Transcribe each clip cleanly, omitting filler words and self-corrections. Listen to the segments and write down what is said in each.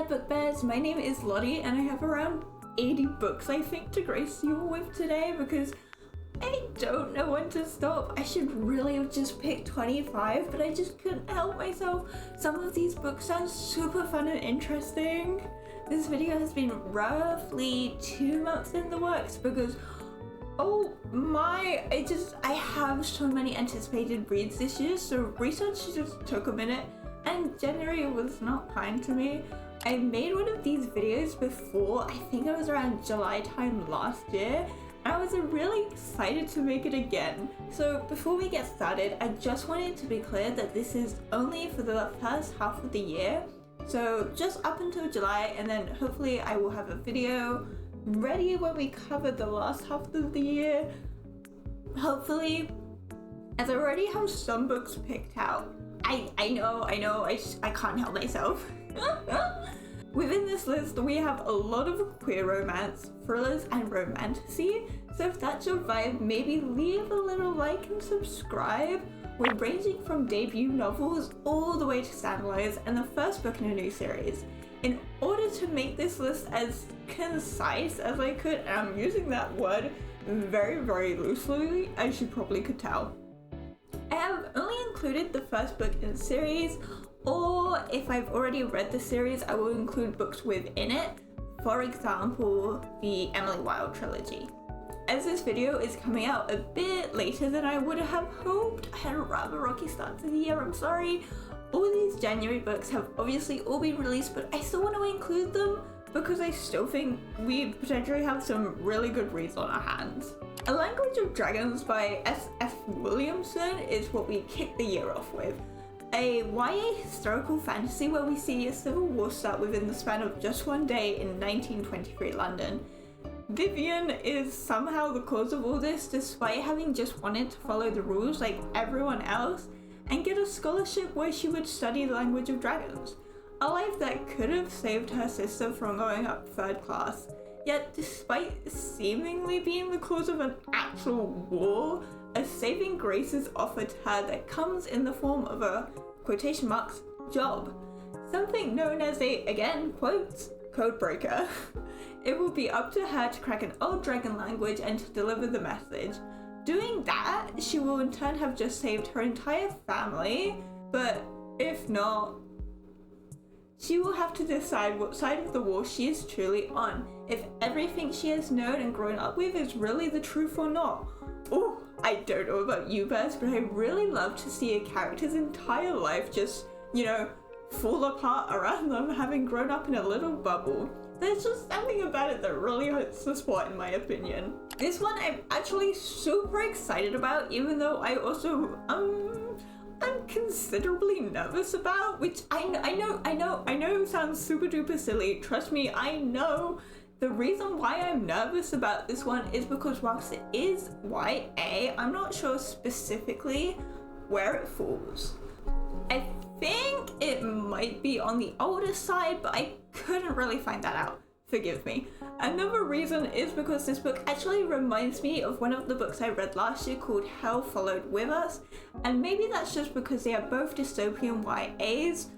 there, book bears. My name is Lottie and I have around 80 books I think to grace you all with today because I don't know when to stop. I should really have just picked 25, but I just couldn't help myself. Some of these books sound super fun and interesting. This video has been roughly 2 months in the works because I have so many anticipated reads this year, so research just took a minute and January was not kind to me. I made one of these videos before, I think it was around July time last year, and I was really excited to make it again. So before we get started, I just wanted to be clear that this is only for the first half of the year. So just up until July, and then hopefully I will have a video ready when we cover the last half of the year. Hopefully, as I already have some books picked out. I know, I can't help myself. Within this list, we have a lot of queer romance, thrillers, and romantasy. So if that's your vibe, maybe leave a little like and subscribe. We're ranging from debut novels all the way to standalones and the first book in a new series. In order to make this list as concise as I could, and I'm using that word very, very loosely, as you probably could tell, I have only included the first book in the series, or if I've already read the series, I will include books within it. For example, the Emily Wilde trilogy. As this video is coming out a bit later than I would have hoped, I had a rather rocky start to the year, I'm sorry. All these January books have obviously all been released, but I still want to include them because I still think we potentially have some really good reads on our hands. A Language of Dragons by S.F. Williamson is what we kick the year off with. A YA historical fantasy where we see a civil war start within the span of just one day in 1923 London. Vivian is somehow the cause of all this, despite having just wanted to follow the rules like everyone else and get a scholarship where she would study the language of dragons. A life that could have saved her sister from going up third class. Yet despite seemingly being the cause of an actual war, a saving grace is offered to her that comes in the form of a, quotation marks, job. Something known as a, again, quotes, codebreaker. It will be up to her to crack an old dragon language and to deliver the message. Doing that, she will in turn have just saved her entire family, but if not, she will have to decide what side of the war she is truly on, if everything she has known and grown up with is really the truth or not. Oh, I don't know about you guys, but I really love to see a character's entire life just, fall apart around them having grown up in a little bubble. There's just something about it that really hits the spot in my opinion. This one I'm actually super excited about, even though I also I'm considerably nervous about, which I know sounds super duper silly. Trust me, I know. The reason why I'm nervous about this one is because whilst it is YA, I'm not sure specifically where it falls. I think it might be on the older side, but I couldn't really find that out. Forgive me. Another reason is because this book actually reminds me of one of the books I read last year called Hell Followed With Us, and maybe that's just because they are both dystopian YAs,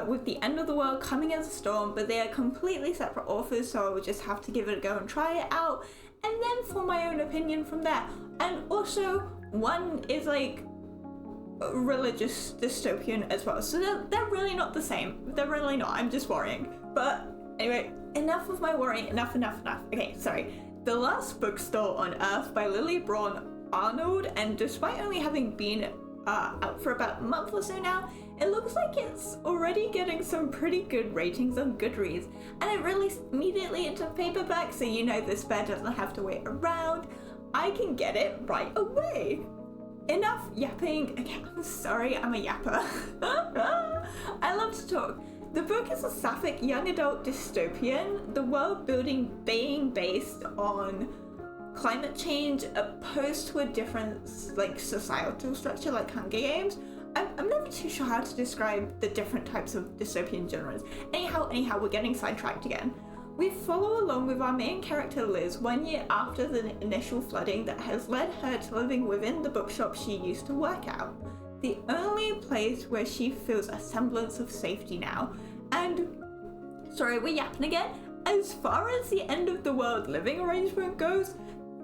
with the end of the world coming as a storm, but they are completely separate authors, so I will just have to give it a go and try it out, and then form my own opinion from there. And also, one is like religious dystopian as well, so they're really not the same. They're really not. I'm just worrying. But anyway, enough of my worrying. Enough. Okay, sorry. The Last Bookstore on Earth by Lily Braun Arnold, and despite only having been out for about a month or so now, it looks like it's already getting some pretty good ratings on Goodreads, and it released immediately into paperback, so this bear doesn't have to wait around. I can get it right away. Enough yapping. Okay, I'm sorry, I'm a yapper. I love to talk. The book is a sapphic young adult dystopian, the world building being based on climate change opposed to a different societal structure like Hunger Games. I'm never too sure how to describe the different types of dystopian genres. Anyhow, we're getting sidetracked again. We follow along with our main character Liz 1 year after the initial flooding that has led her to living within the bookshop she used to work at. The only place where she feels a semblance of safety now. And Sorry, we're yapping again. As far as the end of the world living arrangement goes,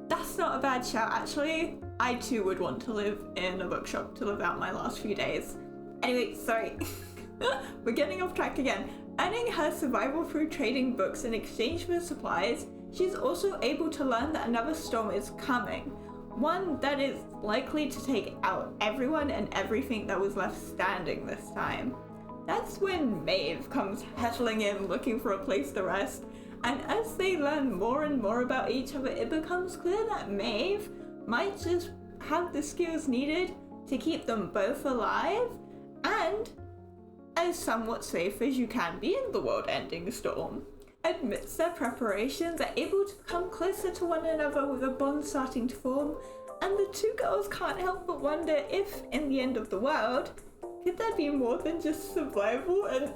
that's not a bad shout actually. I too would want to live in a bookshop to live out my last few days. Anyway, sorry. We're getting off track again. Earning her survival through trading books in exchange for supplies, she's also able to learn that another storm is coming. One that is likely to take out everyone and everything that was left standing this time. That's when Maeve comes hurtling in looking for a place to rest, and as they learn more and more about each other, it becomes clear that Maeve might just have the skills needed to keep them both alive and as somewhat safe as you can be in the world-ending storm. Amidst their preparations, they're able to come closer to one another with a bond starting to form, and the two girls can't help but wonder if, in the end of the world, could there be more than just survival and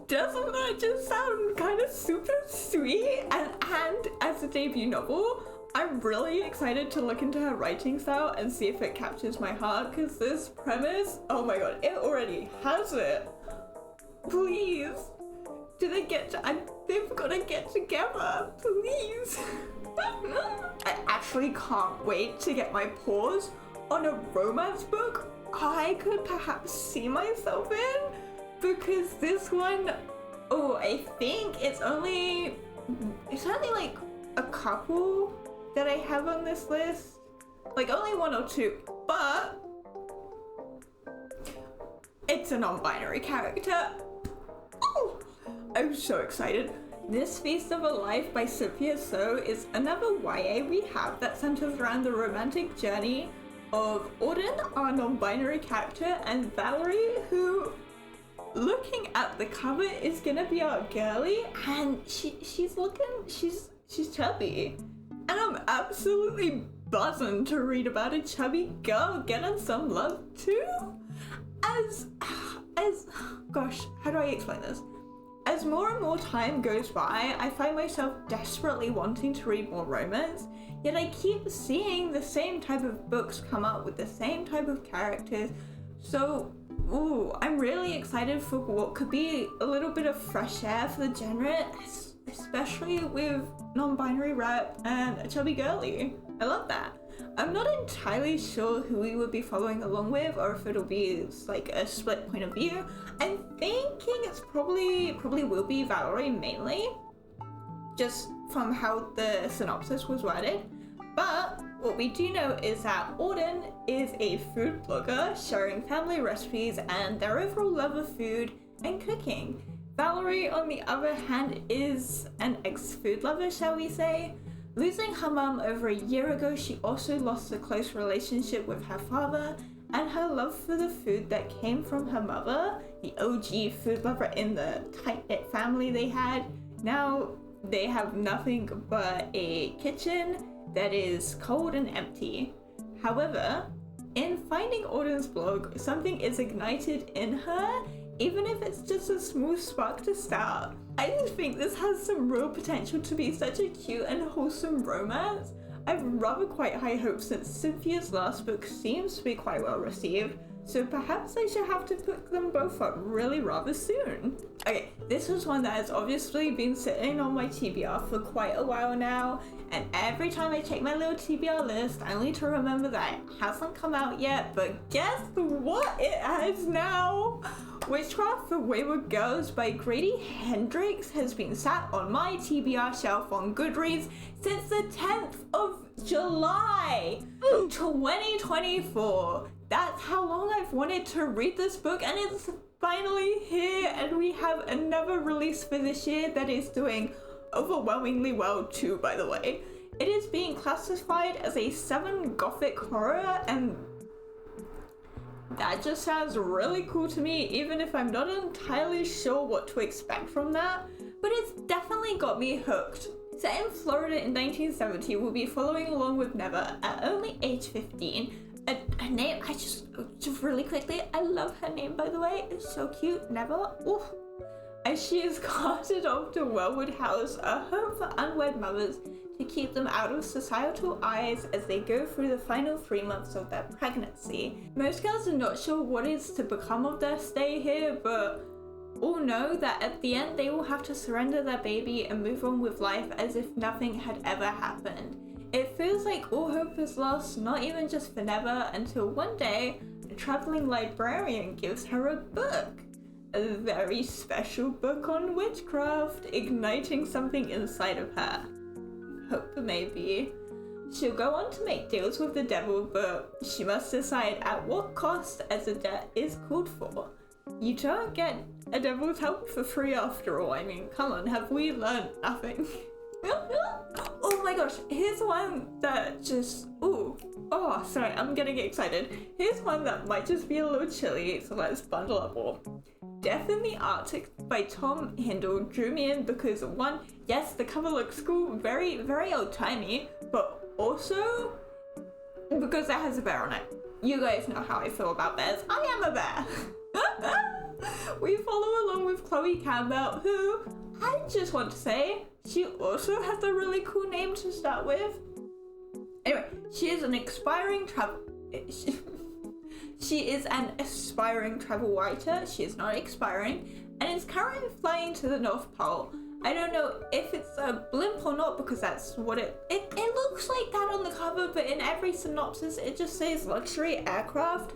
doesn't that just sound kind of super sweet? And as a debut novel, I'm really excited to look into her writing style and see if it captures my heart, because this premise, oh my god, it already has it. Please. Do they get to, they've got to get together, please. I actually can't wait to get my paws on a romance book I could perhaps see myself in, because this one, oh, I think it's only like a couple that I have on this list, like only one or two, but it's a non-binary character. Oh, I'm so excited. This Feast of a Life by Cynthia So is another YA we have that centers around the romantic journey of Auden, our non-binary character, and Valerie, who, looking at the cover, is gonna be our girly, and she's chubby. And I'm absolutely buzzing to read about a chubby girl getting some love too. Gosh, how do I explain this? As more and more time goes by, I find myself desperately wanting to read more romance, yet I keep seeing the same type of books come up with the same type of characters. So, ooh, I'm really excited for what could be a little bit of fresh air for the genre, especially with non-binary rep and a chubby girly. I love that. I'm not entirely sure who we would be following along with, or if it'll be like a split point of view. I'm thinking it's probably will be Valerie mainly, just from how the synopsis was worded. But what we do know is that Auden is a food blogger sharing family recipes and their overall love of food and cooking. Valerie, on the other hand, is an ex-food lover, shall we say. Losing her mum over a year ago, she also lost a close relationship with her father, and her love for the food that came from her mother, the OG food lover in the tight-knit family they had. Now they have nothing but a kitchen that is cold and empty. However, in finding Auden's blog, something is ignited in her, even if it's just a small spark to start. I just think this has some real potential to be such a cute and wholesome romance. I've rather quite high hopes since Cynthia's last book seems to be quite well received, so perhaps I should have to pick them both up really rather soon. Okay, this was one that has obviously been sitting on my TBR for quite a while now, and every time I check my little TBR list, I need to remember that it hasn't come out yet, but guess what? It has now! Witchcraft for Wayward Girls by Grady Hendrix has been sat on my TBR shelf on Goodreads since the 10th of July, 2024. That's how long I've wanted to read this book, and it's finally here, and we have another release for this year that is doing overwhelmingly well too, by the way. It is being classified as a 7 gothic horror, and that just sounds really cool to me, even if I'm not entirely sure what to expect from that, but it's definitely got me hooked. Set in Florida in 1970, we'll be following along with Never at only age 15. Her name, just really quickly, I love her name, by the way, it's so cute, Never. Oof. As she is carted off to Wellwood House, a home for unwed mothers, to keep them out of societal eyes as they go through the final 3 months of their pregnancy. Most girls are not sure what is to become of their stay here, but all know that at the end they will have to surrender their baby and move on with life as if nothing had ever happened. It feels like all hope is lost, not even just for never, until one day a traveling librarian gives her a book. A very special book on witchcraft, igniting something inside of her. Hope maybe. She'll go on to make deals with the devil, but she must decide at what cost, as a debt is called for. You don't get a devil's help for free after all. I mean, come on, have we learned nothing? Oh my gosh, here's one that just, sorry, I'm getting excited. Here's one that might just be a little chilly, so let's bundle up all. Death in the Arctic by Tom Hindle drew me in because one, yes, the cover looks cool, very, very old-timey, but also because it has a bear on it. You guys know how I feel about bears. I am a bear. We follow along with Chloe Campbell, who I just want to say, she also has a really cool name to start with. Anyway, she is an aspiring travel writer. She is not expiring and is currently flying to the North Pole. I don't know if it's a blimp or not because that's what it looks like that on the cover, but in every synopsis it just says luxury aircraft.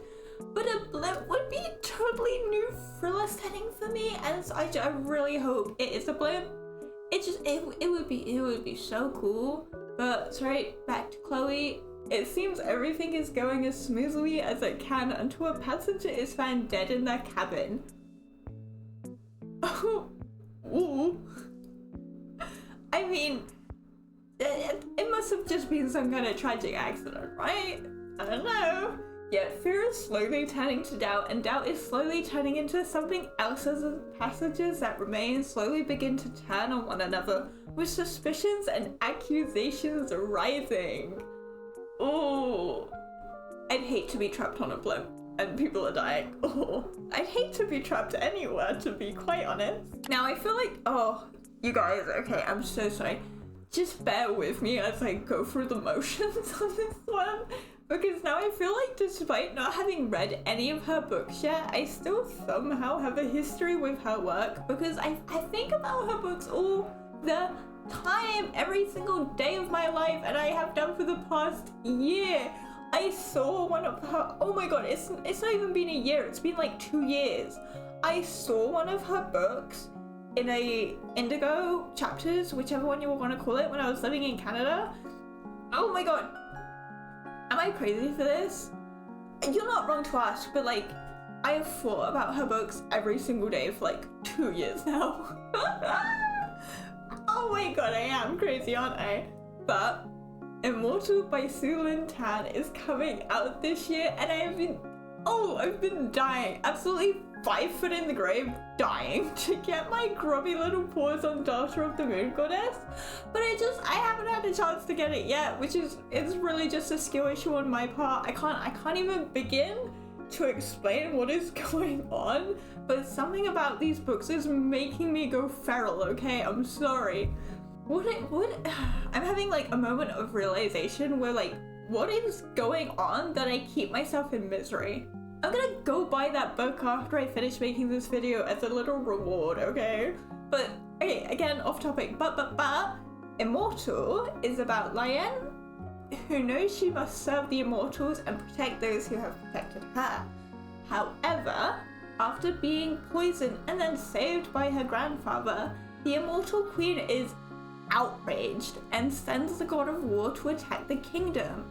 But a blimp would be a totally new thriller setting for me, and so I really hope it is a blimp. It would be so cool. But sorry, back to Chloe. It seems everything is going as smoothly as it can until a passenger is found dead in their cabin. Oh, ooh. I mean, it must have just been some kind of tragic accident, right? I don't know. Yet fear is slowly turning to doubt, and doubt is slowly turning into something else as the passengers that remain slowly begin to turn on one another, with suspicions and accusations rising. Oh, I'd hate to be trapped on a blimp and people are dying. Oh, I'd hate to be trapped anywhere, to be quite honest. Now I feel like, you guys, okay, I'm so sorry. Just bear with me as I go through the motions on this one, because now I feel like despite not having read any of her books yet, I still somehow have a history with her work, because I think about her books all the time, every single day of my life, and I have done for the past year. I saw one of her, oh my god, it's not even been a year, it's been like 2 years. I saw one of her books in a Indigo chapters, whichever one you want to call it, when I was living in Canada. Oh my god, am I crazy for this? You're not wrong to ask, but like, I have thought about her books every single day for like 2 years now. Oh my god, I am crazy, aren't I? But Immortal by Sue Lynn Tan is coming out this year, and I've been dying, absolutely 5 foot in the grave, dying to get my grubby little paws on Daughter of the Moon Goddess. But I haven't had a chance to get it yet, which it's really just a skill issue on my part. I can't even begin to explain what is going on, but something about these books is making me go feral, okay? I'm sorry. I'm having like a moment of realization where like, what is going on that I keep myself in misery? I'm gonna go buy that book after I finish making this video as a little reward, okay? But, okay, again, off topic, but, Immortal is about Lyanne, who knows she must serve the immortals and protect those who have protected her. However, after being poisoned and then saved by her grandfather, the immortal queen is outraged and sends the god of war to attack the kingdom.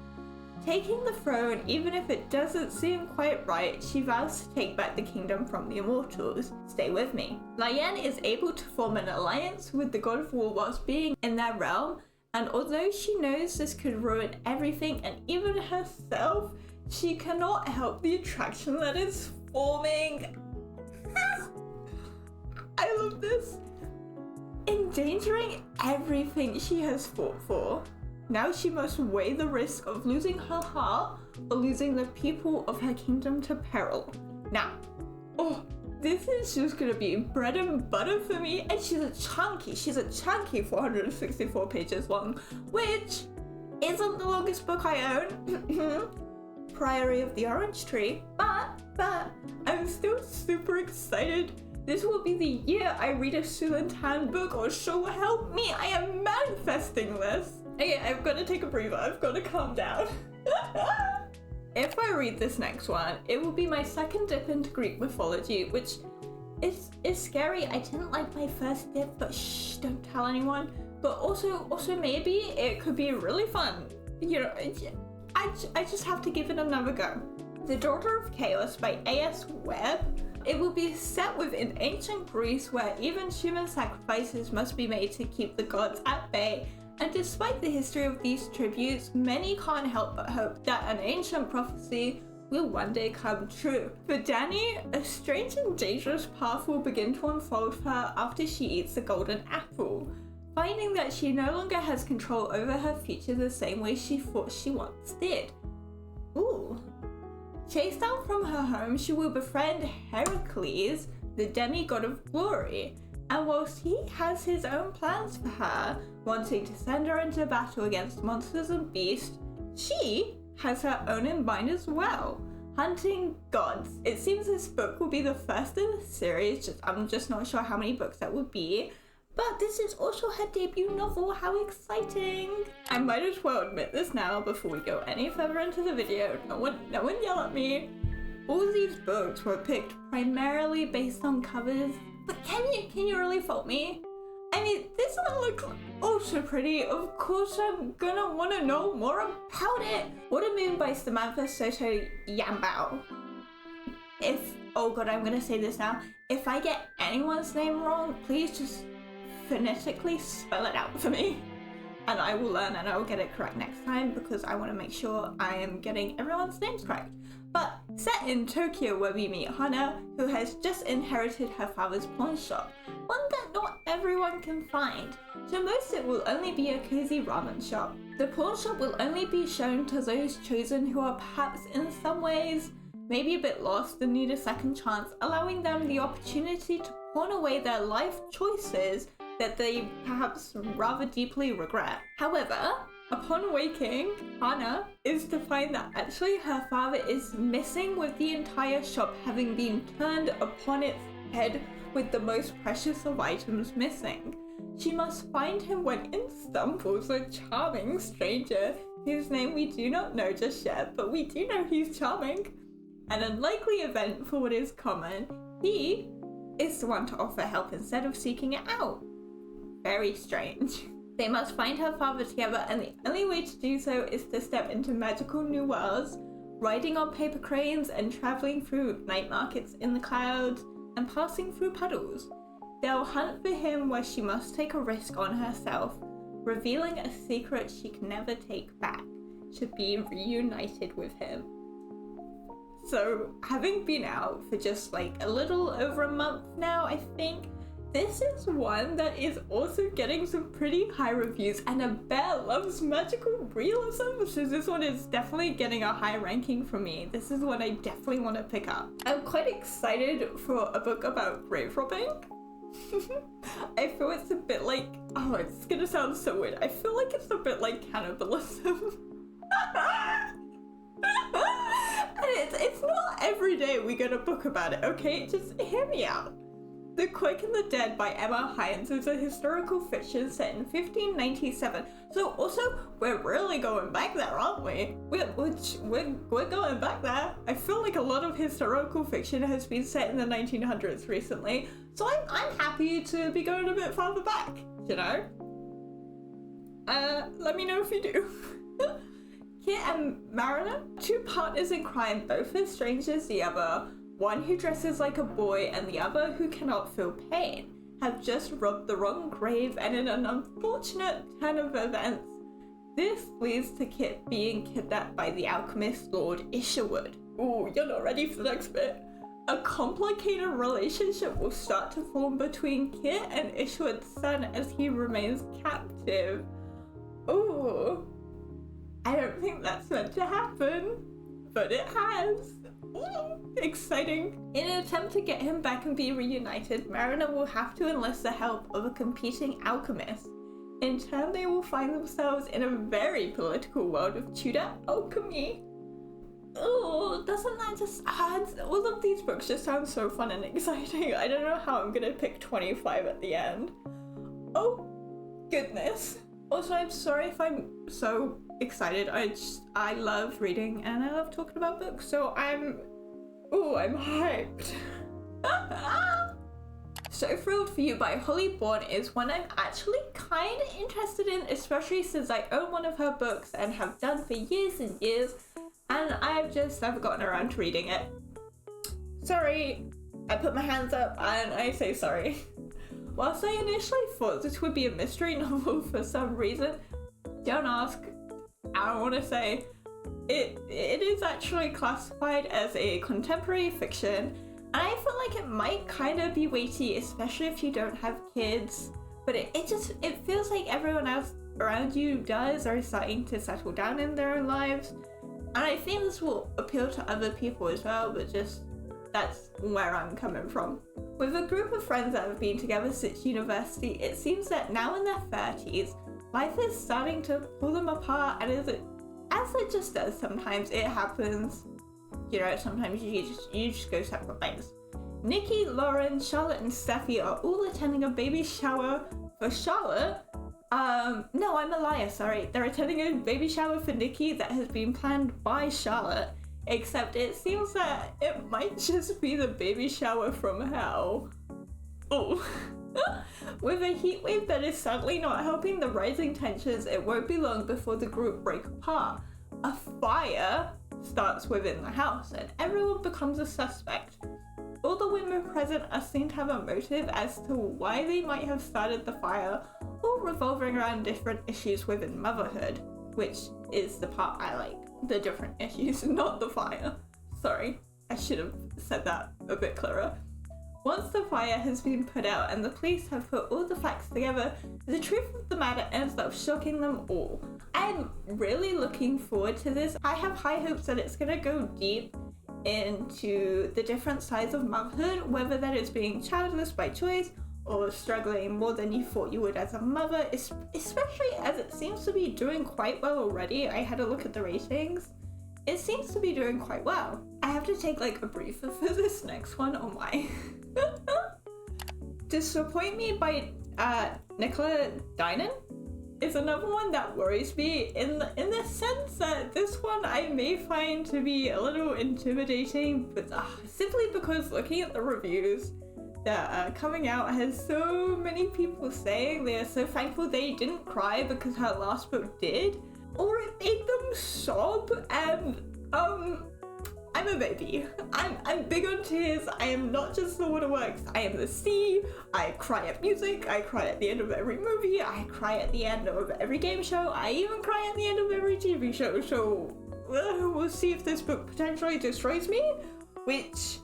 Taking the throne, even if it doesn't seem quite right, she vows to take back the kingdom from the immortals. Stay with me. Lyanne is able to form an alliance with the god of war whilst being in their realm, and although she knows this could ruin everything and even herself, she cannot help the attraction that is forming. I love this. Endangering everything she has fought for. Now she must weigh the risk of losing her heart or losing the people of her kingdom to peril. Now, this is just gonna be bread and butter for me, and she's a chunky 464 pages long, which isn't the longest book I own. Priory of the Orange Tree, but I'm still super excited This will be the year I read a Sulantan book, or so help me, I am manifesting this. Okay, I've got to take a breather, I've got to calm down. If I read this next one, it will be my second dip into Greek mythology, which is scary. I didn't like my first dip, but shh, don't tell anyone. But also maybe it could be really fun. You know, I just have to give it another go. The Daughter of Chaos by A.S. Webb. It will be set within ancient Greece, where even human sacrifices must be made to keep the gods at bay. And despite the history of these tributes, many can't help but hope that an ancient prophecy will one day come true. For Dani, a strange and dangerous path will begin to unfold for her after she eats the golden apple, finding that she no longer has control over her future the same way she thought she once did. Ooh. Chased out from her home, she will befriend Heracles, the demigod of glory. And whilst he has his own plans for her, wanting to send her into battle against monsters and beasts, she has her own in mind as well, hunting gods. It seems this book will be the first in the series, I'm just not sure how many books that would be, but this is also her debut novel. How exciting! I might as well admit this now before we go any further into the video. No one yell at me. All these books were picked primarily based on covers, but can you really fault me? I mean, this one looks also pretty. Of course I'm gonna want to know more about it. What a Moon by Samantha Soto Yambao. Oh god, I'm gonna say this now. If I get anyone's name wrong, please just phonetically spell it out for me. And I will learn and I will get it correct next time, because I want to make sure I am getting everyone's names correct. But set in Tokyo, where we meet Hana, who has just inherited her father's pawn shop, one that not everyone can find. To most it will only be a cozy ramen shop. The pawn shop will only be shown to those chosen who are perhaps in some ways maybe a bit lost and need a second chance, allowing them the opportunity to pawn away their life choices that they perhaps rather deeply regret. However, upon waking, Hana is to find that actually her father is missing, with the entire shop having been turned upon its head with the most precious of items missing. She must find him when in stumbles a charming stranger whose name we do not know just yet, but we do know he's charming. An unlikely event for what is common, he is the one to offer help instead of seeking it out. Very strange. They must find her father together, and the only way to do so is to step into magical new worlds, riding on paper cranes and traveling through night markets in the clouds and passing through puddles. They'll hunt for him, where she must take a risk on herself, revealing a secret she can never take back, to be reunited with him. So, having been out for just like a little over a month now, I think, this is one that is also getting some pretty high reviews, and a bear loves magical realism, so this one is definitely getting a high ranking for me. This is one I definitely want to pick up. I'm quite excited for a book about grave robbing. I feel it's a bit like, oh, it's gonna sound so weird, I feel like it's a bit like cannibalism. And it's not every day we get a book about it, okay? Just hear me out. The Quick and the Dead by Emma Hines is a historical fiction set in 1597. So also, we're really going back there, aren't we? We're going back there. I feel like a lot of historical fiction has been set in the 1900s recently, so I'm happy to be going a bit farther back, you know? Let me know if you do. Kit and Mariner, two partners in crime, both as strange as the other, one who dresses like a boy and the other who cannot feel pain, have just robbed the wrong grave, and in an unfortunate turn of events, this leads to Kit being kidnapped by the alchemist Lord Isherwood. Ooh, you're not ready for the next bit. A complicated relationship will start to form between Kit and Isherwood's son as he remains captive. Ooh, I don't think that's meant to happen, but it has. Ooh, exciting. In an attempt to get him back and be reunited, Mariner will have to enlist the help of a competing alchemist. In turn, they will find themselves in a very political world of Tudor alchemy. oh, doesn't that just all of these books just sound so fun and exciting. I don't know how I'm gonna pick 25 at the end. Oh goodness. Also, I'm sorry if I'm so excited. I love reading and I love talking about books, so I'm hyped. So Thrilled for You by Holly Bourne is one I'm actually kind of interested in, especially since I own one of her books and have done for years and years, and I've just never gotten around to reading it. Sorry, I put my hands up and I say sorry. Whilst I initially thought this would be a mystery novel for some reason, don't ask, I don't want to say, it is actually classified as a contemporary fiction, and I feel like it might kind of be weighty, especially if you don't have kids, but it feels like everyone else around you does or is starting to settle down in their own lives, and I think this will appeal to other people as well, but just that's where I'm coming from. With a group of friends that have been together since university, it seems that now in their 30s, life is starting to pull them apart, and as it just does sometimes, it happens. You know, sometimes you just go separate ways. Nikki, Lauren, Charlotte, and Steffi are all attending a baby shower for Charlotte. No, I'm a liar, sorry. They're attending a baby shower for Nikki that has been planned by Charlotte, except it seems that it might just be the baby shower from hell. Oh. With a heat wave that is sadly not helping the rising tensions, it won't be long before the group break apart. A fire starts within the house and everyone becomes a suspect. All the women present are seen to have a motive as to why they might have started the fire, all revolving around different issues within motherhood, which is the part I like. The different issues, not the fire. Sorry, I should have said that a bit clearer. Once the fire has been put out and the police have put all the facts together, the truth of the matter ends up shocking them all. I'm really looking forward to this. I have high hopes that it's gonna go deep into the different sides of motherhood, whether that is being childless by choice or struggling more than you thought you would as a mother, especially as it seems to be doing quite well already. I had a look at the ratings. It seems to be doing quite well. I have to take like a breather for this next one. Oh my. Disappoint Me by Nicola Dinan is another one that worries me in the sense that this one I may find to be a little intimidating, but simply because looking at the reviews that are coming out has so many people saying they are so thankful they didn't cry because her last book did, or it made them sob, and I'm a baby. I'm big on tears. I am not just the waterworks. I am the sea. I cry at music. I cry at the end of every movie. I cry at the end of every game show. I even cry at the end of every TV show. So we'll see if this book potentially destroys me, which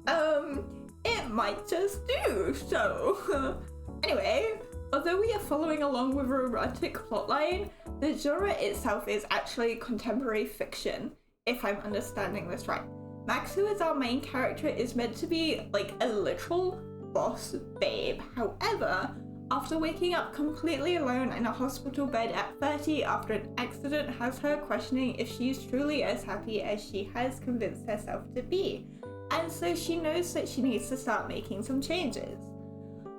it might just do. So anyway, although we are following along with a romantic plotline, the genre itself is actually contemporary fiction, if I'm understanding this right. Max, who is our main character, is meant to be like a literal boss babe. However, after waking up completely alone in a hospital bed at 30 after an accident, has her questioning if she's truly as happy as she has convinced herself to be. And so she knows that she needs to start making some changes.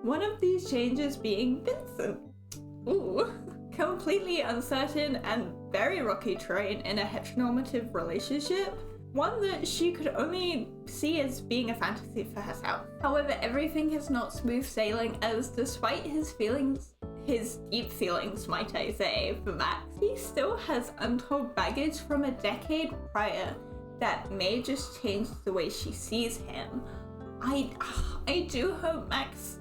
One of these changes being Vincent. Ooh. Completely uncertain and very rocky terrain in a heteronormative relationship, one that she could only see as being a fantasy for herself. However, everything is not smooth sailing, as despite his deep feelings, might I say, for Max, he still has untold baggage from a decade prior that may just change the way she sees him. I do hope Max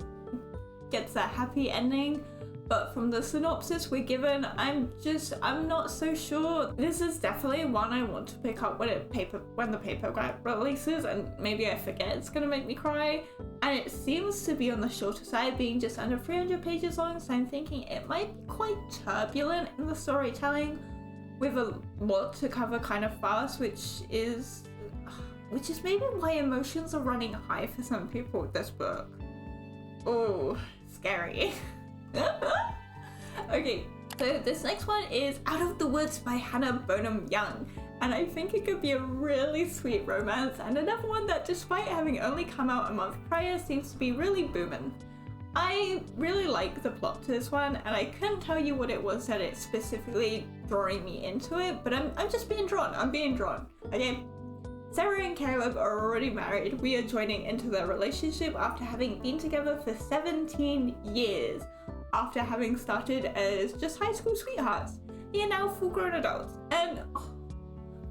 gets a happy ending, but from the synopsis we're given, I'm not so sure. This is definitely one I want to pick up when the paperback releases, and maybe I forget it's gonna make me cry. And it seems to be on the shorter side, being just under 300 pages long, so I'm thinking it might be quite turbulent in the storytelling, with a lot to cover kind of fast, which is maybe why emotions are running high for some people with this book. Oh, scary. Okay, so this next one is Out of the Woods by Hannah Bonham Young. and I think it could be a really sweet romance, and another one that, despite having only come out a month prior, seems to be really booming. I really like the plot to this one, and I couldn't tell you what it was that it's specifically drawing me into it, but I'm just being drawn. I'm being drawn. Okay? Sarah and Caleb are already married. We are joining into their relationship after having been together for 17 years, after having started as just high school sweethearts. They are now full-grown adults, and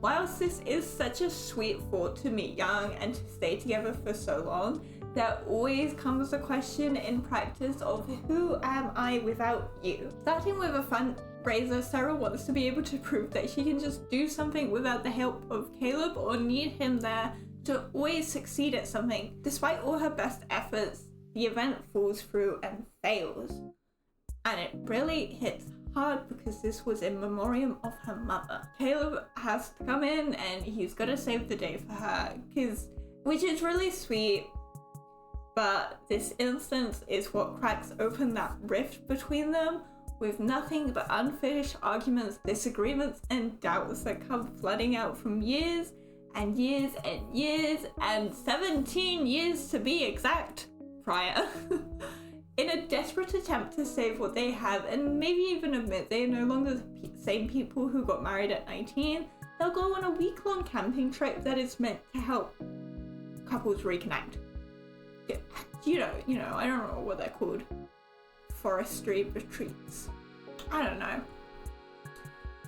whilst this is such a sweet thought to meet young and to stay together for so long, there always comes the question in practice of who am I without you? Starting with a fundraiser, Sarah wants to be able to prove that she can just do something without the help of Caleb or need him there to always succeed at something. Despite all her best efforts, the event falls through and fails. And it really hits hard because this was in memoriam of her mother. Caleb has to come in and he's got to save the day for her, which is really sweet. But this instance is what cracks open that rift between them, with nothing but unfinished arguments, disagreements, and doubts that come flooding out from years and years and years, and 17 years to be exact, prior. In a desperate attempt to save what they have, and maybe even admit they are no longer the same people who got married at 19, they'll go on a week-long camping trip that is meant to help couples reconnect. You know, I don't know what they're called. Forestry retreats. I don't know.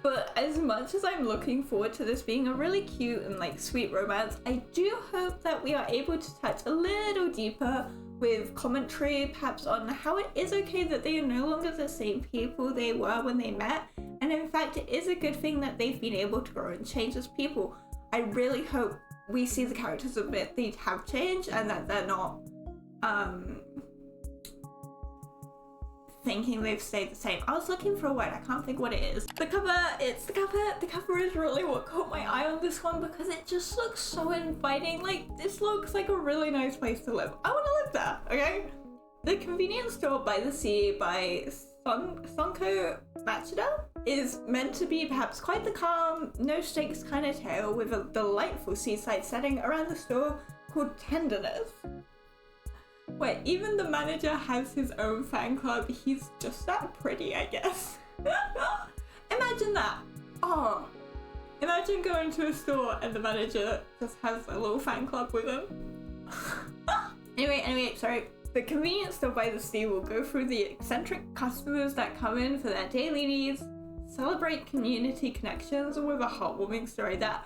But as much as I'm looking forward to this being a really cute and like sweet romance, I do hope that we are able to touch a little deeper with commentary perhaps on how it is okay that they are no longer the same people they were when they met, and in fact it is a good thing that they've been able to grow and change as people. I really hope we see the characters admit they have changed and that they're not thinking they've stayed the same. I was looking for a word, I can't think what it is. The cover is really what caught my eye on this one because it just looks so inviting. Like, this looks like a really nice place to live. I want to live there, okay? The convenience store by the sea by Sonko Machida is meant to be perhaps quite the calm, no stakes kind of tale with a delightful seaside setting around the store called Tenderness, where even the manager has his own fan club. He's just that pretty, I guess. Imagine that. Oh, imagine going to a store and the manager just has a little fan club with him. Anyway, sorry. The convenience store by the sea will go through the eccentric customers that come in for their daily needs, celebrate community connections with a heartwarming story that,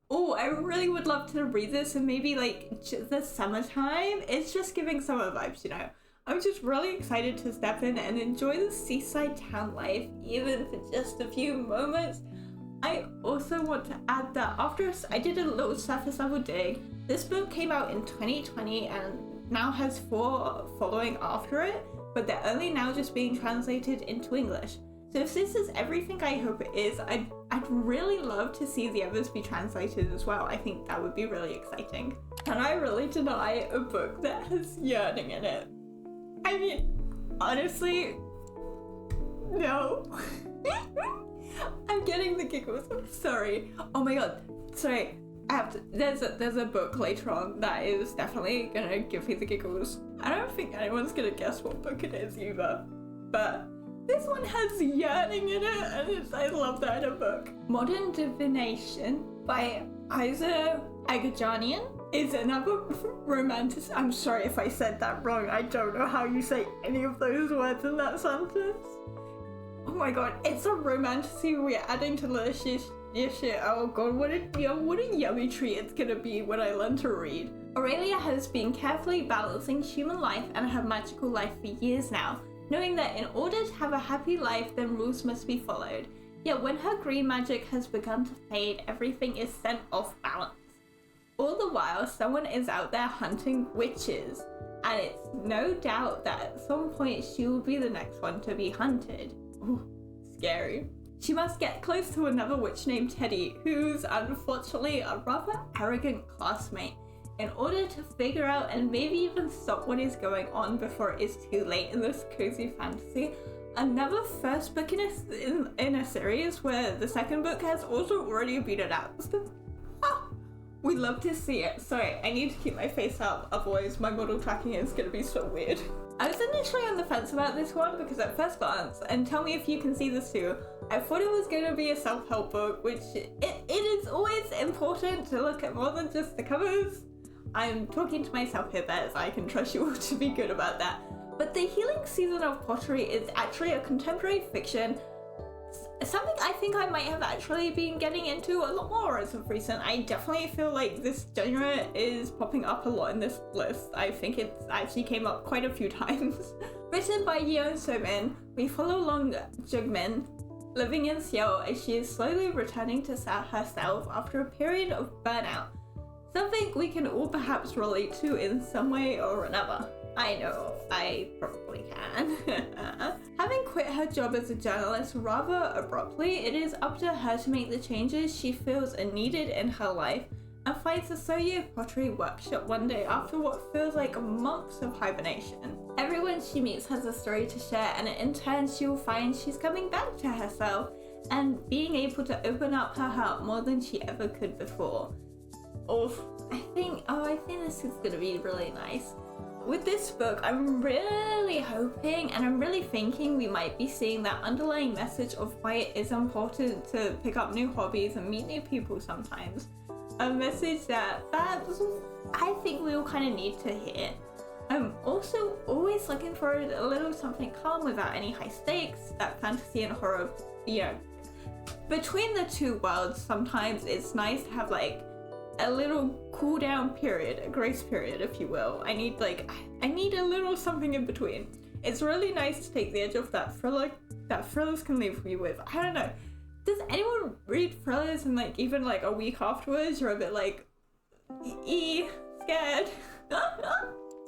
oh, I really would love to read this and maybe like the summertime. It's just giving summer vibes, you know. I'm just really excited to step in and enjoy the seaside town life, even for just a few moments. I also want to add that after I did a little surface level dig, this book came out in 2020 and now has 4 following after it, but they're only now just being translated into English. So if this is everything I hope it is, I'd really love to see the others be translated as well. I think that would be really exciting. Can I really deny a book that has yearning in it? I mean, honestly, no. I'm getting the giggles, I'm sorry. Oh my god, sorry. There's a book later on that is definitely gonna give me the giggles. I don't think anyone's gonna guess what book it is either, but this one has yearning in it, and I love that in a book. Modern Divination by Isa Agajanian is another romantic. I'm sorry if I said that wrong. I don't know how you say any of those words in that sentence. Oh my god, it's a romantasy we're adding to the shit. Oh god, what a yummy treat it's gonna be when I learn to read. Aurelia has been carefully balancing human life and her magical life for years now, knowing that in order to have a happy life, then rules must be followed. Yet when her green magic has begun to fade, everything is sent off balance. All the while, someone is out there hunting witches, and it's no doubt that at some point she will be the next one to be hunted. Ooh, scary. She must get close to another witch named Chatty, who's unfortunately a rather arrogant classmate, in order to figure out and maybe even stop what is going on before it is too late in this cozy fantasy. another first book in a series where the second book has also already been announced. We'd love to see it. Sorry, I need to keep my face up, otherwise my model tracking is gonna be so weird. I was initially on the fence about this one because at first glance, and tell me if you can see this too, I thought it was gonna be a self-help book, which it is always important to look at more than just the covers. I'm talking to myself here, Bez, I can trust you all to be good about that. But The Healing Season of Pottery is actually a contemporary fiction, something I think I might have actually been getting into a lot more as of recent. I definitely feel like this genre is popping up a lot in this list. I think it's actually came up quite a few times. Written by Yeon So-min, we follow along Jungmin, living in Seoul as she is slowly returning to herself after a period of burnout. Something we can all perhaps relate to in some way or another. I know, I probably can. Having quit her job as a journalist rather abruptly, it is up to her to make the changes she feels are needed in her life, and finds a Soye pottery workshop one day after what feels like months of hibernation. Everyone she meets has a story to share, and in turn she'll find she's coming back to herself and being able to open up her heart more than she ever could before. I think this is gonna be really nice. With this book, I'm really hoping and I'm really thinking we might be seeing that underlying message of why it is important to pick up new hobbies and meet new people sometimes. A message that I think we all kind of need to hear. I'm also always looking for a little something calm without any high stakes, that fantasy and horror, between the two worlds, sometimes it's nice to have like a little cool down period, a grace period, if you will. I need a little something in between. It's really nice to take the edge off that thriller that thrillers can leave me with. I don't know. Does anyone read thrillers and like even like a week afterwards you're a bit like scared?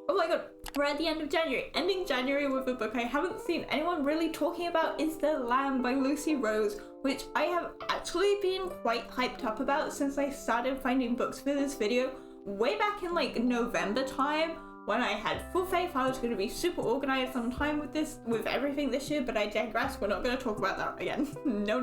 Oh my god, we're at the end of January. Ending January with a book I haven't seen anyone really talking about is The Lamb by Lucy Rose, which I have actually been quite hyped up about since I started finding books for this video way back in like November time, when I had full faith I was going to be super organized on time with everything this year, but I digress. We're not going to talk about that again. No.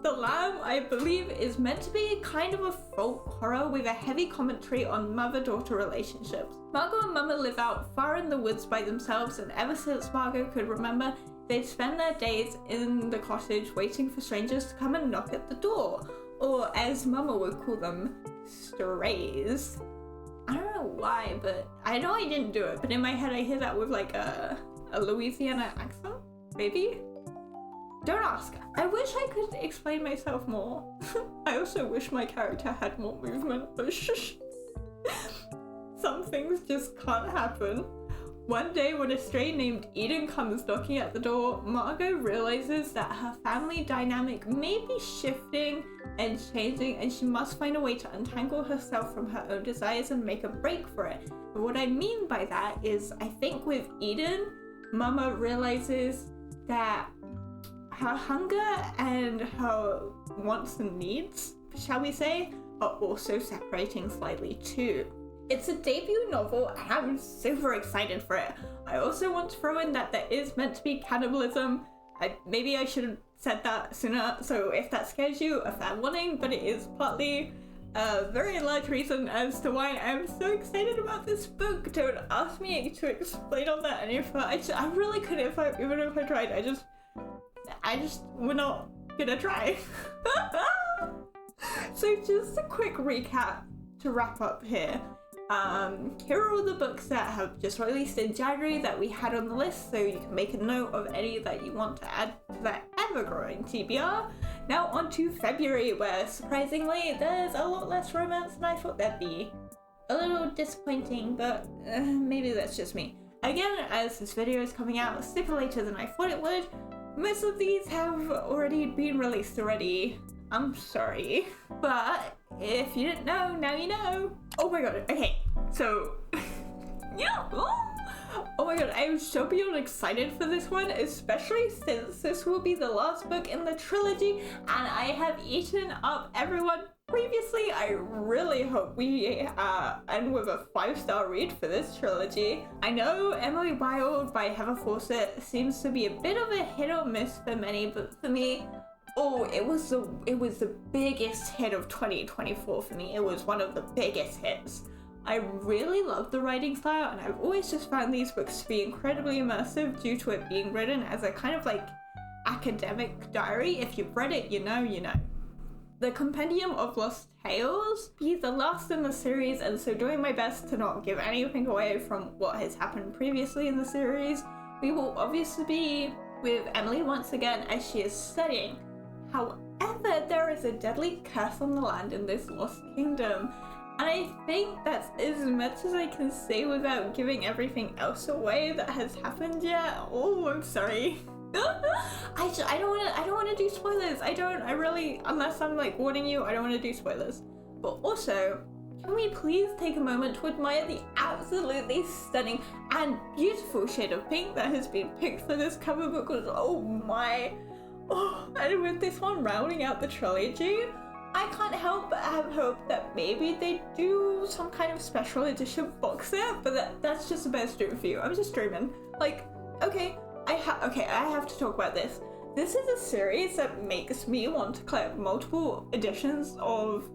The Lamb, I believe, is meant to be kind of a folk horror with a heavy commentary on mother-daughter relationships. Margot and Mama live out far in the woods by themselves, and ever since Margot could remember, they'd spend their days in the cottage waiting for strangers to come and knock at the door, or as Mama would call them, strays. I don't know why, but I know I didn't do it, but in my head I hear that with like a Louisiana accent, maybe? Don't ask. I wish I could explain myself more. I also wish my character had more movement, but shush. Some things just can't happen. One day when a stray named Eden comes knocking at the door, Margot realizes that her family dynamic may be shifting and changing, and she must find a way to untangle herself from her own desires and make a break for it. And what I mean by that is, I think with Eden, Mama realizes that her hunger and her wants and needs, shall we say, are also separating slightly too. It's a debut novel and I'm super excited for it. I also want to throw in that there is meant to be cannibalism. Maybe I should have said that sooner, so if that scares you, a fair warning, but it is partly a very large reason as to why I'm so excited about this book. Don't ask me to explain on that any further. I really couldn't even if I tried. We're not gonna try. So just a quick recap to wrap up here. Here are all the books that have just released in January that we had on the list, so you can make a note of any that you want to add to that ever-growing TBR. Now on to February, where surprisingly there's a lot less romance than I thought there'd be. A little disappointing, but maybe that's just me. Again, as this video is coming out super later than I thought it would, most of these have already been released already. I'm sorry. But if you didn't know, now you know. Oh my god, okay, so yeah. Oh my god, I am so beyond excited for this one, especially since this will be the last book in the trilogy and I have eaten up everyone previously, I really hope we end with a 5-star read for this trilogy. I know Emily Wilde by Heather Fawcett seems to be a bit of a hit or miss for many, but for me, oh, it was the biggest hit of 2024 for me. It was one of the biggest hits. I really love the writing style, and I've always just found these books to be incredibly immersive due to it being written as a kind of like academic diary. If you've read it, you know, you know. The Compendium of Lost Tales be the last in the series, and so doing my best to not give anything away from what has happened previously in the series. We will obviously be with Emily once again as she is studying. However, there is a deadly curse on the land in this Lost Kingdom, and I think that's as much as I can say without giving everything else away that has happened yet. Oh, I'm sorry. I don't want to do spoilers. I really, unless I'm like warning you, I don't want to do spoilers. But also, can we please take a moment to admire the absolutely stunning and beautiful shade of pink that has been picked for this cover, because oh my, and with this one rounding out the trilogy, I can't help but have hope that maybe they do some kind of special edition box set, but that's just a best dream for you. I'm just dreaming. Like, okay, I have to talk about this. This is a series that makes me want to collect multiple editions of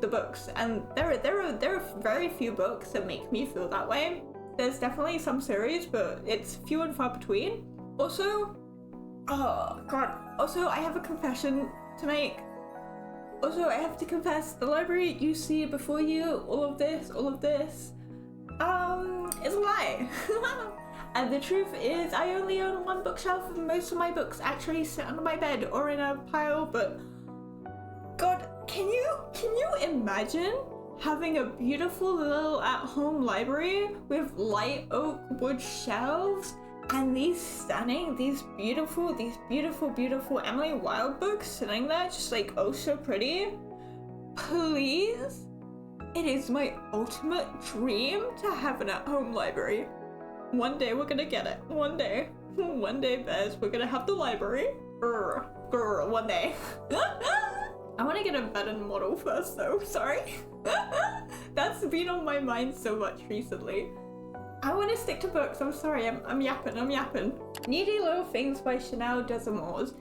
the books, and there are very few books that make me feel that way. There's definitely some series, but it's few and far between. Also, oh god. Also, I have a confession to make. Also, I have to confess, the library you see before you, all of this, is a lie. And the truth is, I only own one bookshelf, and most of my books actually sit under my bed or in a pile, but god, can you imagine having a beautiful little at-home library with light oak wood shelves and these beautiful Emily Wilde books sitting there just like oh so pretty? Please? It is my ultimate dream to have an at-home library. One day we're gonna get it. One day, Bez, we're gonna have the library. Grr, one day. I want to get a better model first though, sorry. That's been on my mind so much recently. I want to stick to books, I'm sorry, I'm yapping. Needy Little Things by Chanel Desamores.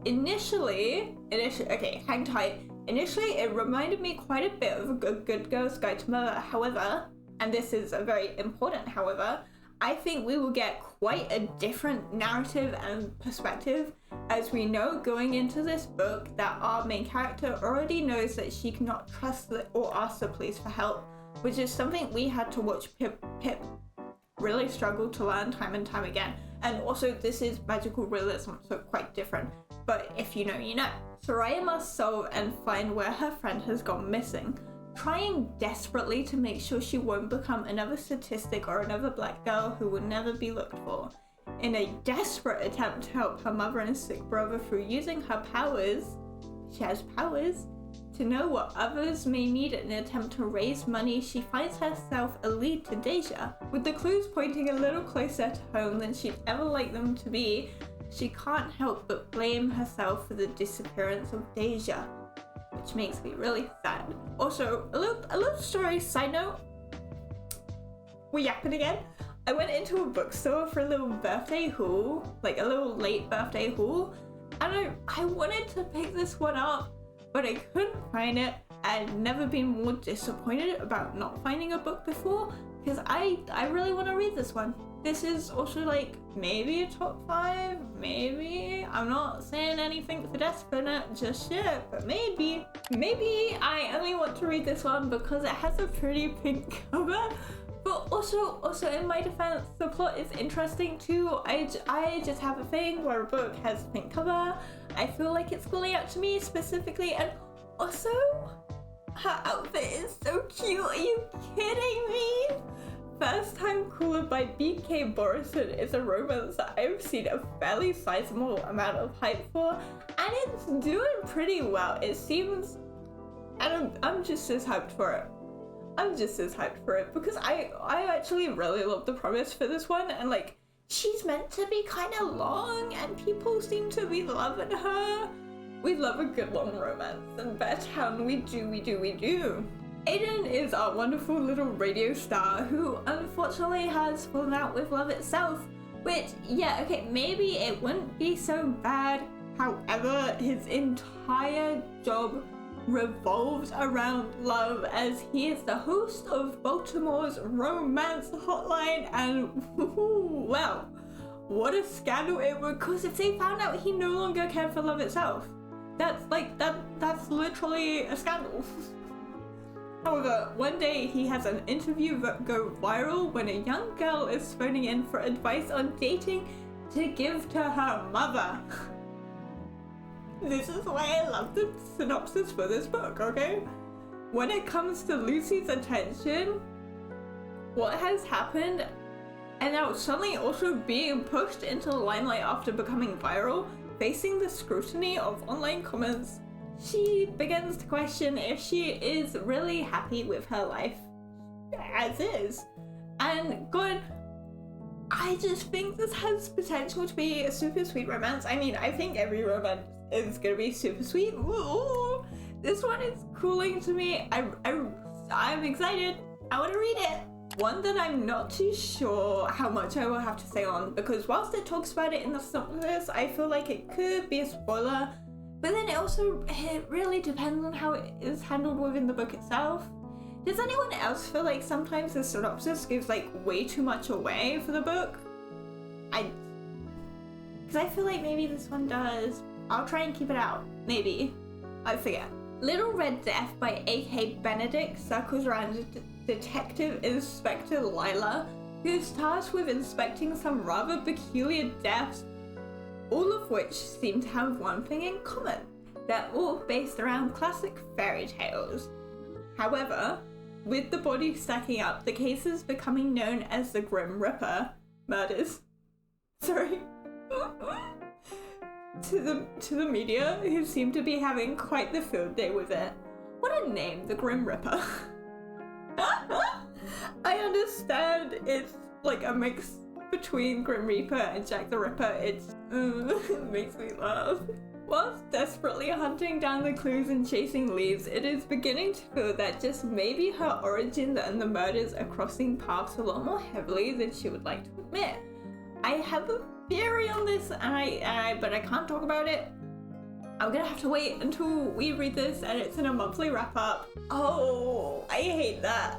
Initially, okay, hang tight. Initially, it reminded me quite a bit of a Good Girl's Guide to Murder. However, and this is a very important however, I think we will get quite a different narrative and perspective, as we know going into this book that our main character already knows that she cannot trust or ask the police for help, which is something we had to watch Pip really struggle to learn time and time again. And also this is magical realism, so quite different. But if you know, you know. Soraya must solve and find where her friend has gone missing, trying desperately to make sure she won't become another statistic or another black girl who will never be looked for. In a desperate attempt to help her mother and sick brother through using her powers, she has powers, to know what others may need in an attempt to raise money, she finds herself a lead to Deja. With the clues pointing a little closer to home than she'd ever like them to be, she can't help but blame herself for the disappearance of Deja, which makes me really sad. Also, a little story side note. We're yapping again. I went into a bookstore for a little birthday haul, like a little late birthday haul, and I wanted to pick this one up, but I couldn't find it. I'd never been more disappointed about not finding a book before, because I really want to read this one. This is also like maybe a top 5, maybe. I'm not saying anything for definite just yet, but maybe I only want to read this one because it has a pretty pink cover. But also in my defense, the plot is interesting too. I just have a thing where a book has a pink cover. I feel like it's calling out to me specifically, and also her outfit is so cute. Are you kidding me? First Time Cooler by B.K. Borison is a romance that I've seen a fairly sizable amount of hype for, and it's doing pretty well. It seems, and I'm just as hyped for it. Because I actually really love the premise for this one, and like she's meant to be kind of long and people seem to be loving her, We love a good long romance, and Beartown, we do. Aiden is our wonderful little radio star who unfortunately has fallen out with love itself, which, yeah, okay, maybe it wouldn't be so bad. However, his entire job revolves around love, as he is the host of Baltimore's romance hotline, and well, what a scandal it would cause if they found out he no longer cared for love itself. That's literally a scandal. However, one day he has an interview go viral when a young girl is phoning in for advice on dating to give to her mother. This is why I love the synopsis for this book, okay? When it comes to Lucy's attention, what has happened, and now suddenly also being pushed into the limelight after becoming viral, facing the scrutiny of online comments, she begins to question if she is really happy with her life as is. And God, I just think this has potential to be a super sweet romance. I mean, I think every romance is gonna be super sweet. Ooh, this one is cooling to me. I'm excited. I want to read it. One that I'm not too sure how much I will have to say on, because whilst it talks about it in the synopsis, I feel like it could be a spoiler, but then it really depends on how it is handled within the book itself. Does anyone else feel like sometimes the synopsis gives like way too much away for the book? Because I feel like maybe this one does. I'll try and keep it out. Maybe. I forget. Little Red Death by A.K. Benedict circles around Detective Inspector Lila, who's tasked with inspecting some rather peculiar deaths, all of which seem to have one thing in common. They're all based around classic fairy tales. However, with the bodies stacking up, the cases becoming known as the Grim Reaper murders. Sorry. to the media, who seem to be having quite the field day with it. What a name, the Grim Reaper. I understand it's like a mix between Grim Reaper and Jack the Ripper. It makes me laugh. Whilst desperately hunting down the clues and chasing leads, it is beginning to feel that just maybe her origins and the murders are crossing paths a lot more heavily than she would like to admit. I have a theory on this, but I can't talk about it. I'm gonna have to wait until we read this and it's in a monthly wrap-up. Oh, I hate that.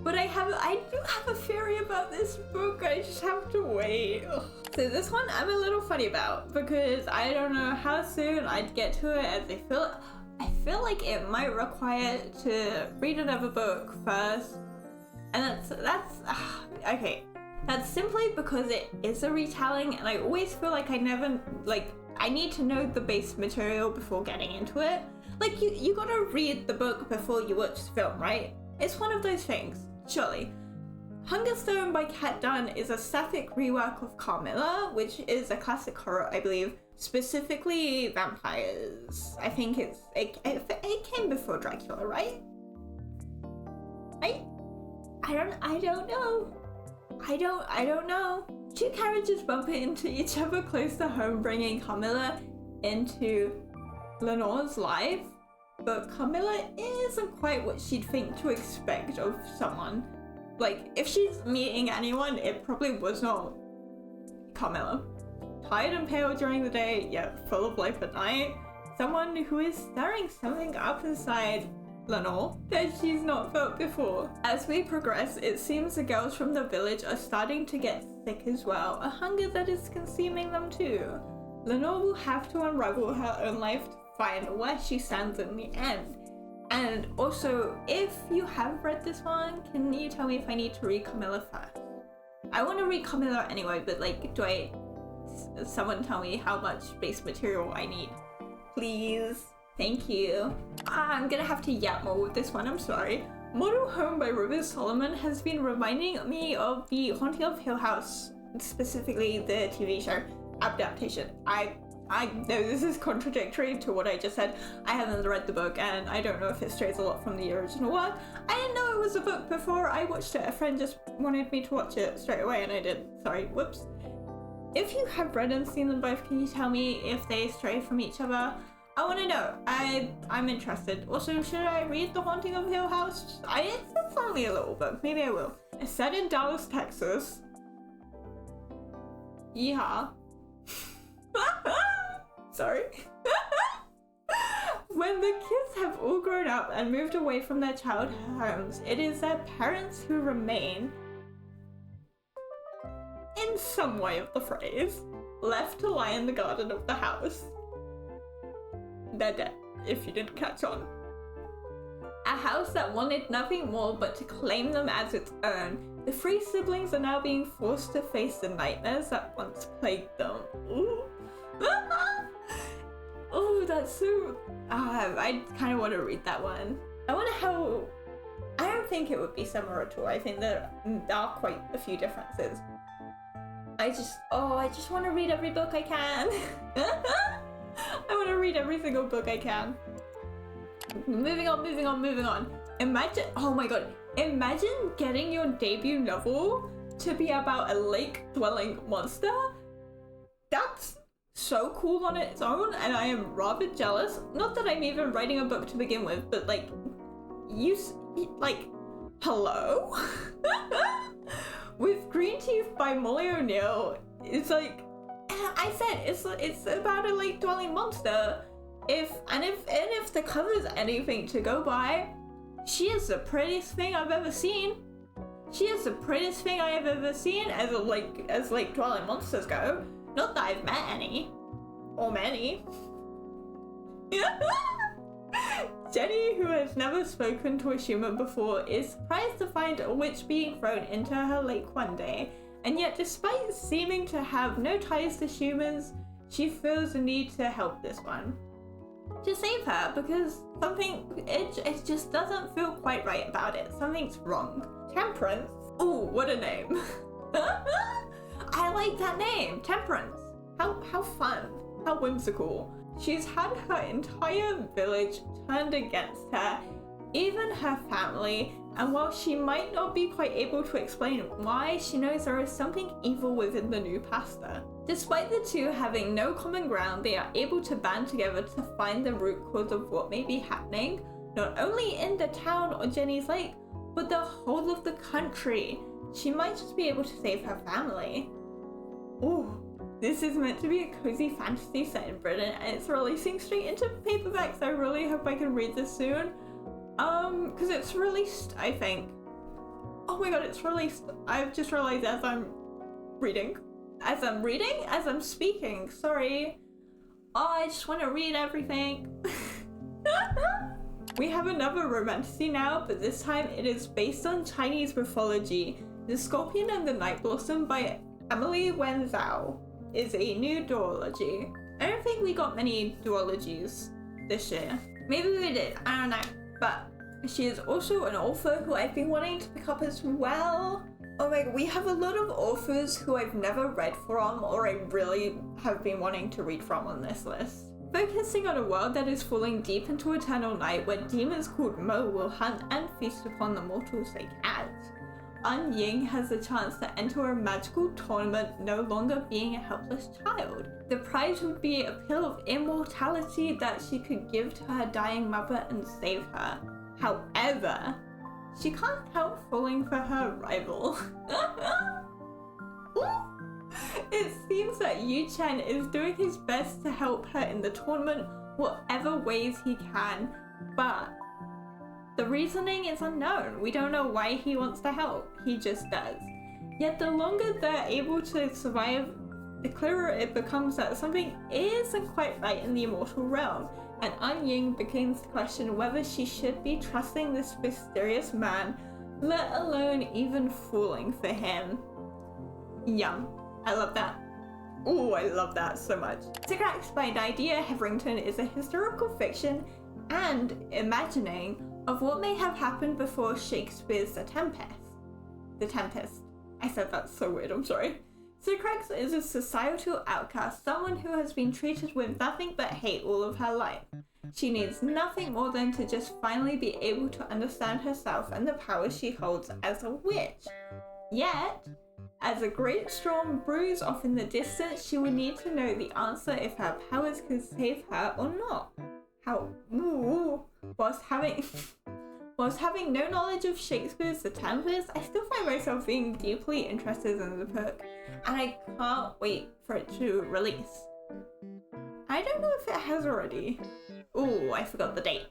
But I do have a theory about this book. I just have to wait. Ugh. So this one I'm a little funny about, because I don't know how soon I'd get to it, as I feel like it might require to read another book first. And that's okay. That's simply because it is a retelling, and I always feel like I need to know the base material before getting into it. Like, you gotta read the book before you watch the film, right? It's one of those things, surely. Hungerstone by Kat Dunn is a sapphic rework of Carmilla, which is a classic horror, I believe, specifically vampires. I think it came before Dracula, right? I don't know. I don't know. Two carriages bump into each other close to home, bringing Carmilla into Lenore's life. But Carmilla isn't quite what she'd think to expect of someone. Like, if she's meeting anyone, it probably was not Carmilla. Tired and pale during the day, yet full of life at night. Someone who is stirring something up inside Lenore that she's not felt before. As we progress, it seems the girls from the village are starting to get sick as well, a hunger that is consuming them too. Lenore will have to unravel her own life to find where she stands in the end. And also, if you have read this one, can you tell me if I need to read Carmilla first? I want to read Carmilla anyway, but like, someone tell me how much base material I need, please? Thank you. I'm gonna have to yap more with this one, I'm sorry. Model Home by Rivers Solomon has been reminding me of the Haunting of Hill House, specifically the TV show adaptation. I know this is contradictory to what I just said. I haven't read the book and I don't know if it strays a lot from the original work. I didn't know it was a book before I watched it. A friend just wanted me to watch it straight away and I did. Sorry, whoops. If you have read and seen them both, can you tell me if they stray from each other? I want to know. I'm interested. Also, should I read The Haunting of Hill House? It's only a little book. Maybe I will. It's set in Dallas, Texas. Yeehaw. Sorry. When the kids have all grown up and moved away from their childhood homes, it is their parents who remain, in some way of the phrase, left to lie in the garden of the house. They're dead, if you didn't catch on. A house that wanted nothing more but to claim them as its own. The three siblings are now being forced to face the nightmares that once plagued them. Ooh. Oh, that's so... I kind of want to read that one. I wonder how... I don't think it would be similar at all. I think there are quite a few differences. I just want to read every book I can. I want to read every single book I can. Moving on. Imagine, oh my god, imagine getting your debut novel to be about a lake-dwelling monster. That's so cool on its own, and I am rather jealous. Not that I'm even writing a book to begin with, but like, hello? With Green Teeth by Molly O'Neill, it's like, I said, it's about a lake-dwelling monster. If the cover's anything to go by, she is the prettiest thing I've ever seen. She is the prettiest thing I have ever seen as lake-dwelling monsters go. Not that I've met any. Or many. Jenny, who has never spoken to a human before, is surprised to find a witch being thrown into her lake one day. And yet, despite seeming to have no ties to humans, she feels the need to help this one. To save her, because it just doesn't feel quite right about it. Something's wrong. Temperance? Ooh, what a name. I like that name, Temperance. How fun, how whimsical. She's had her entire village turned against her, even her family, and while she might not be quite able to explain why, she knows there is something evil within the new pastor. Despite the two having no common ground, they are able to band together to find the root cause of what may be happening, not only in the town or Jenny's lake, but the whole of the country. She might just be able to save her family. Ooh, this is meant to be a cozy fantasy set in Britain, and it's releasing straight into paperbacks. I really hope I can read this soon. Because it's released, I think. Oh my god, it's released. I've just realized as I'm speaking, sorry. Oh, I just want to read everything. We have another romantasy now, but this time it is based on Chinese mythology. The Scorpion and the Night Blossom by Emily Wen Zhao is a new duology. I don't think we got many duologies this year. Maybe we did, I don't know. But she is also an author who I've been wanting to pick up as well. Oh my god, we have a lot of authors who I've never read from or I really have been wanting to read from on this list. Focusing on a world that is falling deep into eternal night where demons called Mo will hunt and feast upon the mortals they catch. Ying has the chance to enter a magical tournament, no longer being a helpless child. The prize would be a pill of immortality that she could give to her dying mother and save her. However, she can't help falling for her rival. It seems that Yu Chen is doing his best to help her in the tournament whatever ways he can, but the reasoning is unknown. We don't know why he wants to help, he just does. Yet the longer they're able to survive, the clearer it becomes that something isn't quite right in the immortal realm, and Ying begins to question whether she should be trusting this mysterious man, let alone even falling for him. Yum. I love that. Oh, I love that so much. Cigarettes by Nydia Hetherington is a historical fiction and imagining of what may have happened before Shakespeare's The Tempest. I said that so weird, I'm sorry. Cigarettes is a societal outcast, someone who has been treated with nothing but hate all of her life. She needs nothing more than to just finally be able to understand herself and the power she holds as a witch. Yet, As a great storm brews off in the distance, she will need to know the answer if her powers can save her or not. Whilst having no knowledge of Shakespeare's The Tempest, I still find myself being deeply interested in the book, and I can't wait for it to release. I don't know if it has already. Ooh, I forgot the date.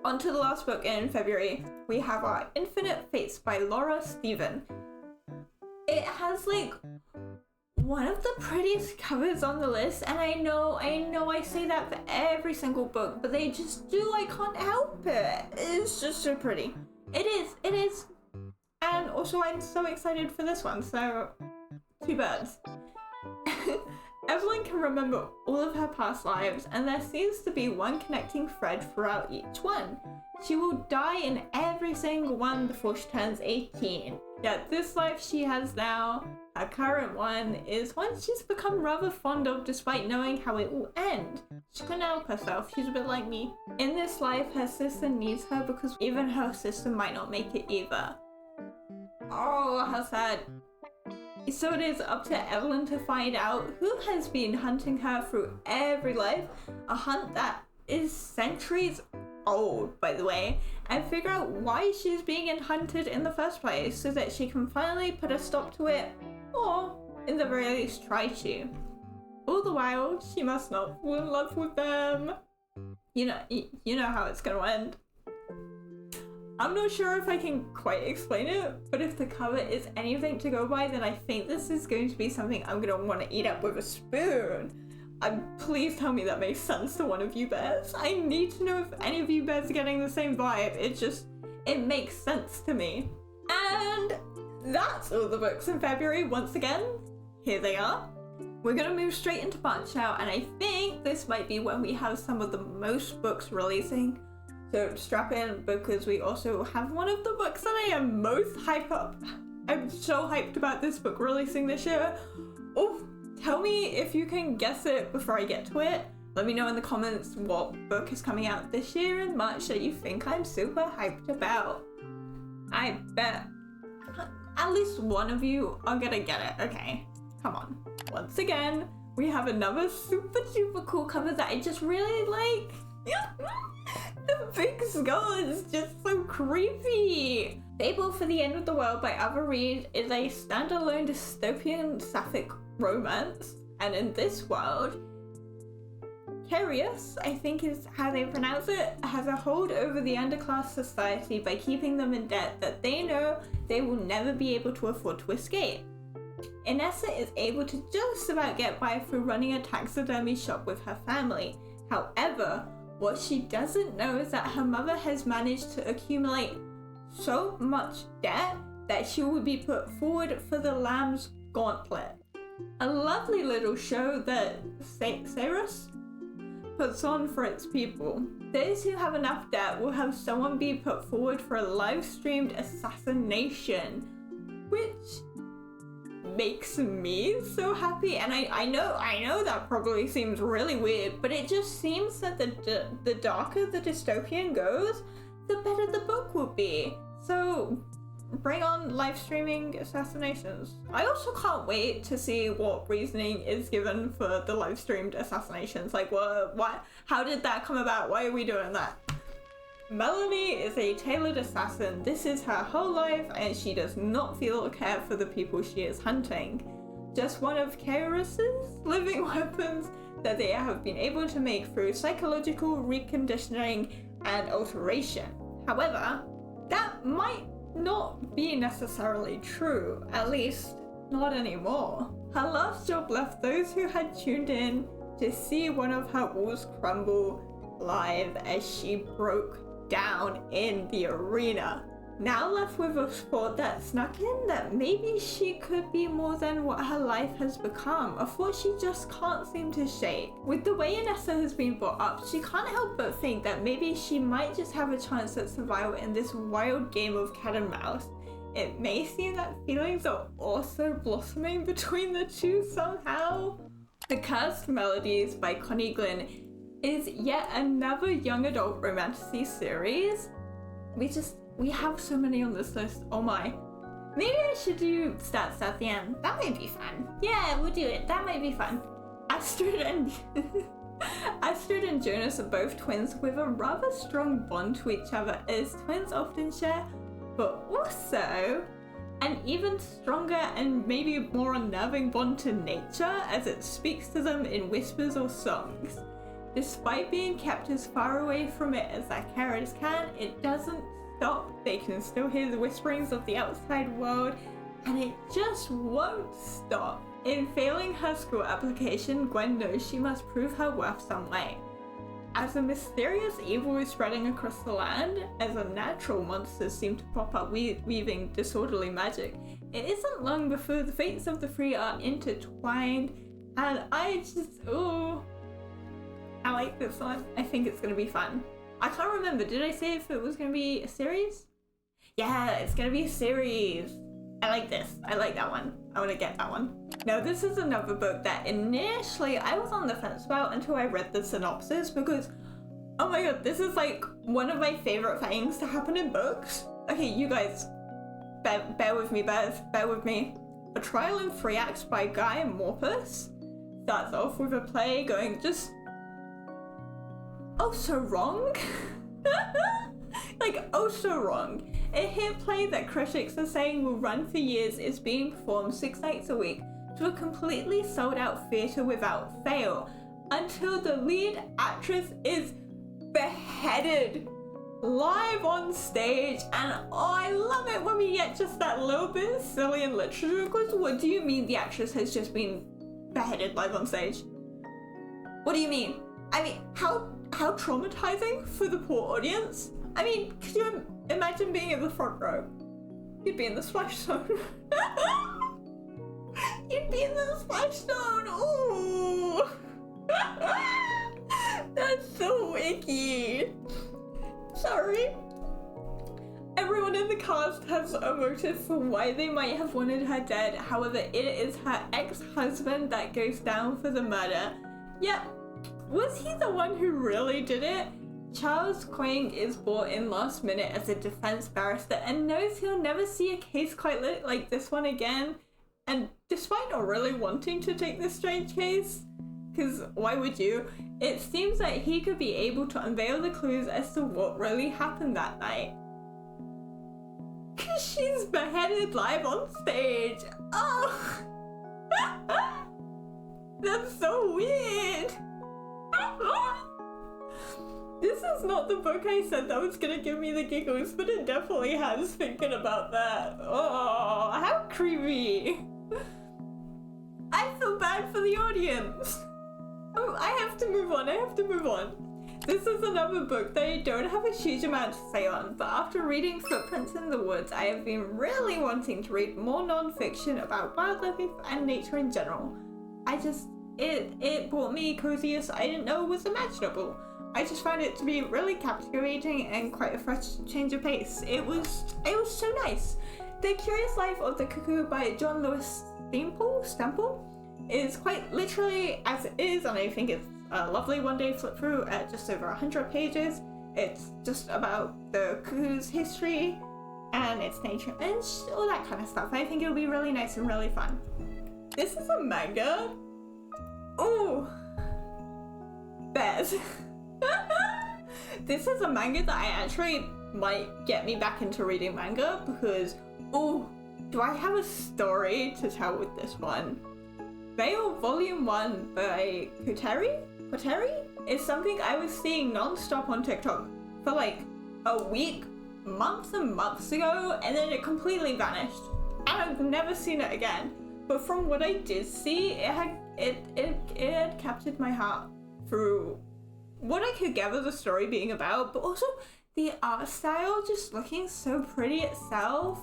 On to the last book in February. We have our Infinite Fates by Laura Stephen. It has like one of the prettiest covers on the list, and I know I say that for every single book, but they just do. I can't help it. It's just so pretty. It is. And also I'm so excited for this one, so two birds. Evelyn can remember all of her past lives, and there seems to be one connecting thread throughout each one. She will die in every single one before she turns 18. Yet this life she has now, her current one, is one she's become rather fond of despite knowing how it will end. She couldn't help herself, she's a bit like me. In this life, her sister needs her because even her sister might not make it either. Oh, how sad. So it is up to Evelyn to find out who has been hunting her through every life, a hunt that is centuries old, by the way, and figure out why she's being hunted in the first place so that she can finally put a stop to it, or in the very least try to. All the while, she must not fall in love with them. You know how it's gonna end. I'm not sure if I can quite explain it, but if the cover is anything to go by, then I think this is going to be something I'm gonna want to eat up with a spoon. Please tell me that makes sense to one of you bears. I need to know if any of you bears are getting the same vibe. It makes sense to me. And that's all the books in February. Once again, here they are. We're gonna move straight into March now, and I think this might be when we have some of the most books releasing. So strap in, because we also have one of the books that I am most hyped up. I'm so hyped about this book releasing this year. Oh, tell me if you can guess it before I get to it. Let me know in the comments what book is coming out this year in March that you think I'm super hyped about. I bet at least one of you are gonna get it. Okay, come on. Once again, we have another super cool cover that I just really like. The big skull is just so creepy. Fable for the End of the World by Ava Reed is a standalone dystopian sapphic romance, and in this world, Carius, I think is how they pronounce it, has a hold over the underclass society by keeping them in debt that they know they will never be able to afford to escape. Inessa is able to just about get by through running a taxidermy shop with her family. However, what she doesn't know is that her mother has managed to accumulate so much debt that she will be put forward for the Lamb's Gauntlet, a lovely little show that Cyrus puts on for its people. Those who have enough debt will have someone be put forward for a live-streamed assassination, which makes me so happy. And I know that probably seems really weird, but it just seems that the darker the dystopian goes, the better the book will be. So bring on live streaming assassinations. I also can't wait to see what reasoning is given for the live streamed assassinations. Like, what? How did that come about? Why are we doing that? Melanie is a tailored assassin. This is her whole life, and she does not feel or care for the people she is hunting. Just one of Carius's living weapons that they have been able to make through psychological reconditioning and alteration. However, that might not be necessarily true, at least not anymore. Her last job left those who had tuned in to see one of her walls crumble live as she broke down in the arena. Now left with a thought that snuck in that maybe she could be more than what her life has become, a thought she just can't seem to shake. With the way Inessa has been brought up, she can't help but think that maybe she might just have a chance at survival in this wild game of cat and mouse. It may seem that feelings are also blossoming between the two somehow. The Cursed Melodies by Connie Glynn is yet another young adult romantasy series. We have so many on this list, oh my. Maybe I should do stats at the end. That might be fun. Yeah, we'll do it. That might be fun. Astrid and Astrid and Jonas are both twins with a rather strong bond to each other, as twins often share, but also an even stronger and maybe more unnerving bond to nature, as it speaks to them in whispers or songs. Despite being kept as far away from it as their carers can, it doesn't stop. They can still hear the whisperings of the outside world, and it just won't stop. In failing her school application, Gwen knows she must prove her worth some way. As a mysterious evil is spreading across the land, as unnatural monsters seem to pop up weaving disorderly magic, it isn't long before the fates of the three are intertwined, and I like this one. I think it's gonna be fun. I can't remember, did I say if it was gonna be a series? Yeah, it's gonna be a series. I like this. I like that one. I want to get that one. Now, this is another book that initially I was on the fence about until I read the synopsis, because, oh my god, this is like one of my favorite things to happen in books. Okay, you guys, bear with me, bear with me. A Trial in 3 Acts by Guy Morpus starts off with a play going just oh so wrong. Like, oh so wrong. A hit play that critics are saying will run for years is being performed 6 nights a week to a completely sold out theatre without fail, until the lead actress is beheaded live on stage. And oh, I love it when we get just that little bit silly in literature, because what do you mean the actress has just been beheaded live on stage? What do you mean? I mean, how traumatizing for the poor audience? I mean, could you imagine being in the front row? You'd be in the splash zone. You'd be in the splash zone. Ooh. That's so icky. Sorry. Everyone in the cast has a motive for why they might have wanted her dead. However, it is her ex-husband that goes down for the murder. Yep. Was he the one who really did it? Charles Quang is brought in last minute as a defense barrister and knows he'll never see a case quite like this one again. And despite not really wanting to take this strange case, because why would you? It seems that he could be able to unveil the clues as to what really happened that night. Cause she's beheaded live on stage. Oh! That's so weird. This is not the book I said that was gonna give me the giggles, but it definitely has, thinking about that. Oh, how creepy. I feel bad for the audience. Oh, I have to move on. This is another book that I don't have a huge amount to say on, but after reading Footprints in the Woods, I have been really wanting to read more non-fiction about wildlife and nature in general. It brought me coziest I didn't know was imaginable. I just found it to be really captivating and quite a fresh change of pace. It was so nice. The Curious Life of the Cuckoo by John Lewis Stemple is quite literally as it is, and I think it's a lovely one-day flip through at just over 100 pages. It's just about the cuckoo's history and its nature and all that kind of stuff. I think it'll be really nice and really fun. This is a manga. Ooh, bears. This is a manga that I actually might get me back into reading manga, because, ooh, do I have a story to tell with this one? Veil Volume 1 by Chatty is something I was seeing non-stop on TikTok for like a week, months and months ago, and then it completely vanished. And I've never seen it again. But from what I did see, it had captured my heart through what I could gather the story being about, but also the art style just looking so pretty itself.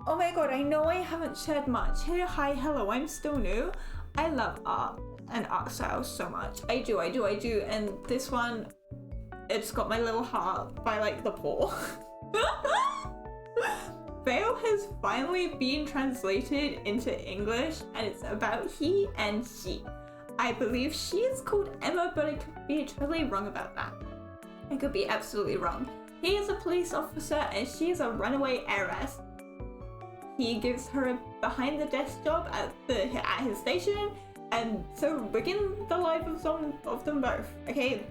Oh my god, I know I haven't shared much here. Hi, hello, I'm still new. I love art and art styles so much. I do. And this one, it's got my little heart by like the paw. Veil has finally been translated into English, and it's about he and she. I believe she is called Emma, but I could be totally wrong about that. I could be absolutely wrong. He is a police officer and she is a runaway heiress. he gives her a behind the desk job at his station, and so begin the life of them both. Okay,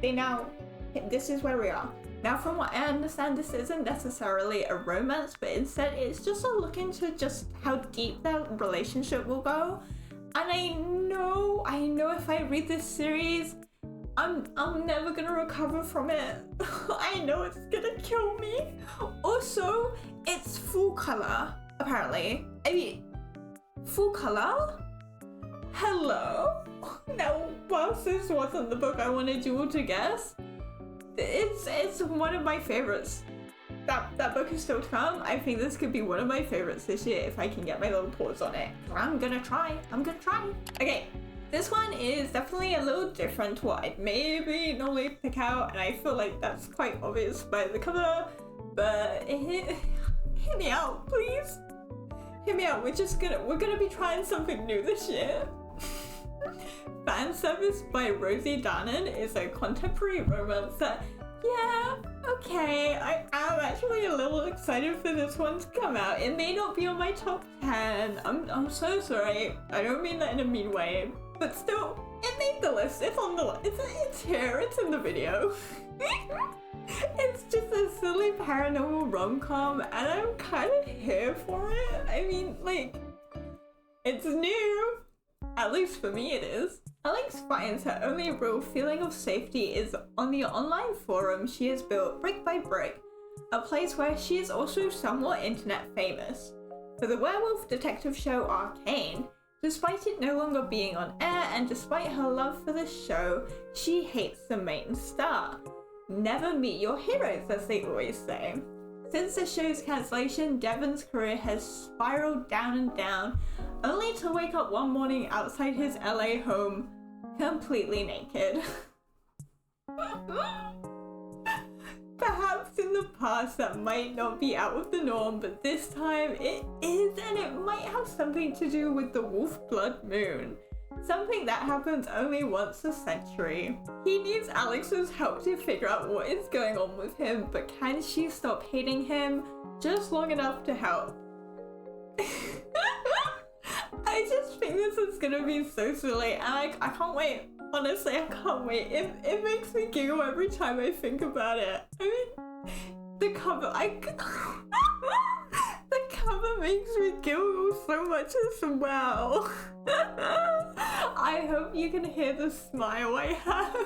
this is where we are. Now, from what I understand, this isn't necessarily a romance, but instead it's just a look into just how deep that relationship will go. And I know if I read this series, I'm never gonna recover from it. I know it's gonna kill me. Also, it's full color, apparently. I mean, full color? Hello? Now, whilst this wasn't the book I wanted you all to guess, it's one of my favorites. That book is still to come. I think this could be one of my favorites this year if I can get my little paws on it. I'm gonna try. Okay, this one is definitely a little different to what I'd maybe normally pick out, and I feel like that's quite obvious by the cover, but hit me out, please. Hit me out. We're gonna be trying something new this year. Fan Service by Rosie Darnan is a contemporary romance that, yeah, okay, I am actually a little excited for this one to come out. It may not be on my top 10. I'm so sorry. I don't mean that in a mean way, but still, it made the list. It's on the list. It's here. It's in the video. It's just a silly paranormal rom-com, and I'm kind of here for it. I mean, like, it's new. At least for me it is. Alex finds her only real feeling of safety is on the online forum she has built brick by brick, a place where she is also somewhat internet famous. For the werewolf detective show Arcane, despite it no longer being on air and despite her love for the show, she hates the main star. Never meet your heroes, as they always say. Since the show's cancellation, Devon's career has spiraled down and down, only to wake up one morning outside his LA home, completely naked. Perhaps in the past that might not be out of the norm, but this time it is, and it might have something to do with the wolf blood moon. Something that happens only once a century. He needs Alex's help to figure out what is going on with him, but can she stop hating him just long enough to help? I just think this is gonna be so silly, and I can't wait. Honestly, I can't wait. It makes me giggle every time I think about it. I mean, the cover, the cover makes me giggle so much as well. I hope you can hear the smile I have.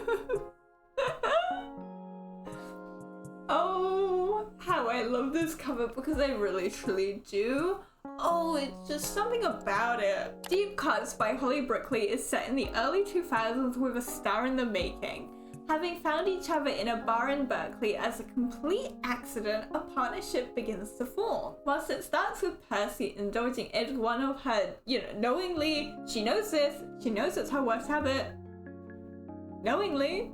Oh, how I love this cover, because I really truly do. Oh, it's just something about it. Deep Cuts by Holly Brickley is set in the early 2000s with a star in the making. Having found each other in a bar in Berkeley as a complete accident, a partnership begins to form. Whilst it starts with Percy indulging in one of her, knowingly, she knows it's her worst habit, knowingly,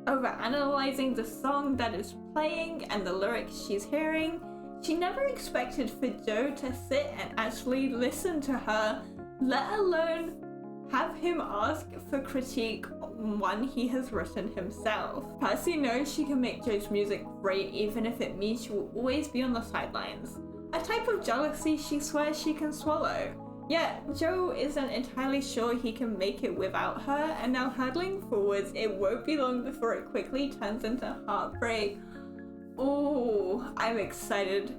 overanalyzing the song that is playing and the lyrics she's hearing. She never expected for Joe to sit and actually listen to her, let alone have him ask for critique on one he has written himself. Percy knows she can make Joe's music great even if it means she will always be on the sidelines. A type of jealousy she swears she can swallow. Yet, Joe isn't entirely sure he can make it without her, and now hurtling forwards, it won't be long before it quickly turns into heartbreak. Oh, I'm excited.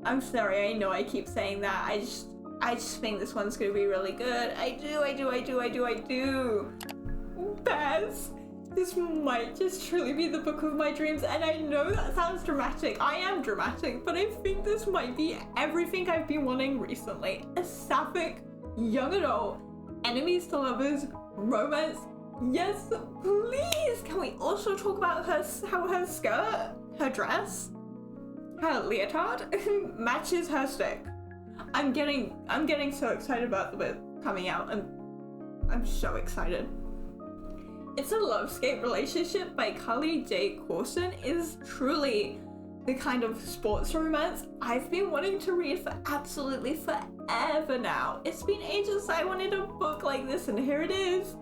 I'm sorry, I know I keep saying that. I just think this one's gonna be really good. I do. Baz, this might just truly be the book of my dreams, and I know that sounds dramatic. I am dramatic, but I think this might be everything I've been wanting recently. A sapphic, young adult, enemies to lovers, romance. Yes, please! Can we also talk about how her skirt, her dress, her leotard matches her stick? I'm getting so excited about the book coming out, and I'm so excited. It's a Lovescape Relationship by Carly J. Corson is truly the kind of sports romance I've been wanting to read for absolutely forever now. It's been ages I wanted a book like this, and here it is.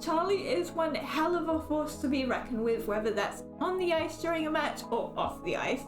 Charlie is one hell of a force to be reckoned with, whether that's on the ice during a match or off the ice.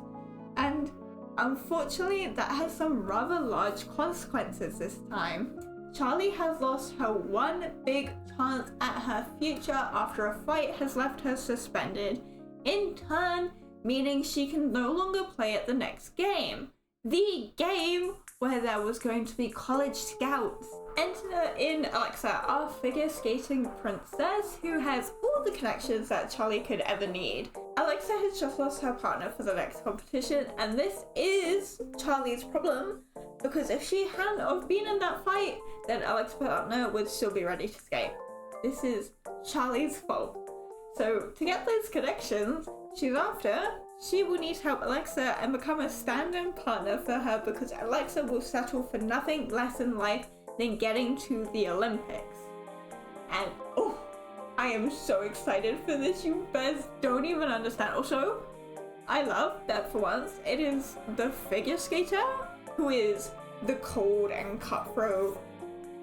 And Unfortunately, that has some rather large consequences this time. Charlie has lost her one big chance at her future after a fight has left her suspended, in turn meaning she can no longer play at the next game. The game where there was going to be college scouts. Enter in Alexa, our figure skating princess who has all the connections that Charlie could ever need. Alexa has just lost her partner for the next competition, and this is Charlie's problem, because if she hadn't have been in that fight, then Alexa's partner would still be ready to skate. This is Charlie's fault. So to get those connections she's after, she will need to help Alexa and become a stand-in partner for her, because Alexa will settle for nothing less in life than getting to the Olympics. And oh, I am so excited for this. You guys don't even understand. Also, I love that for once it is the figure skater who is the cold and cutthroat,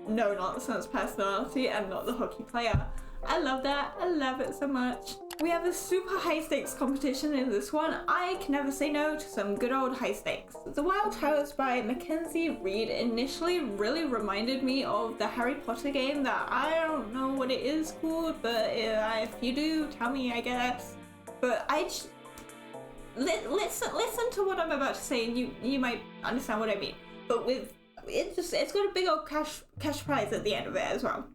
no nonsense personality, and not the hockey player. I love that. I love it so much. We have a super high stakes competition in this one. I can never say no to some good old high stakes. The Wild Towers by Mackenzie Reed initially really reminded me of the Harry Potter game that I don't know what it is called, but if you do, tell me, I guess. But I just listen to what I'm about to say, and you might understand what I mean. But with it's got a big old cash prize at the end of it as well.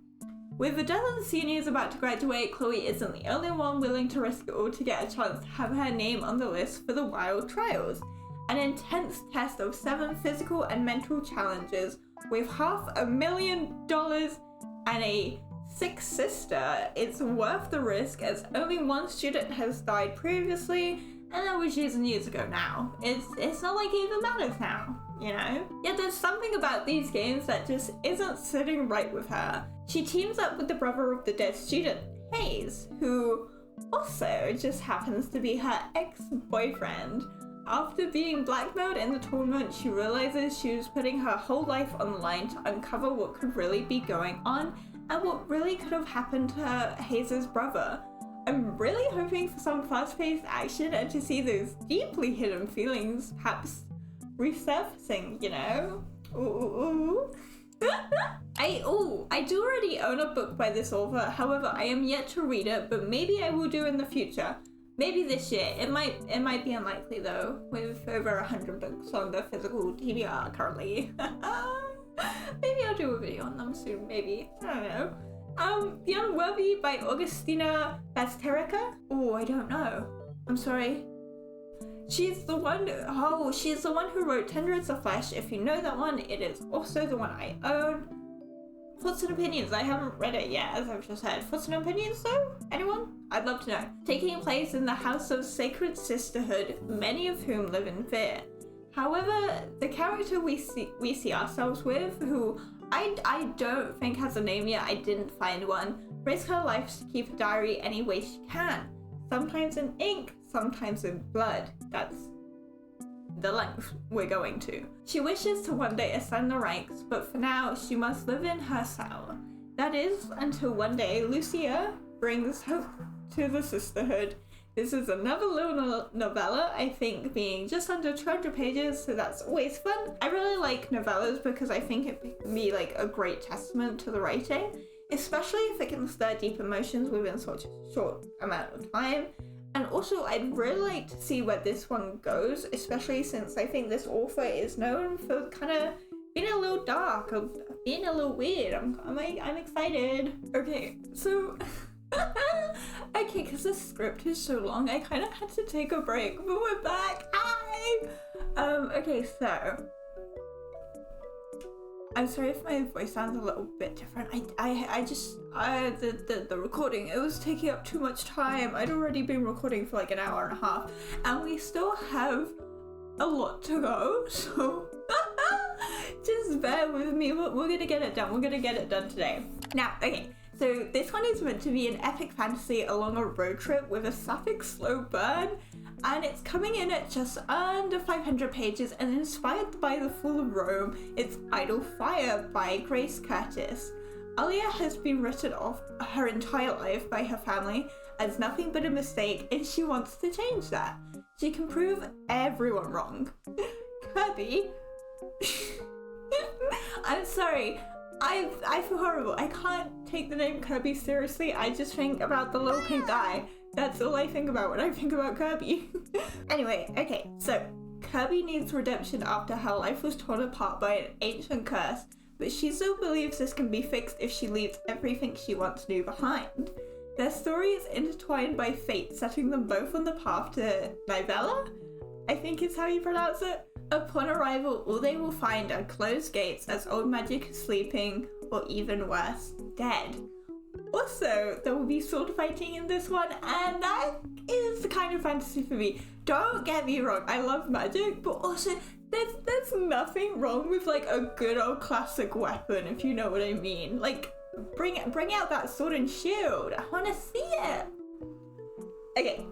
With a dozen seniors about to graduate, Chloe isn't the only one willing to risk it all to get a chance to have her name on the list for the Wild Trials, an intense test of 7 physical and mental challenges with $500,000 and a sick sister. It's worth the risk, as only one student has died previously, and that was years and years ago now. It's not like it even matters now, you know? Yet there's something about these games that just isn't sitting right with her. She teams up with the brother of the dead student, Hayes, who also just happens to be her ex-boyfriend. After being blackmailed in the tournament, she realizes she was putting her whole life on the line to uncover what could really be going on and what really could have happened to Hayes' brother. I'm really hoping for some fast-paced action and to see those deeply hidden feelings perhaps resurfacing, you know? Ooh. I do already own a book by this author, however I am yet to read it, but maybe I will do in the future. Maybe this year. It might be unlikely though, with over 100 books on the physical TBR currently. Maybe I'll do a video on them soon, maybe. I don't know. The Unworthy by Augustina Basterica? Oh, I don't know. I'm sorry. She's the one who wrote Tendrils of Flesh. If you know that one, it is also the one I own. Thoughts and opinions? I haven't read it yet, as I've just said. Thoughts and opinions though? Anyone? I'd love to know. Taking place in the House of Sacred Sisterhood, many of whom live in fear. However, the character we see ourselves with, who I don't think has a name yet, I didn't find one, risks her life to keep a diary any way she can. Sometimes in ink, sometimes in blood. That's the length we're going to. She wishes to one day ascend the ranks, but for now, she must live in her cell. That is, until one day Lucia brings hope to the sisterhood. This is another little novella, I think, being just under 200 pages, so that's always fun. I really like novellas because I think it can be like a great testament to the writing, especially if it can stir deep emotions within such a short amount of time. And also, I'd really like to see where this one goes, especially since I think this author is known for kind of being a little dark, or being a little weird. I'm excited. Okay, so okay, because the script is so long, I kind of had to take a break, but we're back. Hi. Okay, so I'm sorry if my voice sounds a little bit different. The recording, it was taking up too much time. I'd already been recording for like an hour and a half, and we still have a lot to go, so just bear with me. We're gonna get it done. We're gonna get it done today. Now, okay, so this one is meant to be an epic fantasy along a road trip with a sapphic slow burn, and it's coming in at just under 500 pages and inspired by the Fall of Rome. It's Idle Fire by Grace Curtis. Alia has been written off her entire life by her family as nothing but a mistake, and she wants to change that. She can prove everyone wrong. Kirby. I'm sorry. I feel horrible. I can't take the name Kirby seriously. I just think about the little pink guy. That's all I think about when I think about Kirby. Anyway, okay, so Kirby needs redemption after her life was torn apart by an ancient curse, but she still believes this can be fixed if she leaves everything she once knew behind. Their story is intertwined by fate, setting them both on the path to Nivella, I think is how you pronounce it. Upon arrival, all they will find are closed gates as old magic is sleeping, or even worse, dead. Also, there will be sword fighting in this one, and that is the kind of fantasy for me. Don't get me wrong, I love magic, but also there's nothing wrong with like a good old classic weapon, if you know what I mean. Like, bring out that sword and shield. I want to see it. Okay.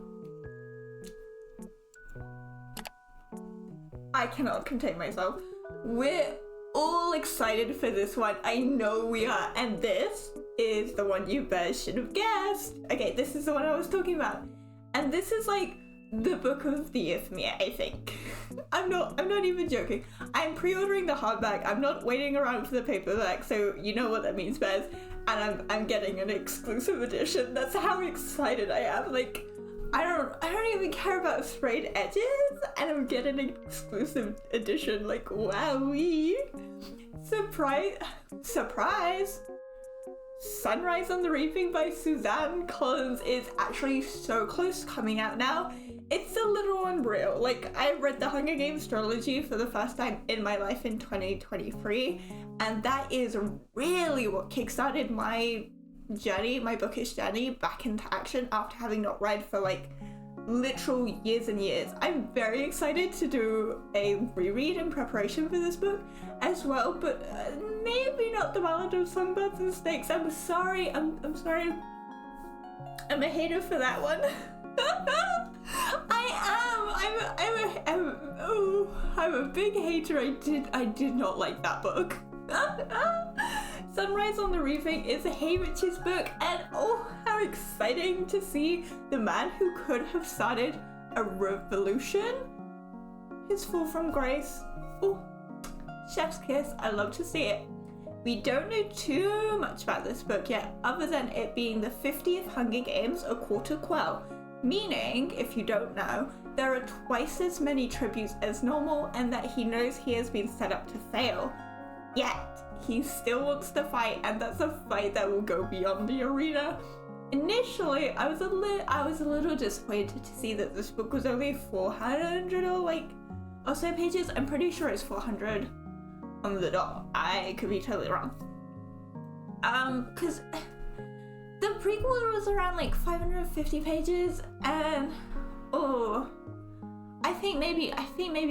I cannot contain myself. We're all excited for this one. I know we are, and this is the one you both should have guessed. Okay, this is the one I was talking about. And this is like the book of the year for me, I think. I'm not even joking. I'm pre-ordering the hardback. I'm not waiting around for the paperback, so you know what that means, Bez. And I'm getting an exclusive edition. That's how excited I am. Like, I don't even care about sprayed edges, and I'm getting an exclusive edition. Like, wowee. Surprise! Sunrise on the Reaping by Suzanne Collins is actually so close to coming out now. It's a little unreal. Like, I read the Hunger Games trilogy for the first time in my life in 2023, and that is really what kickstarted my journey, my bookish journey back into action after having not read for like literal years and years. I'm very excited to do a reread in preparation for this book as well, but maybe not the Ballad of Songbirds and Snakes. I'm sorry. I'm sorry. I'm a hater for that one. I'm a big hater. I did not like that book. Sunrise on the Reaping is Haymitch's book, and oh, how exciting to see the man who could have started a revolution, his fall from grace. Oh, chef's kiss. I love to see it. We don't know too much about this book yet, other than it being the 50th Hunger Games, a quarter quell, meaning, if you don't know, there are twice as many tributes as normal, and that he knows he has been set up to fail. Yet, he still wants to fight, and that's a fight that will go beyond the arena. Initially, I was a little disappointed to see that this book was only 400 or so pages. I'm pretty sure it's 400 on the dot. I could be totally wrong. Because the prequel was around like 550 pages, and I think maybe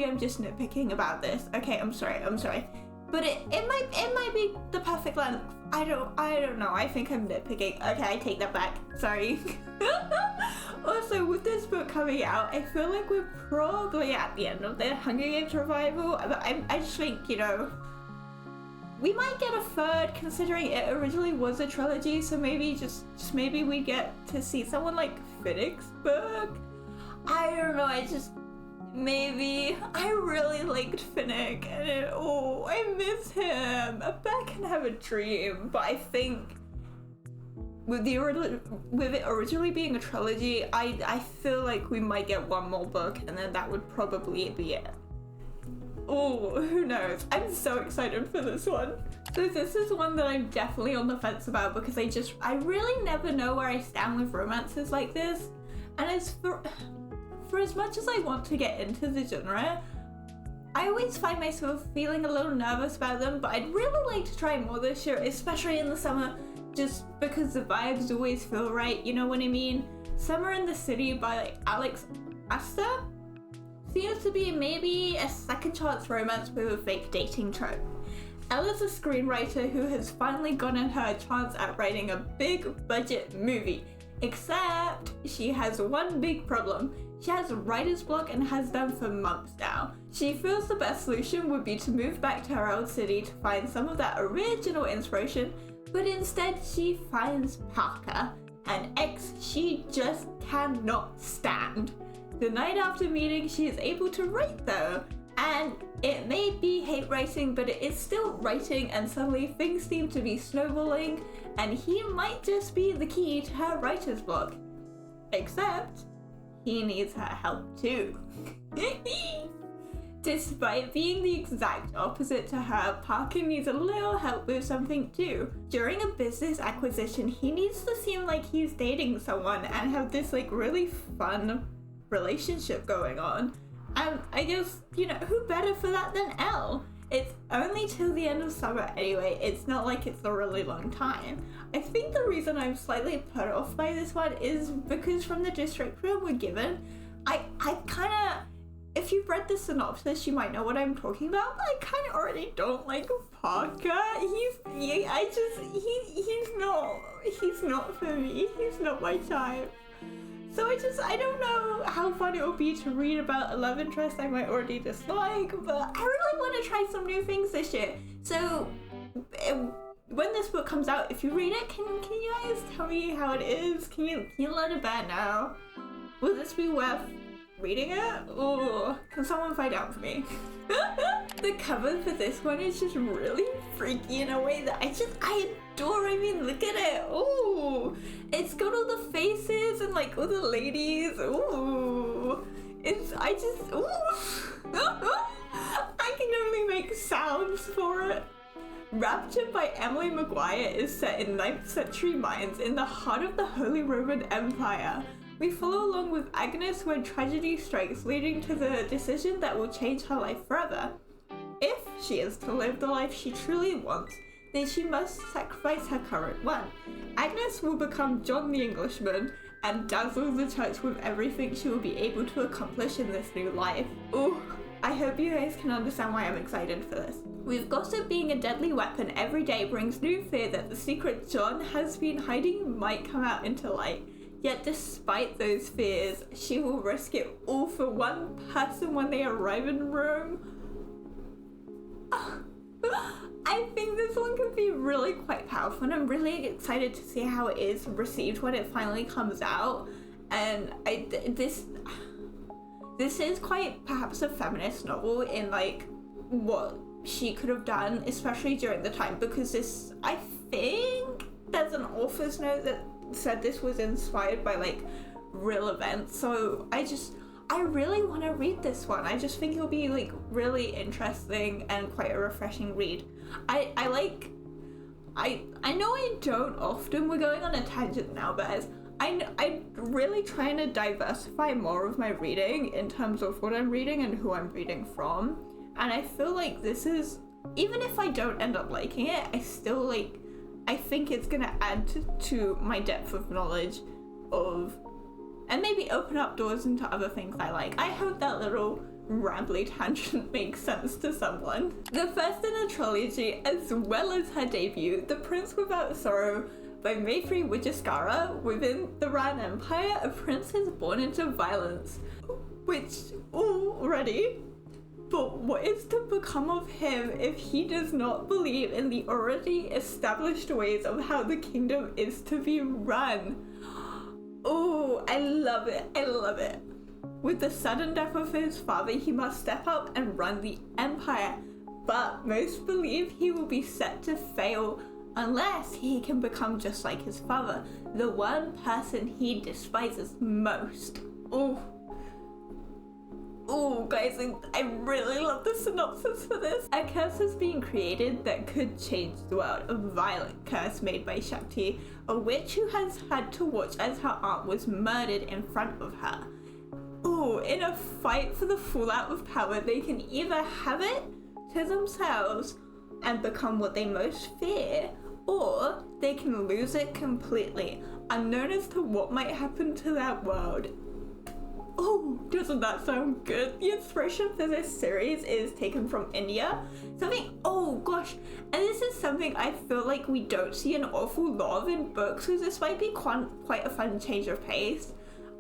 I'm just nitpicking about this. Okay, I'm sorry. But it might be the perfect length. I don't know. I think I'm nitpicking. Okay, I take that back. Sorry. Also, with this book coming out, I feel like we're probably at the end of the Hunger Games revival. But I just think, you know, we might get a third, considering it originally was a trilogy. So maybe just maybe we get to see someone like Finnick's book. I don't know. Maybe. I really liked Finnick, and I miss him. A bat can have a dream, but I think with it originally being a trilogy, I feel like we might get one more book, and then that would probably be it. Oh, who knows? I'm so excited for this one. So this is one that I'm definitely on the fence about, because I really never know where I stand with romances like this, and it's for as much as I want to get into the genre, I always find myself feeling a little nervous about them, but I'd really like to try more this year, especially in the summer, just because the vibes always feel right, you know what I mean? Summer in the City by Alex Asta seems to be maybe a second chance romance with a fake dating trope. Ella's a screenwriter who has finally gotten her chance at writing a big budget movie, except she has one big problem. She has writer's block and has done for months now. She feels the best solution would be to move back to her old city to find some of that original inspiration, but instead she finds Parker, an ex she just cannot stand. The night after meeting, she is able to write though, And it may be hate writing, but it is still writing, and suddenly things seem to be snowballing, and he might just be the key to her writer's block. Except, he needs her help too. Despite being the exact opposite to her, Parker needs a little help with something too. During a business acquisition, he needs to seem like he's dating someone and have this like really fun relationship going on. And I guess, you know, who better for that than Elle? It's only till the end of summer anyway, it's not like it's a really long time. I think the reason I'm slightly put off by this one is because from the description we're given, I kinda, if you've read the synopsis, you might know what I'm talking about, but I kinda already don't like Parker. He's not for me, he's not my type. So I don't know how fun it will be to read about a love interest I might already dislike, but I really want to try some new things this year. So when this book comes out, if you read it, can you guys tell me how it is? Can you let it bet now? Will this be worth reading it? Or can someone find out for me? The cover for this one is just really freaky in a way that I adore. I mean, look at it. Ooh, it's got all the faces and like all the ladies. Ooh, ooh. I can only make sounds for it. Rapture by Emily Maguire is set in 9th century Mainz in the heart of the Holy Roman Empire. We follow along with Agnes when tragedy strikes, leading to the decision that will change her life forever. If she is to live the life she truly wants, then she must sacrifice her current one. Agnes will become John the Englishman and dazzle the church with everything she will be able to accomplish in this new life. Ooh, I hope you guys can understand why I'm excited for this. With gossip being a deadly weapon, every day brings new fear that the secret John has been hiding might come out into light. Yet despite those fears, she will risk it all for one person when they arrive in Rome. I think this one could be really quite powerful, and I'm really excited to see how it is received when it finally comes out. And this is quite perhaps a feminist novel in like what she could have done, especially during the time, because this, I think there's an author's note that said this was inspired by like real events, so I really want to read this one. I just think it'll be like really interesting and quite a refreshing read. I know I don't often, we're going on a tangent now, but I'm really trying to diversify more of my reading in terms of what I'm reading and who I'm reading from, and I feel like this is, even if I don't end up liking it, I think it's gonna add to my depth of knowledge of, and maybe open up doors into other things I like. I hope that little rambly tangent makes sense to someone. The first in a trilogy, as well as her debut, The Prince Without Sorrow by Mayfree Wijeskawa. Within the Ran Empire, a prince is born into violence, which, already. But what is to become of him if he does not believe in the already established ways of how the kingdom is to be run? Oh, I love it. I love it. With the sudden death of his father, he must step up and run the empire. But most believe he will be set to fail unless he can become just like his father, the one person he despises most. Oh, guys, I really love the synopsis for this. A curse has been created that could change the world. A violent curse made by Chatty, a witch who has had to watch as her aunt was murdered in front of her. In a fight for the fallout of power, they can either have it to themselves and become what they most fear, or they can lose it completely, unknown as to what might happen to that world. Oh, doesn't that sound good? The inspiration for this series is taken from India. Oh gosh, and this is something I feel like we don't see an awful lot of in books, so this might be quite a fun change of pace.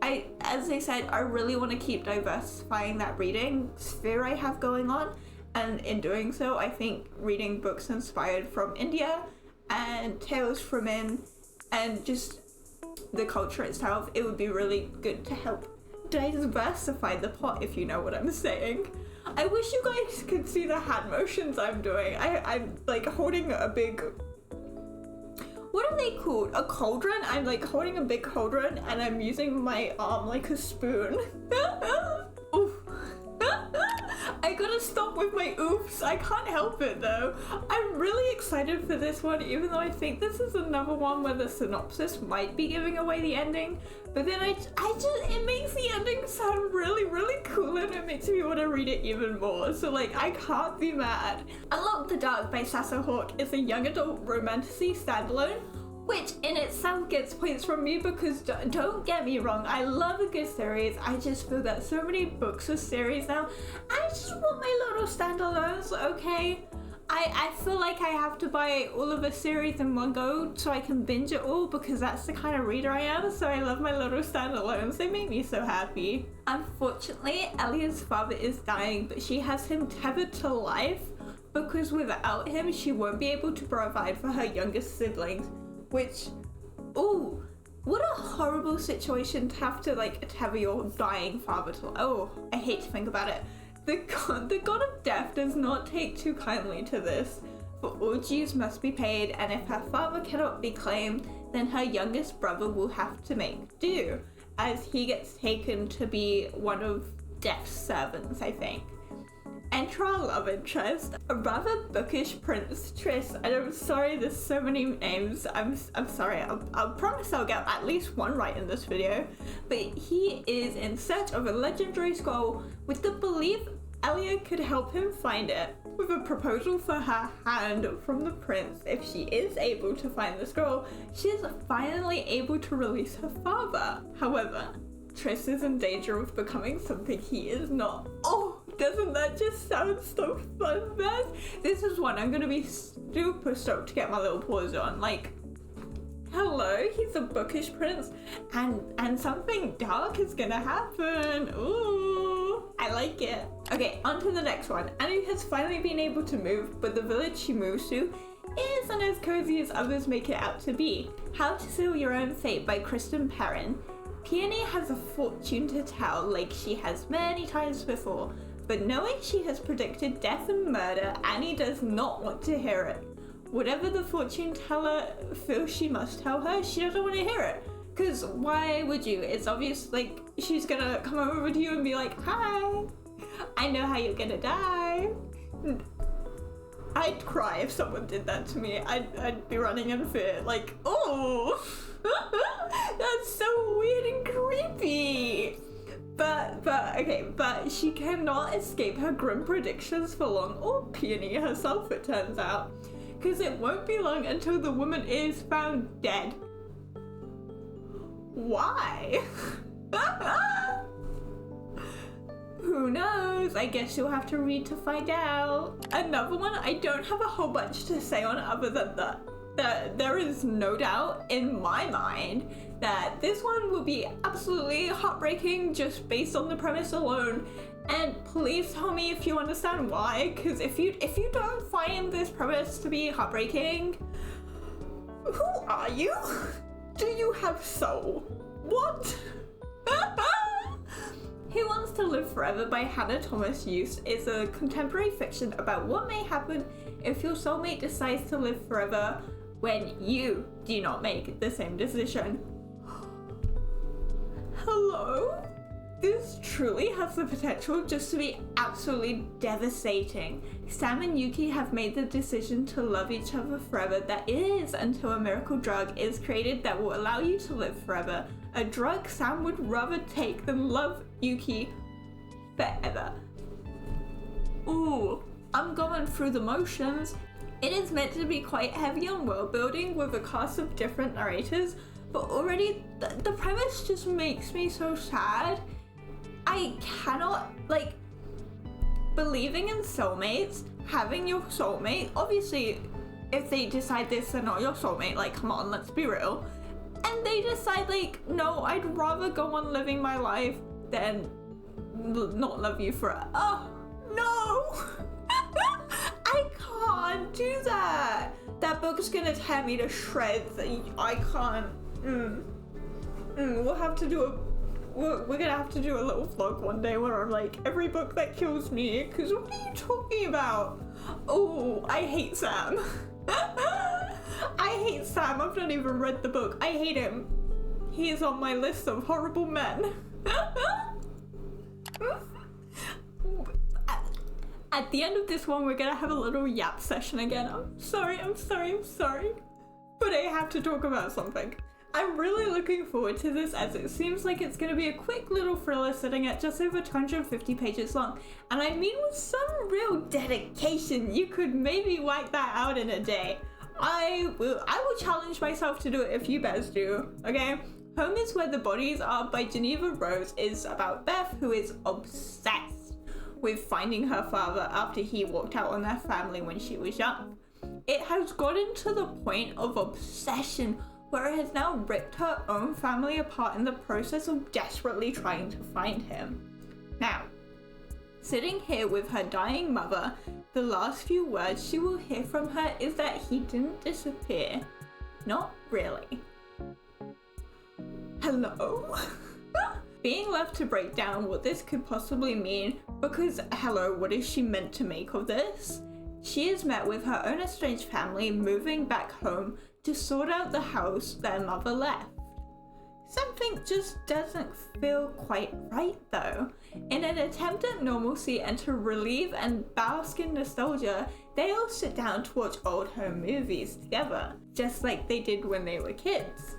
As I said, I really want to keep diversifying that reading sphere I have going on, and in doing so, I think reading books inspired from India and tales from and just the culture itself, it would be really good to help diversify the pot, if you know what I'm saying. I wish you guys could see the hand motions I'm doing. I'm like holding a big, what are they called? A cauldron? I'm like holding a big cauldron and I'm using my arm like a spoon. Oof. I gotta stop with my oofs. I can't help it though. I'm really excited for this one, even though I think this is another one where the synopsis might be giving away the ending. But then it makes the ending sound really, really cool, and it makes me want to read it even more. So like, I can't be mad. Unlock the Dark by Sasso Hawk is a young adult romantasy standalone, which in itself gets points from me because don't get me wrong, I love a good series. I just feel that so many books or series now, I just want my little standalones, okay? I feel like I have to buy all of a series in one go so I can binge it all because that's the kind of reader I am, so I love my little standalones. They make me so happy. Unfortunately, Elia's father is dying, but she has him tethered to life because without him, she won't be able to provide for her youngest siblings. Which, ooh, what a horrible situation to have to like tether your dying father to. Oh, I hate to think about it. The god of death does not take too kindly to this, for all dues must be paid, and if her father cannot be claimed, then her youngest brother will have to make do, as he gets taken to be one of death's servants, I think. Enter our love interest, a rather bookish Prince Triss, and I'm sorry there's so many names, I'm sorry, I'll promise I'll get at least one right in this video, but he is in search of a legendary scroll with the belief Elia could help him find it, with a proposal for her hand from the prince. If she is able to find the scroll, she is finally able to release her father. However, Triss is in danger of becoming something he is not. Oh! Doesn't that just sound so fun, man? This is one I'm gonna be super stoked to get my little paws on. Like, hello, he's a bookish prince, and something dark is gonna happen. Ooh, I like it. Okay, on to the next one. Anu has finally been able to move, but the village she moves to isn't as cozy as others make it out to be. How to Seal Your Own Fate by Kristen Perrin. Peony has a fortune to tell, like she has many times before. But knowing she has predicted death and murder, Annie does not want to hear it. Whatever the fortune teller feels she must tell her, she doesn't want to hear it. Because why would you? It's obvious, like, she's gonna come over to you and be like, hi, I know how you're gonna die. I'd cry if someone did that to me. I'd be running in fear, like, oh, that's so weird and creepy. But she cannot escape her grim predictions for long, or Peony herself, it turns out, because it won't be long until the woman is found dead. Why? Who knows? I guess you'll have to read to find out. Another one I don't have a whole bunch to say on other than that there is no doubt in my mind that this one will be absolutely heartbreaking just based on the premise alone, and please tell me if you understand why, because if you don't find this premise to be heartbreaking, who are you? Do you have soul? What? Who Wants to Live Forever by Hannah Thomas Hughes is a contemporary fiction about what may happen if your soulmate decides to live forever when you do not make the same decision. Hello? This truly has the potential just to be absolutely devastating. Sam and Yuki have made the decision to love each other forever. That is until a miracle drug is created that will allow you to live forever. A drug Sam would rather take than love Yuki forever. Ooh, I'm going through the motions. It is meant to be quite heavy on world building with a cast of different narrators, but already the premise just makes me so sad. I cannot, like, believing in soulmates, having your soulmate, obviously if they decide this they're not your soulmate, like, come on, let's be real, and they decide like, no, I'd rather go on living my life than not love you forever. Oh no. I can't do that. That book is gonna tear me to shreds. I can't. We'll have to do we're gonna have to do a little vlog one day where I'm like, every book that kills me, because what are you talking about? Oh, I hate Sam. I hate Sam. I've not even read the book. I hate him. He is on my list of horrible men. At the end of this one, we're gonna have a little yap session again. I'm sorry. But I have to talk about something. I'm really looking forward to this, as it seems like it's gonna be a quick little thriller sitting at just over 250 pages long. And I mean, with some real dedication, you could maybe whack that out in a day. I will challenge myself to do it if you guys do, okay? Home is Where the Bodies Are by Geneva Rose is about Beth, who is obsessed with finding her father after he walked out on their family when she was young. It has gotten to the point of obsession where it has now ripped her own family apart in the process of desperately trying to find him. Now, sitting here with her dying mother, the last few words she will hear from her is that he didn't disappear. Not really. Hello? Being left to break down what this could possibly mean, because hello, what is she meant to make of this? She is met with her own estranged family moving back home to sort out the house their mother left. Something just doesn't feel quite right though. In an attempt at normalcy and to relieve and bask in nostalgia, they all sit down to watch old home movies together, just like they did when they were kids.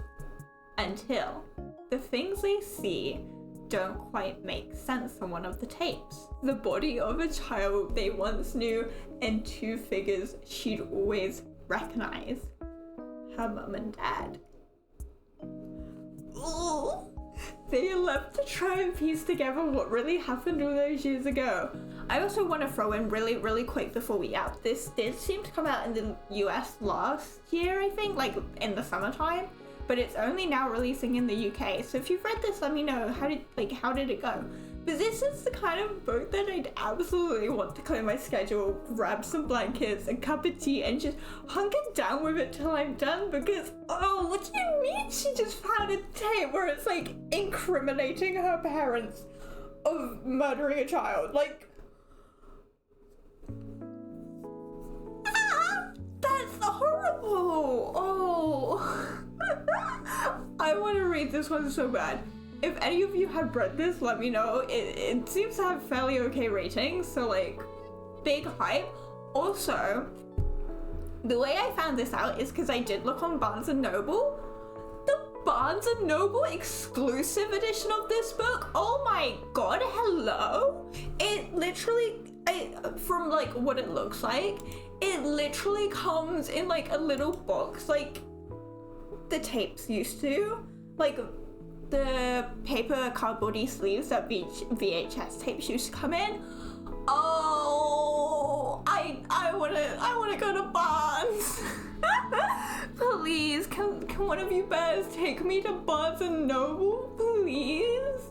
Until the things they see don't quite make sense on one of the tapes. The body of a child they once knew and two figures she'd always recognized. Her mum and dad. Ooh. They are left to try and piece together what really happened all those years ago. I also want to throw in really quick before we out. This did seem to come out in the US last year, I think, like in the summertime, but it's only now releasing in the UK. So if you've read this, let me know, how did it go? But this is the kind of book that I'd absolutely want to clear my schedule, grab some blankets, a cup of tea, and just hunker down with it till I'm done, because, oh, what do you mean she just found a tape where it's like incriminating her parents of murdering a child? Like, that's horrible. Oh. I want to read this one so bad. If any of you have read this, let me know. It seems to have fairly okay ratings, so like, big hype. Also, the way I found this out is because I did look on Barnes & Noble. The Barnes & Noble exclusive edition of this book, oh my god, hello? It literally, from like what it looks like, it literally comes in like a little box, like the tapes used to. Like, the paper cardboardy sleeves that VHS tapes used to come in. Oh, I wanna go to Barnes. Please, can one of you bears take me to Barnes and Noble, please?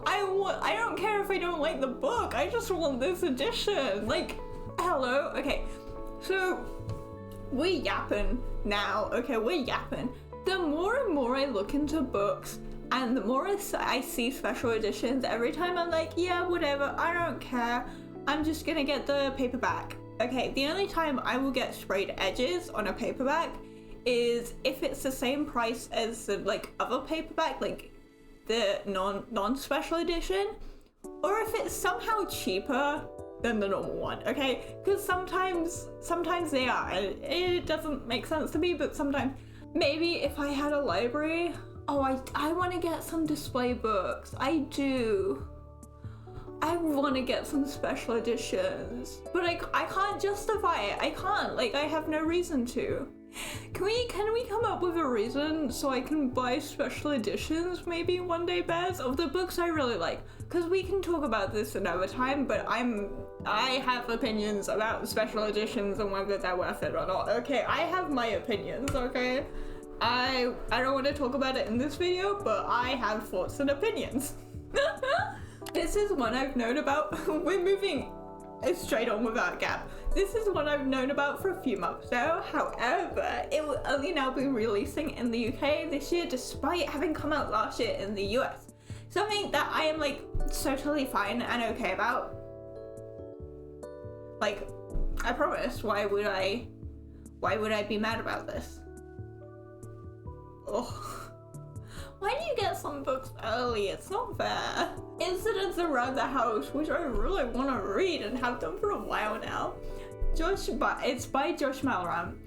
I don't care if I don't like the book. I just want this edition. Like, hello. Okay, so we're yapping now. Okay, we're yapping. The more and more I look into books, and the more I see special editions, every time I'm like, yeah, whatever, I don't care. I'm just gonna get the paperback. Okay, the only time I will get sprayed edges on a paperback is if it's the same price as the like other paperback, like the non-special edition, or if it's somehow cheaper than the normal one, okay? Because sometimes they are. It doesn't make sense to me, but sometimes. Maybe if I had a library, oh, I want to get some display books. I do. I want to get some special editions, but I can't justify it. I can't, like, I have no reason to. Can we come up with a reason so I can buy special editions maybe one day, Bez, of the books I really like? Because we can talk about this another time, but I have opinions about special editions and whether they're worth it or not. Okay, I have my opinions, okay? I don't want to talk about it in this video, but I have thoughts and opinions. This is one I've known about. We're moving straight on without a gap. This is one I've known about for a few months now. However, it will only now be releasing in the UK this year, despite having come out last year in the US. something that I am like totally fine and okay about. Like, I promise, why would I be mad about this? Ugh. Why do you get some books early? It's not fair. Incidents Around the House, which I really want to read and have done for a while now. It's by Josh Malram.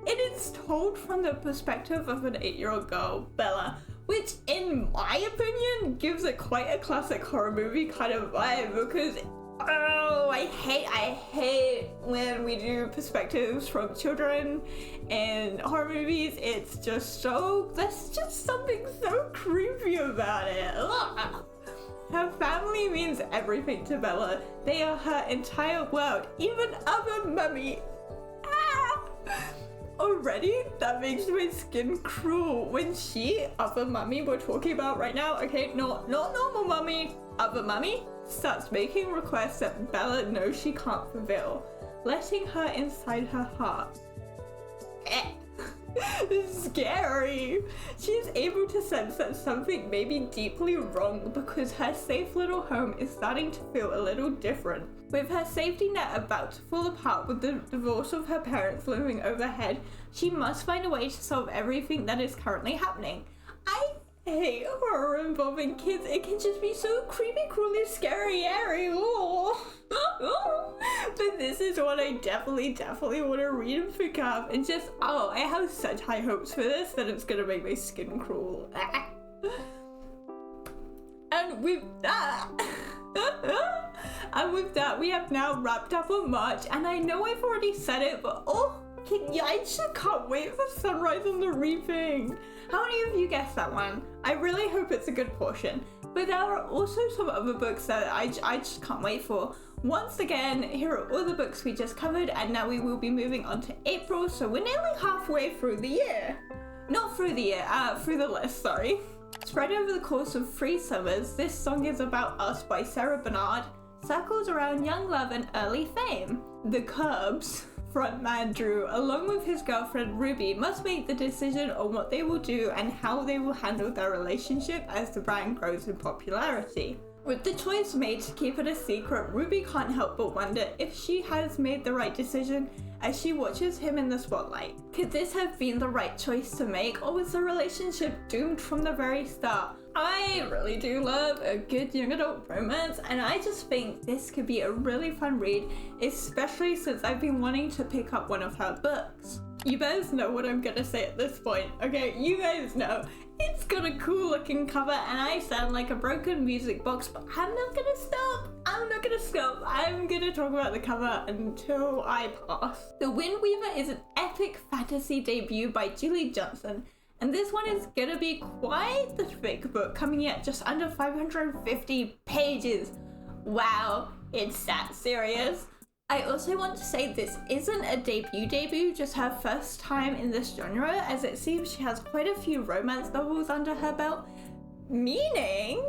It is told from the perspective of an 8-year-old girl, Bella, which in my opinion gives it quite a classic horror movie kind of vibe, because oh, I hate when we do perspectives from children in horror movies. It's just so, there's just something so creepy about it. Ugh. Her family means everything to Bella. They are her entire world, even other mummy. Ah! Already, that makes my skin crawl. When other mummy we're talking about right now, okay, not normal mummy, other mummy, starts making requests that Bella knows she can't fulfill, letting her inside her heart. Scary. She is able to sense that something may be deeply wrong because her safe little home is starting to feel a little different. With her safety net about to fall apart with the divorce of her parents looming overhead, she must find a way to solve everything that is currently happening. I hate horror involving kids. It can just be so creepy, cruelly, scary, airy. But this is what I definitely want to read and pick up. And just, oh, I have such high hopes for this that it's gonna make my skin crawl. And with that, we have now wrapped up on March. And I know I've already said it, but I just can't wait for Sunrise on the Reaping. How many of you guessed that one? I really hope it's a good portion. But there are also some other books that I just can't wait for. Once again, here are all the books we just covered, and now we will be moving on to April, so we're nearly halfway through the year. Not through the year, through the list, sorry. Spread over the course of 3 summers, This Song Is About Us by Sarah Bernard circles around young love and early fame. The Curbs frontman Drew, along with his girlfriend Ruby, must make the decision on what they will do and how they will handle their relationship as the brand grows in popularity. With the choice made to keep it a secret, Ruby can't help but wonder if she has made the right decision as she watches him in the spotlight. Could this have been the right choice to make, or was the relationship doomed from the very start? I really do love a good young adult romance, and I just think this could be a really fun read, especially since I've been wanting to pick up one of her books. You guys know what I'm gonna say at this point, okay? You guys know. It's got a cool looking cover and I sound like a broken music box, but I'm not gonna stop. I'm gonna talk about the cover until I pass. The Wind Weaver is an epic fantasy debut by Julie Johnson, and this one is gonna be quite the thick book, coming in at just under 550 pages. Wow, it's that serious. I also want to say this isn't a debut, just her first time in this genre, as it seems she has quite a few romance novels under her belt, meaning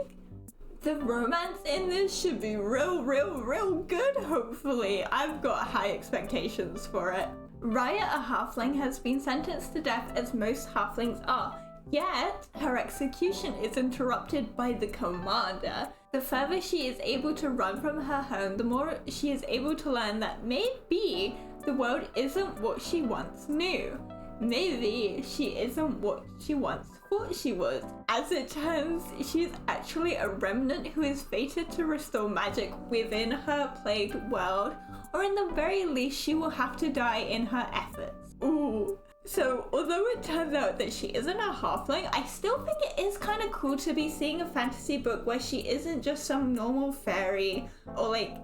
the romance in this should be real good, hopefully. I've got high expectations for it. Raya, a halfling, has been sentenced to death as most halflings are, yet her execution is interrupted by the commander. The further she is able to run from her home, the more she is able to learn that maybe the world isn't what she once knew. Maybe she isn't what she once thought she was. As it turns, she's actually a remnant who is fated to restore magic within her plagued world, or in the very least she will have to die in her efforts. Ooh. So, although it turns out that she isn't a halfling, I still think it is kind of cool to be seeing a fantasy book where she isn't just some normal fairy or like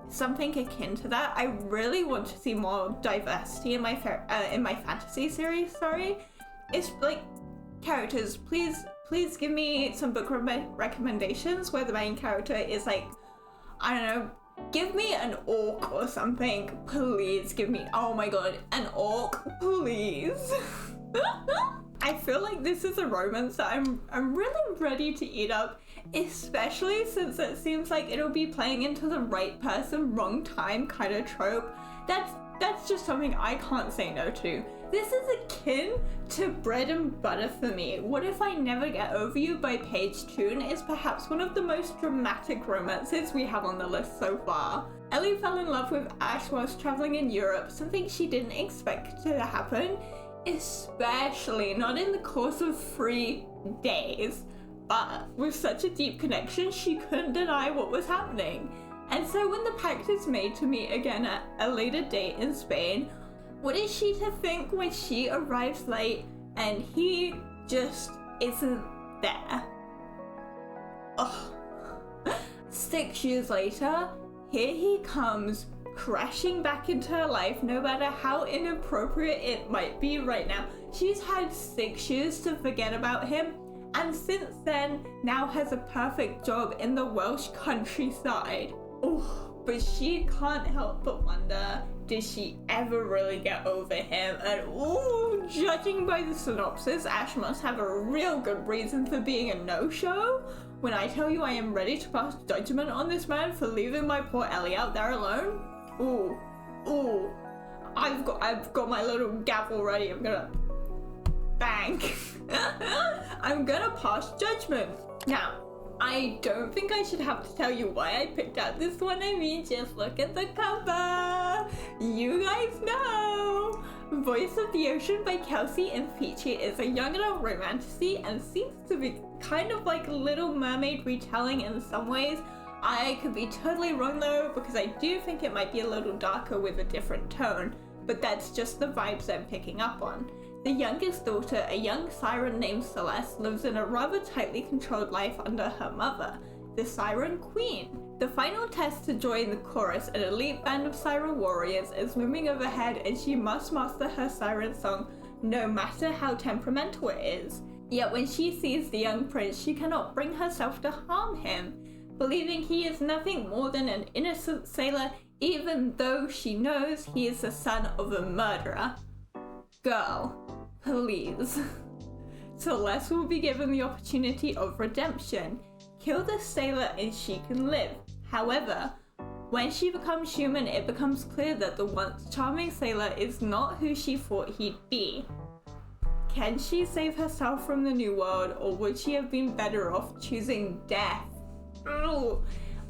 something akin to that. I really want to see more diversity in my fantasy series. Sorry, it's like characters. Please give me some book recommendations where the main character is like, I don't know. Give me an orc or something, please. Give me, oh my god, an orc, please. I feel like this is a romance that I'm really ready to eat up, especially since it seems like it'll be playing into the right person, wrong time kind of trope. That's just something I can't say no to. This is akin to Bread and Butter for me. What If I Never Get Over You by Paige Toon is perhaps one of the most dramatic romances we have on the list so far. Ellie fell in love with Ash whilst traveling in Europe, something she didn't expect to happen, especially not in the course of 3 days. But with such a deep connection, she couldn't deny what was happening. And so when the pact is made to meet again at a later date in Spain, what is she to think when she arrives late and he just isn't there? Ugh. 6 years later, here he comes, crashing back into her life, no matter how inappropriate it might be right now. She's had 6 years to forget about him, and since then, now has a perfect job in the Welsh countryside. Oh, but she can't help but wonder, did she ever really get over him? And oh, judging by the synopsis, Ash must have a real good reason for being a no-show. When I tell you I am ready to pass judgment on this man for leaving my poor Ellie out there alone. Ooh, I've got my little gavel ready. I'm gonna bang. I'm gonna pass judgment. Now, I don't think I should have to tell you why I picked out this one. I mean, just look at the cover. You guys know. Voice of the Ocean by Kelsey and Peachy is a young adult romantasy and seems to be kind of like Little Mermaid retelling in some ways. I could be totally wrong though, because I do think it might be a little darker with a different tone, but that's just the vibes I'm picking up on. The youngest daughter, a young siren named Celeste, lives in a rather tightly controlled life under her mother, the Siren Queen. The final test to join the chorus, an elite band of siren warriors, is looming overhead, and she must master her siren song no matter how temperamental it is. Yet when she sees the young prince, she cannot bring herself to harm him, believing he is nothing more than an innocent sailor, even though she knows he is the son of a murderer. Girl, please. Celeste will be given the opportunity of redemption. Kill the sailor and she can live. However, when she becomes human, it becomes clear that the once charming sailor is not who she thought he'd be. Can she save herself from the new world, or would she have been better off choosing death? Ooh,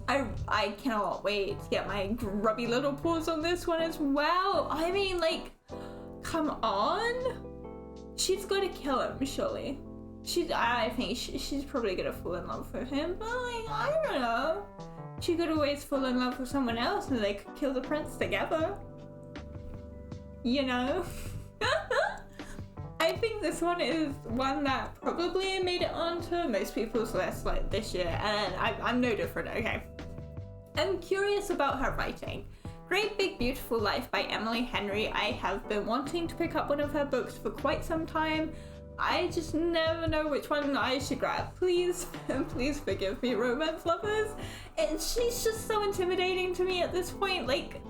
I cannot wait to get my grubby little paws on this one as well. I mean, like, come on. She's got to kill him, surely. I think she's probably gonna fall in love with him, but like, I don't know. She could always fall in love with someone else and they could kill the prince together. You know? I think this one is one that probably made it onto most people's list like this year, and I'm no different, okay? I'm curious about her writing. Great Big Beautiful Life by Emily Henry. I have been wanting to pick up one of her books for quite some time. I just never know which one I should grab. Please, please forgive me, romance lovers. And she's just so intimidating to me at this point. Like,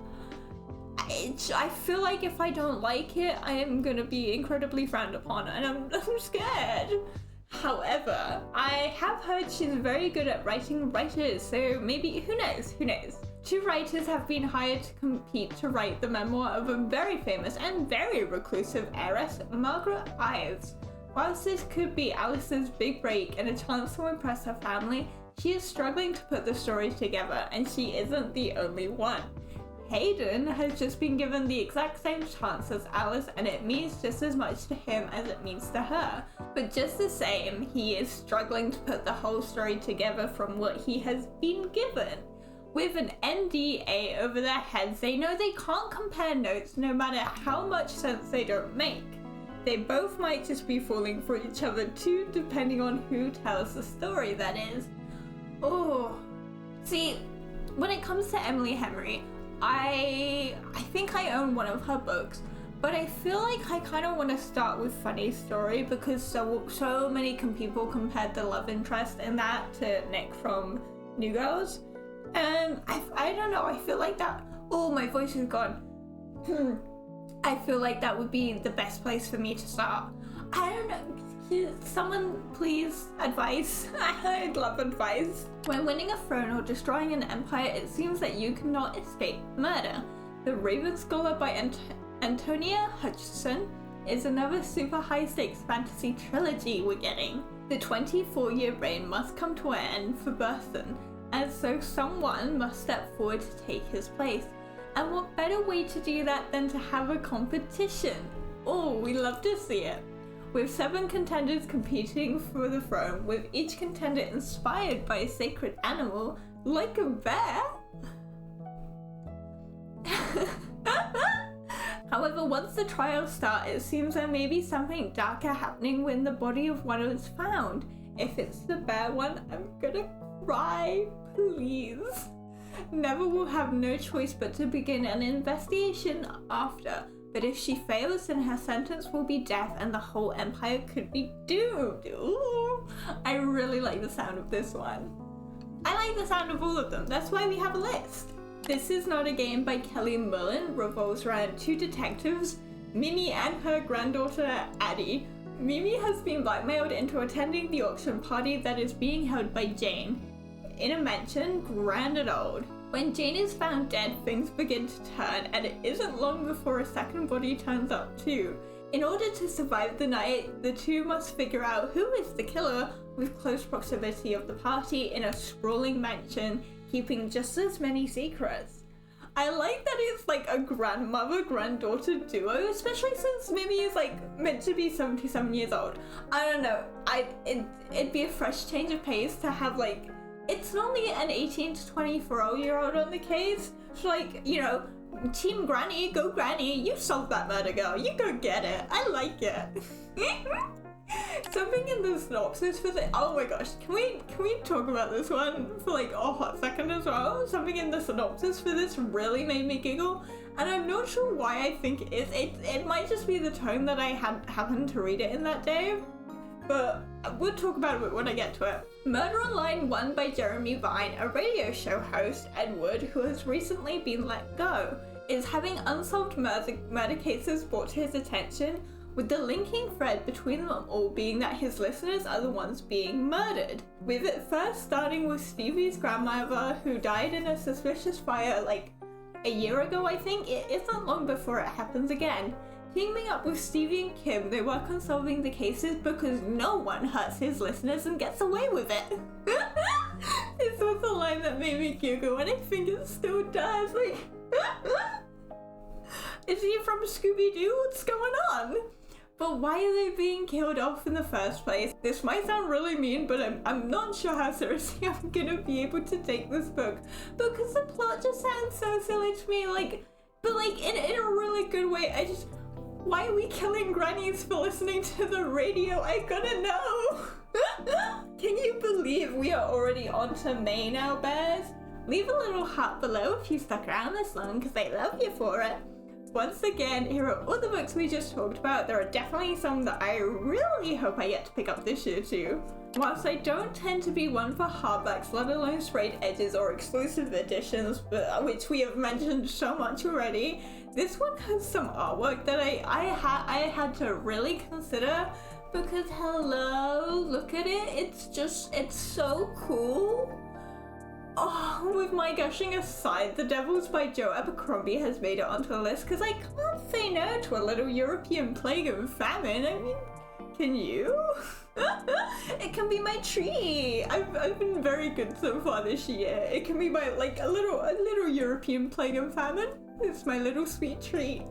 I feel like if I don't like it, I am gonna be incredibly frowned upon, and I'm scared. However, I have heard she's very good at writing writers, so maybe, who knows? 2 writers have been hired to compete to write the memoir of a very famous and very reclusive heiress, Margaret Ives. Whilst this could be Alice's big break and a chance to impress her family, she is struggling to put the story together, and she isn't the only one. Hayden has just been given the exact same chance as Alice, and it means just as much to him as it means to her. But just the same, he is struggling to put the whole story together from what he has been given. With an NDA over their heads, they know they can't compare notes no matter how much sense they don't make. They both might just be falling for each other too, depending on who tells the story, that is. Oh, see, when it comes to Emily Henry, I think I own one of her books, but I feel like I kind of want to start with Funny Story because so many people compared the love interest in that to Nick from New Girls. And I don't know, I feel like that, oh, my voice is gone. I feel like that would be the best place for me to start. I don't know, someone please advice. I'd love advice. When winning a throne or destroying an empire, it seems that you cannot escape murder. The Raven Scholar by Antonia Hutchinson. is another super high-stakes fantasy trilogy we're getting. The 24-year reign must come to an end for Burstyn, and so someone must step forward to take his place. And what better way to do that than to have a competition? Oh, we love to see it. With 7 contenders competing for the throne, with each contender inspired by a sacred animal, like a bear. However, once the trials start, it seems there may be something darker happening when the body of one is found. If it's the bear one, I'm gonna cry, please. Neville will have no choice but to begin an investigation after, but if she fails, then her sentence will be death and the whole empire could be doomed. Ooh, I really like the sound of this one. I like the sound of all of them, that's why we have a list. This Is Not a Game by Kelly Merlin revolves around 2 detectives, Mimi and her granddaughter Addie. Mimi has been blackmailed into attending the auction party that is being held by Jane in a mansion grand and old. When Jane is found dead, things begin to turn, and it isn't long before a second body turns up too. In order to survive the night, the two must figure out who is the killer with close proximity of the party in a sprawling mansion, keeping just as many secrets. I like that it's like a grandmother-granddaughter duo, especially since Mimi is like meant to be 77 years old. I don't know, it'd be a fresh change of pace to have like, it's normally an 18 to 24-year-old on the case. So like, you know, Team Granny, go Granny, you solved that murder, girl, you go get it. I like it. Something in the synopsis for the, oh my gosh, can we talk about this one for like a hot second as well? Something in the synopsis for this really made me giggle, and I'm not sure why I think it is. It might just be the tone that I happened to read it in that day, but we'll talk about it when I get to it. Murder on Line 1 by Jeremy Vine, a radio show host, Edward, who has recently been let go, is having unsolved murder cases brought to his attention, with the linking thread between them all being that his listeners are the ones being murdered. With it first starting with Stevie's grandmother, who died in a suspicious fire like a year ago, I think. It isn't long before it happens again. Teaming up with Stevie and Kim, they work on solving the cases because no one hurts his listeners and gets away with it. This was a line that made me giggle, and I think it still does. Like, is he from Scooby-Doo? What's going on? But why are they being killed off in the first place? This might sound really mean, but I'm not sure how seriously I'm gonna be able to take this book, because the plot just sounds so silly to me, like, but like in a really good way. Why are we killing grannies for listening to the radio? I gotta know. Can you believe we are already on to May now, bears? Leave a little heart below if you stuck around this long, because I love you for it. Once again, here are all the books we just talked about. There are definitely some that I really hope I get to pick up this year too. Whilst I don't tend to be one for hardbacks, let alone sprayed edges or exclusive editions, which we have mentioned so much already, this one has some artwork that I had to really consider, because hello, look at it, it's so cool. Oh, with my gushing aside, The Devils by Joe Abercrombie has made it onto the list because I can't say no to a little European plague and famine. I mean, can you? It can be my treat. I've been very good so far this year. It can be my, like, a little European plague and famine. It's my little sweet treat.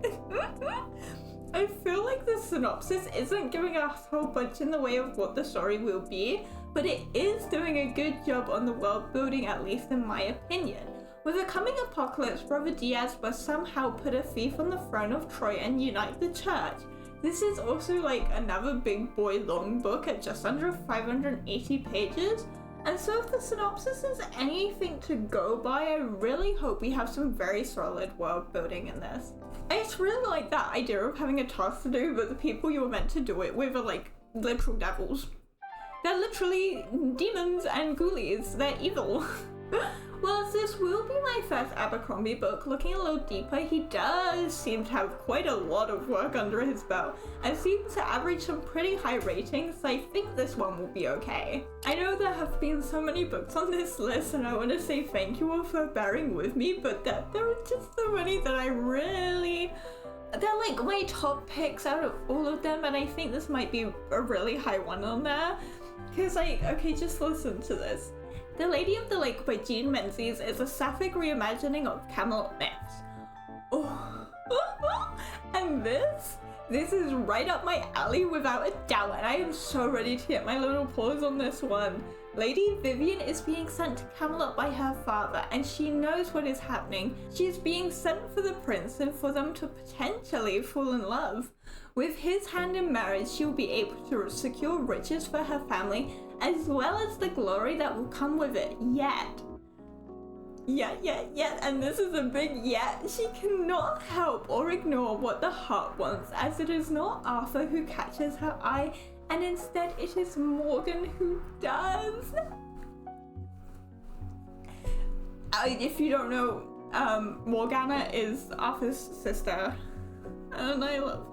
I feel like the synopsis isn't giving us a whole bunch in the way of what the story will be, but it is doing a good job on the world building, at least in my opinion. With a coming apocalypse, Brother Diaz must somehow put a thief on the throne of Troy and unite the church. This is also like another big boy long book at just under 580 pages, and so if the synopsis is anything to go by, I really hope we have some very solid world building in this. I just really like that idea of having a task to do, but the people you're meant to do it with are like literal devils. They're literally demons and ghoulies. They're evil. Whilst this will be my first Abercrombie book, looking a little deeper, he does seem to have quite a lot of work under his belt and seems to average some pretty high ratings, so I think this one will be okay. I know there have been so many books on this list, and I want to say thank you all for bearing with me, but there are just so many that I really they're like my top picks out of all of them, and I think this might be a really high one on there. Because like, okay, just listen to this. The Lady of the Lake by Jean Menzies is a sapphic reimagining of Camelot myths. Oh. And this is right up my alley without a doubt, and I am so ready to get my little paws on this one. Lady Vivian is being sent to Camelot by her father, and she knows what is happening. She is being sent for the prince and for them to potentially fall in love. With his hand in marriage, she will be able to secure riches for her family, as well as the glory that will come with it. Yet, and this is a big yet, she cannot help or ignore what the heart wants, as it is not Arthur who catches her eye, and instead it is Morgan who does. If you don't know, Morgana is Arthur's sister, and I love.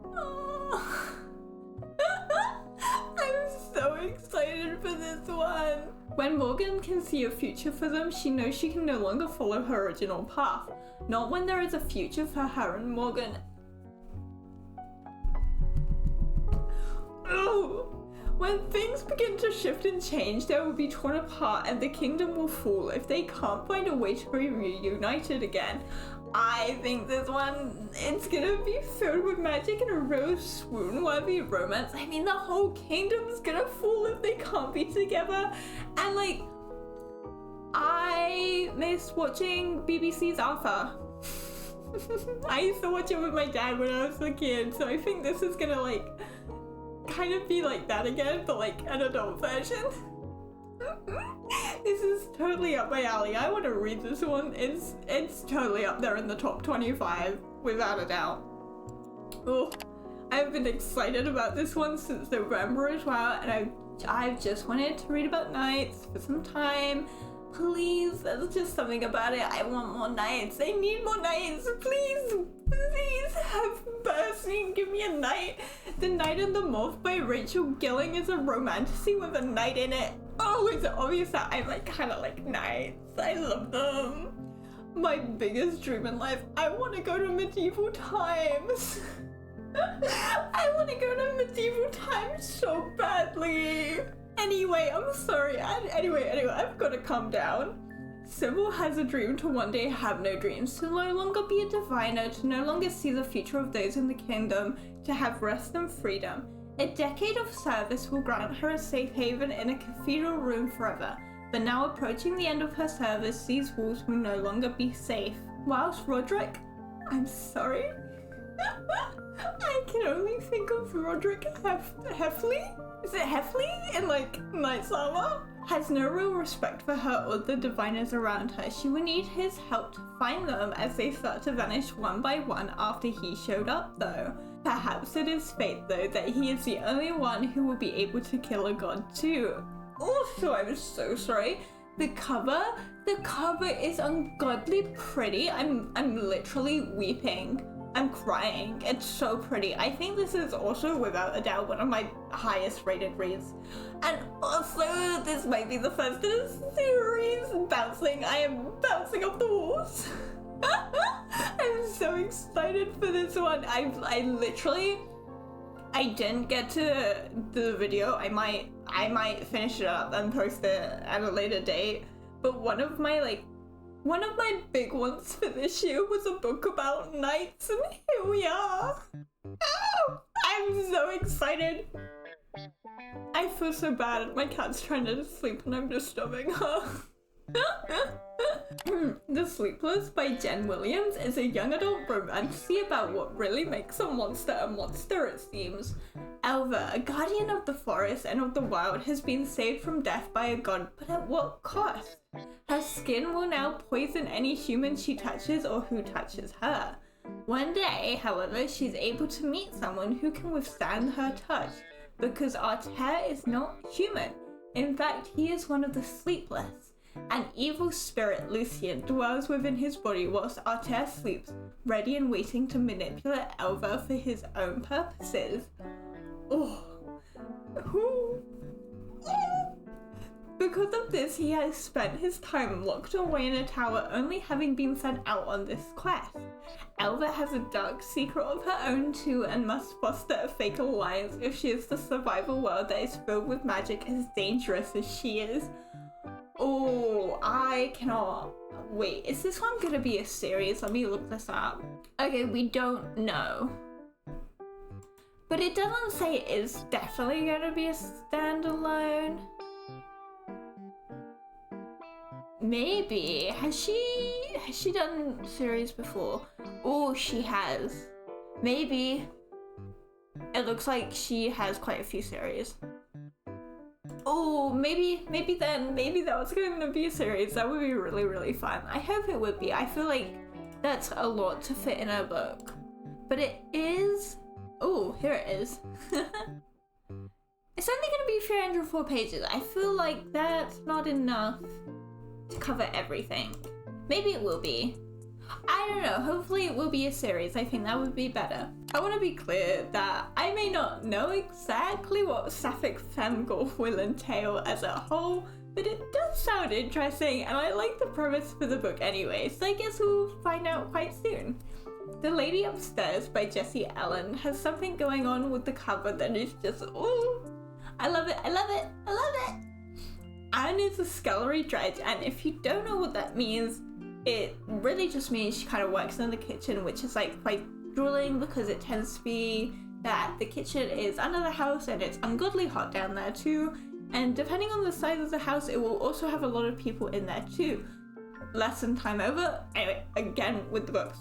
Oh. I'm so excited for this one. When Morgan can see a future for them, she knows she can no longer follow her original path. Not when there is a future for her and Morgan. Oh. When things begin to shift and change, they will be torn apart and the kingdom will fall if they can't find a way to be reunited again. I think this one, it's gonna be filled with magic and a real swoon-worthy romance. I mean, the whole kingdom's gonna fall if they can't be together. And like, I miss watching BBC's Arthur. I used to watch it with my dad when I was a kid, so I think this is gonna like, kind of be like that again, but like an adult version. This is totally up my alley. I want to read this one. It's totally up there in the top 25, without a doubt. Oh, I've been excited about this one since November as well, and I've just wanted to read about knights for some time. Please, there's just something about it. I want more knights. I need more knights. Please have mercy and give me a knight. The Knight and the Moth by Rachel Gilling is a romantasy with a knight in it. Oh, it's obvious that I kind of like knights. I love them. My biggest dream in life, I want to go to medieval times. I want to go to medieval times so badly. Anyway, I'm sorry. Anyway, I've got to calm down. Sybil has a dream to one day have no dreams, to no longer be a diviner, to no longer see the future of those in the kingdom, to have rest and freedom. A decade of service will grant her a safe haven in a cathedral room forever, but now approaching the end of her service, these walls will no longer be safe. Whilst Roderick, I'm sorry, I can only think of Roderick Heffley? Is it Heffley in like Knight's Armor? Has no real respect for her or the diviners around her. She will need his help to find them as they start to vanish one by one after he showed up though. Perhaps it is fate though that he is the only one who will be able to kill a god too. Also, I'm so sorry. The cover is ungodly pretty. I'm literally weeping. I'm crying. It's so pretty. I think this is also without a doubt one of my highest rated reads. And also, this might be the first in a series. I am bouncing off the walls. I'm so excited for this one. I didn't get to the video. I might finish it up and post it at a later date. But one of my big ones for this year was a book about knights, and here we are. Oh, I'm so excited. I feel so bad. My cat's trying to sleep and I'm disturbing her. The Sleepless by Jen Williams is a young adult romantasy about what really makes a monster, it seems. Elva, a guardian of the forest and of the wild, has been saved from death by a god, but at what cost? Her skin will now poison any human she touches or who touches her. One day, however, she's able to meet someone who can withstand her touch, because Arter is not human. In fact, he is one of the Sleepless. An evil spirit, Lucian, dwells within his body whilst Arter sleeps, ready and waiting to manipulate Elva for his own purposes. Oh. Because of this, he has spent his time locked away in a tower, only having been sent out on this quest. Elva has a dark secret of her own too, and must foster a fake alliance if she is to survive a world that is filled with magic as dangerous as she is. Oh, I cannot wait. Is this one gonna be a series? Let me look this up. Okay, we don't know. But it doesn't say it is definitely gonna be a standalone. Maybe. Has she done series before? Oh, she has. Maybe. It looks like she has quite a few series. Oh, maybe that was going to be a series. That would be really, really fun. I hope it would be. I feel like that's a lot to fit in a book. But it is... Oh, here it is. It's only going to be 304 pages. I feel like that's not enough to cover everything. Maybe it will be. I don't know. Hopefully it will be a series. I think that would be better. I want to be clear that I may not know exactly what Sapphic Fangirl will entail as a whole, but it does sound interesting and I like the premise for the book anyway, so I guess we'll find out quite soon. The Lady Upstairs by Jessie Ellen has something going on with the cover that is just, ooh, I love it, I love it, I love it! Anne is a scullery dredge, and if you don't know what that means, it really just means she kind of works in the kitchen, which is like quite drooling because it tends to be that the kitchen is under the house and it's ungodly hot down there too, and depending on the size of the house it will also have a lot of people in there too. Lesson time over. Anyway, again with the books.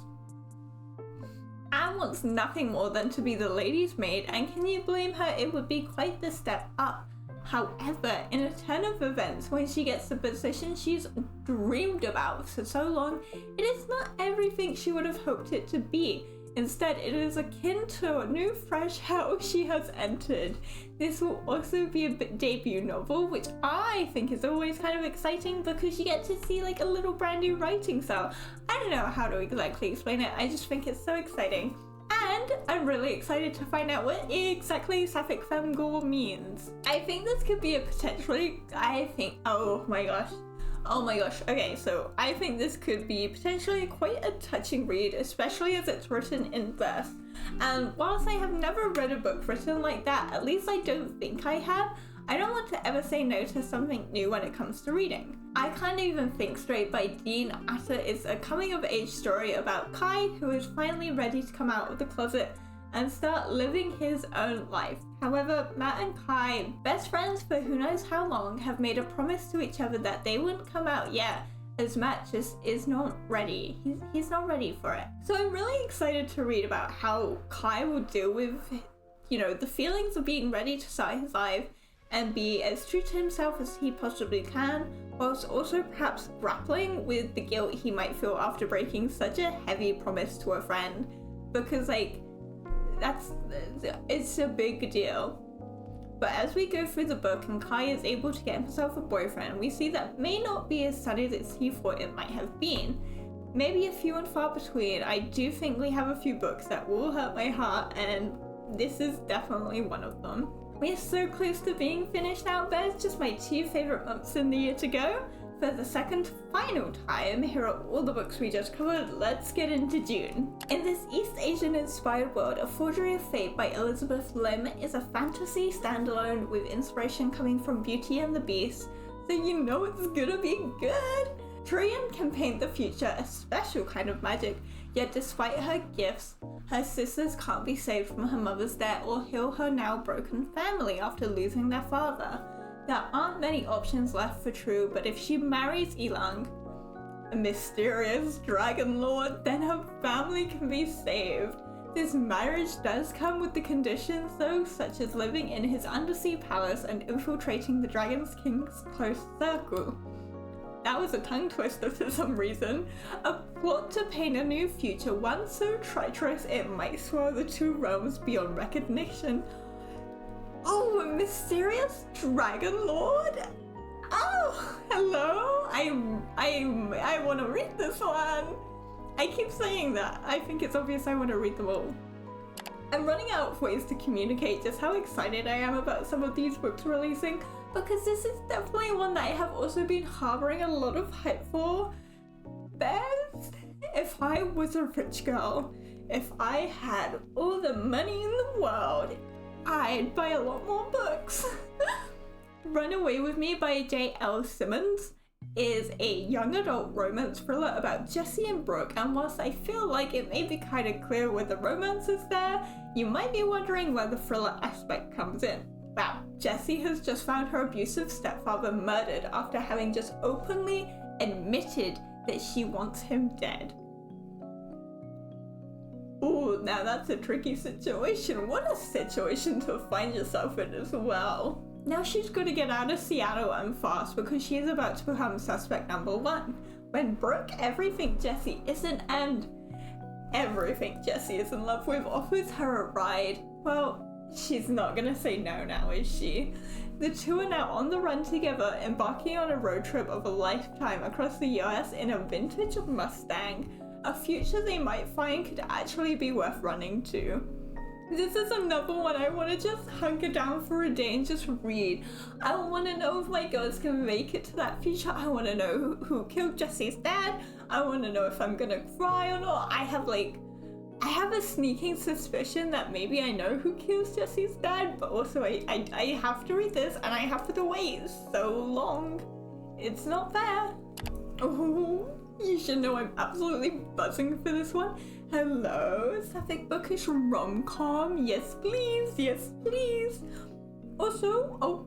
Anne wants nothing more than to be the lady's maid, and can you blame her? It would be quite the step up. However, in a turn of events, when she gets the position she's dreamed about for so long, it is not everything she would have hoped it to be. Instead, it is akin to a new fresh hell she has entered. This will also be a debut novel, which I think is always kind of exciting because you get to see like a little brand new writing style. I don't know how to exactly explain it, I just think it's so exciting. And I'm really excited to find out what exactly Sapphic Fangirl means. I think this could be a oh my gosh. Okay, so I think this could be potentially quite a touching read, especially as it's written in verse. And whilst I have never read a book written like that, at least I don't think I have, I don't want to ever say no to something new when it comes to reading. I Can't Even Think Straight by Dean Atta is a coming-of-age story about Kai, who is finally ready to come out of the closet and start living his own life. However, Matt and Kai, best friends for who knows how long, have made a promise to each other that they wouldn't come out yet, as Matt just is not ready. He's not ready for it. So I'm really excited to read about how Kai will deal with, you know, the feelings of being ready to start his life and be as true to himself as he possibly can, whilst also perhaps grappling with the guilt he might feel after breaking such a heavy promise to a friend. Because like, it's a big deal. But as we go through the book and Kai is able to get himself a boyfriend, we see that may not be as sunny as he thought it might have been. Maybe a few and far between. I do think we have a few books that will hurt my heart, and this is definitely one of them. We're so close to being finished now, but it's just my 2 favorite months in the year to go. For the second final time, here are all the books we just covered. Let's get into June. In this East Asian inspired world, A Forgery of Fate by Elizabeth Lim is a fantasy standalone with inspiration coming from Beauty and the Beast, so you know it's gonna be good. Trian can paint the future a special kind of magic, yet despite her gifts, her sisters can't be saved from her mother's death or heal her now broken family after losing their father. There aren't many options left for True, but if she marries Elang, a mysterious dragon lord, then her family can be saved. This marriage does come with the conditions though, such as living in his undersea palace and infiltrating the Dragon King's close circle. That was a tongue twister for some reason. A plot to paint a new future, one so treacherous it might swallow the 2 realms beyond recognition. Oh, a mysterious dragon lord? Oh, hello? I want to read this one. I keep saying that. I think it's obvious I want to read them all. I'm running out of ways to communicate just how excited I am about some of these books releasing, because this is definitely one that I have also been harboring a lot of hype for. Bears, if I was a rich girl, if I had all the money in the world, I'd buy a lot more books. Run Away With Me by J.L. Simmons is a young adult romance thriller about Jesse and Brooke, and whilst I feel like it may be kind of clear where the romance is there, you might be wondering where the thriller aspect comes in. Wow, Jessie has just found her abusive stepfather murdered after having just openly admitted that she wants him dead. Ooh, now that's a tricky situation. What a situation to find yourself in as well. Now she's got to get out of Seattle and fast because she is about to become suspect number 1. When Brooke, everything Jessie isn't and everything Jessie is in love with, offers her a ride, well, she's not gonna say no now, is she? The two are now on the run together, embarking on a road trip of a lifetime across the US in a vintage Mustang, a future they might find could actually be worth running to. This is another one I want to just hunker down for a day and just read. I want to know if my girls can make it to that future. I want to know who killed Jesse's dad. I want to know if I'm gonna cry or not. I have a sneaking suspicion that maybe I know who kills Jesse's dad, but also I have to read this and I have to wait so long. It's not fair. Oh, you should know I'm absolutely buzzing for this one. Hello, sapphic bookish rom-com. Yes please, yes please. Also, oh,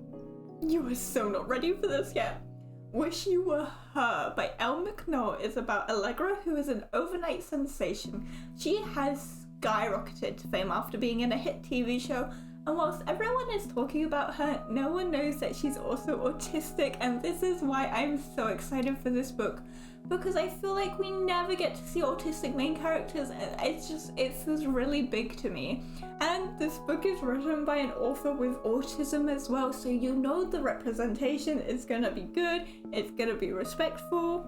you are so not ready for this yet. Wish You Were Her by Elle McNaught is about Allegra, who is an overnight sensation. She has skyrocketed to fame after being in a hit TV show, and whilst everyone is talking about her, no one knows that she's also autistic, and this is why I'm so excited for this book, because I feel like we never get to see autistic main characters, and it feels really big to me. And this book is written by an author with autism as well, so you know the representation is gonna be good, it's gonna be respectful.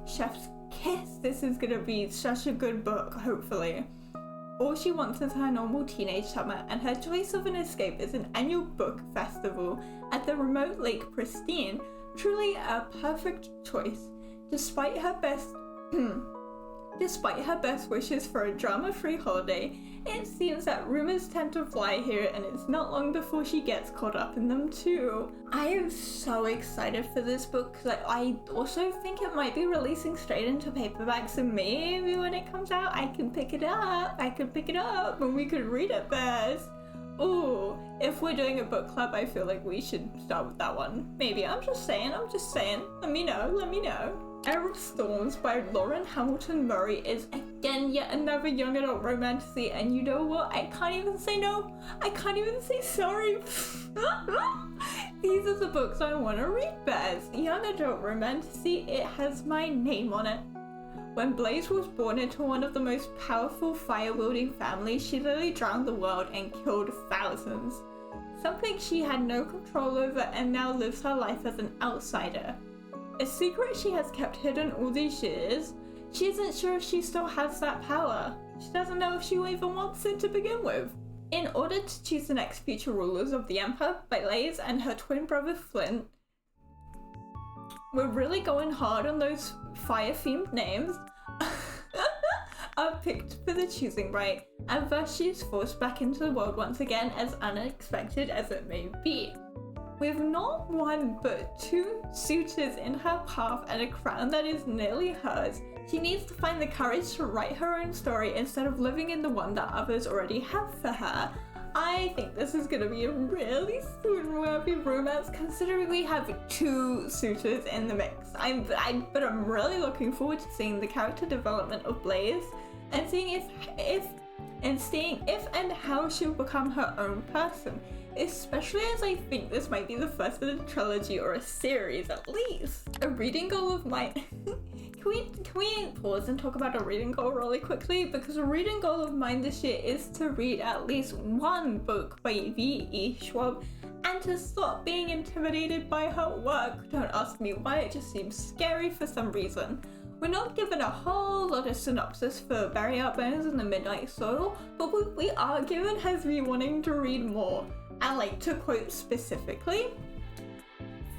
Chef's kiss, this is gonna be such a good book, hopefully. All she wants is her normal teenage summer, and her choice of an escape is an annual book festival at the remote Lake Pristine. Truly a perfect choice. Despite her best wishes for a drama-free holiday, it seems that rumors tend to fly here, and it's not long before she gets caught up in them too. I am so excited for this book because I also think it might be releasing straight into paperback, so maybe when it comes out I can pick it up and we could read it first. Ooh, if we're doing a book club, I feel like we should start with that one. Maybe, I'm just saying. Let me know. Air of Storms by Lauren Hamilton Murray is again yet another young adult romance, and you know what? I can't even say no. I can't even say sorry. These are the books I want to read best. Young adult romance, it has my name on it. When Blaze was born into one of the most powerful fire-wielding families, she literally drowned the world and killed thousands. Something she had no control over, and now lives her life as an outsider. A secret she has kept hidden all these years. She isn't sure if she still has that power. She doesn't know if she even wants it to begin with. In order to choose the next future rulers of the Empire, Blaze and her twin brother Flint, we're really going hard on those fire-themed names, are picked for the choosing right, and thus she is forced back into the world once again, as unexpected as it may be. With not one but two suitors in her path and a crown that is nearly hers, she needs to find the courage to write her own story instead of living in the one that others already have for her. I think this is gonna be a really swoon-worthy romance, considering we have two suitors in the mix. But I'm really looking forward to seeing the character development of Blaze and seeing if and how she'll become her own person. Especially as I think this might be the first of the trilogy, or a series at least. A reading goal of mine. Can we pause and talk about a reading goal really quickly? Because a reading goal of mine this year is to read at least one book by V.E. Schwab and to stop being intimidated by her work. Don't ask me why, it just seems scary for some reason. We're not given a whole lot of synopsis for Bury Our Bones in the Midnight Soil, but what we are given has me wanting to read more. And like, to quote specifically,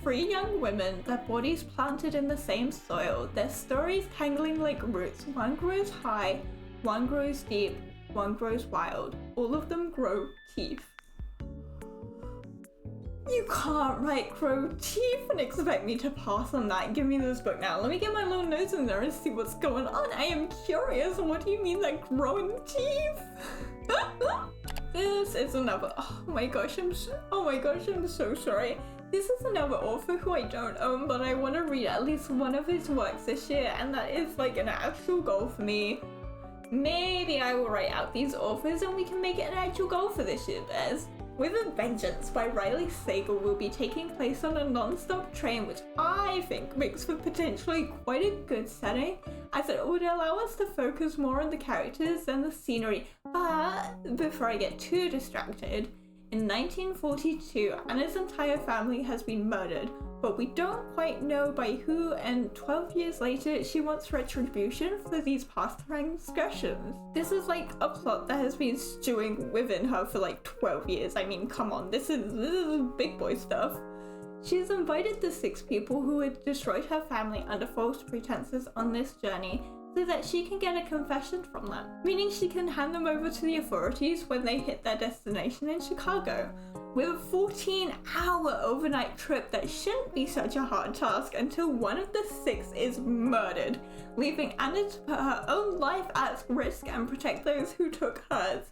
3 young women, their bodies planted in the same soil, their stories tangling like roots. One grows high, one grows deep, one grows wild. All of them grow teeth. You can't write grow teeth and expect me to pass on that. Give me this book now. Let me get my little nose in there and see what's going on. I am curious. What do you mean that growing teeth? This is another. Oh my gosh, I'm so sorry. This is another author who I don't own, but I want to read at least one of his works this year, and that is like an actual goal for me. Maybe I will write out these authors and we can make it an actual goal for this year, Bears. With a Vengeance by Riley Sager will be taking place on a non-stop train, which I think makes for potentially quite a good setting, as it would allow us to focus more on the characters than the scenery. But before I get too distracted, in 1942, Anna's entire family has been murdered, but we don't quite know by who, and 12 years later, she wants retribution for these past transgressions. This is like a plot that has been stewing within her for like 12 years. I mean, come on, this is big boy stuff. She's invited the 6 people who had destroyed her family under false pretenses on this journey, so that she can get a confession from them, meaning she can hand them over to the authorities when they hit their destination in Chicago. With a 14-hour overnight trip that shouldn't be such a hard task until one of the 6 is murdered, leaving Anna to put her own life at risk and protect those who took hers.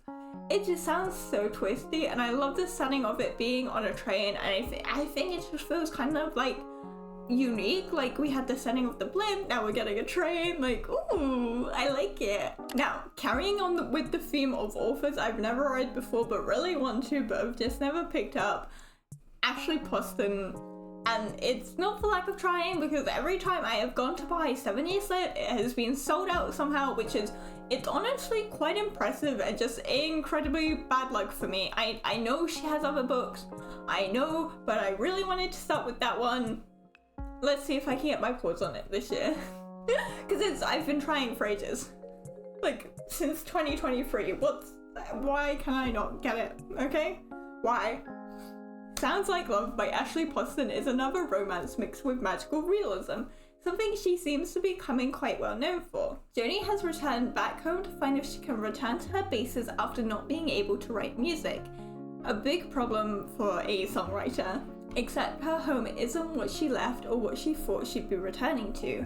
It just sounds so twisty, and I love the setting of it being on a train, and I think it just feels kind of like unique. Like, we had the setting of the blimp, now we're getting a train. Like, ooh, I like it. Now, carrying on with the theme of authors I've never read before but really want to, but I've just never picked up, Ashley Poston. And it's not for lack of trying, because every time I have gone to buy 7 Years Later, it has been sold out somehow, which is, it's honestly quite impressive and just incredibly bad luck for me. I know she has other books, I know, but I really wanted to start with that one. Let's see if I can get my paws on it this year. Because I've been trying for ages. Like, since 2023. Why can I not get it? Okay? Why? Sounds Like Love by Ashley Poston is another romance mixed with magical realism, something she seems to be becoming quite well known for. Joni has returned back home to find if she can return to her bases after not being able to write music. A big problem for a songwriter. Except her home isn't what she left or what she thought she'd be returning to.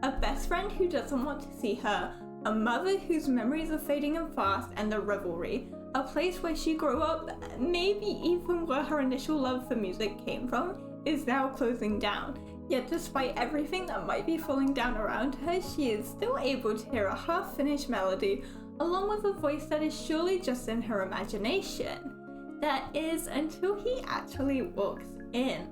A best friend who doesn't want to see her, a mother whose memories are fading and fast, and the revelry. A place where she grew up, maybe even where her initial love for music came from, is now closing down. Yet despite everything that might be falling down around her, she is still able to hear a half-finished melody, along with a voice that is surely just in her imagination. That is, until he actually walks in.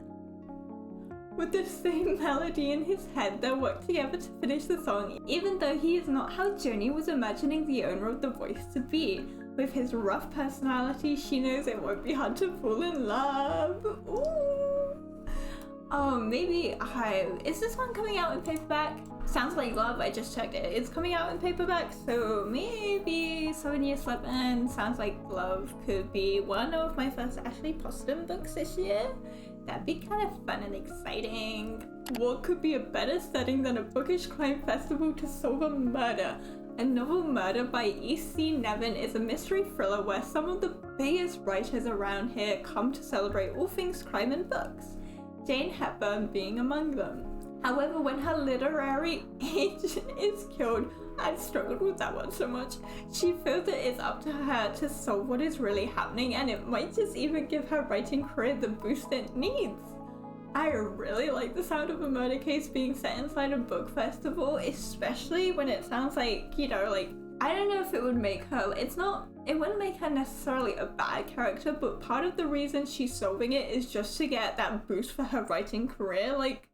With the same melody in his head, they'll work together to finish the song, even though he is not how Joni was imagining the owner of the voice to be. With his rough personality, she knows it won't be hard to fall in love. Ooh. Oh, maybe is this one coming out in paperback? Sounds Like Love, I just checked it. It's coming out in paperback, so maybe 7 Years Later, Sounds Like Love could be one of my first Ashley Poston books this year. That'd be kind of fun and exciting. What could be a better setting than a bookish crime festival to solve a murder? A novel, Murder by E.C. Nevin, is a mystery thriller where some of the biggest writers around here come to celebrate all things crime in books, Jane Hepburn being among them. However, when her literary agent is killed, I've struggled with that one so much, she feels that it's up to her to solve what is really happening, and it might just even give her writing career the boost it needs. I really like the sound of a murder case being set inside a book festival, especially when it sounds like, you know, like, I don't know if it would make her, it wouldn't make her necessarily a bad character, but part of the reason she's solving it is just to get that boost for her writing career. Like,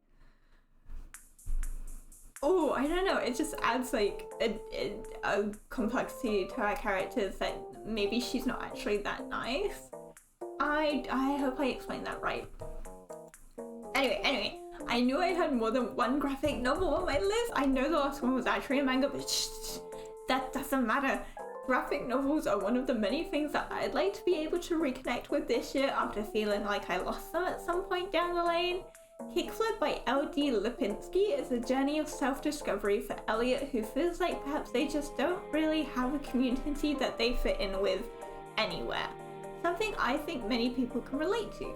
oh, I don't know, it just adds like a complexity to her characters that maybe she's not actually that nice. I hope I explained that right. Anyway, I knew I had more than one graphic novel on my list. I know the last one was actually a manga, but that doesn't matter. Graphic novels are one of the many things that I'd like to be able to reconnect with this year after feeling like I lost them at some point down the lane. Kickflip by L.D. Lipinski is a journey of self-discovery for Elliot, who feels like perhaps they just don't really have a community that they fit in with anywhere. Something I think many people can relate to.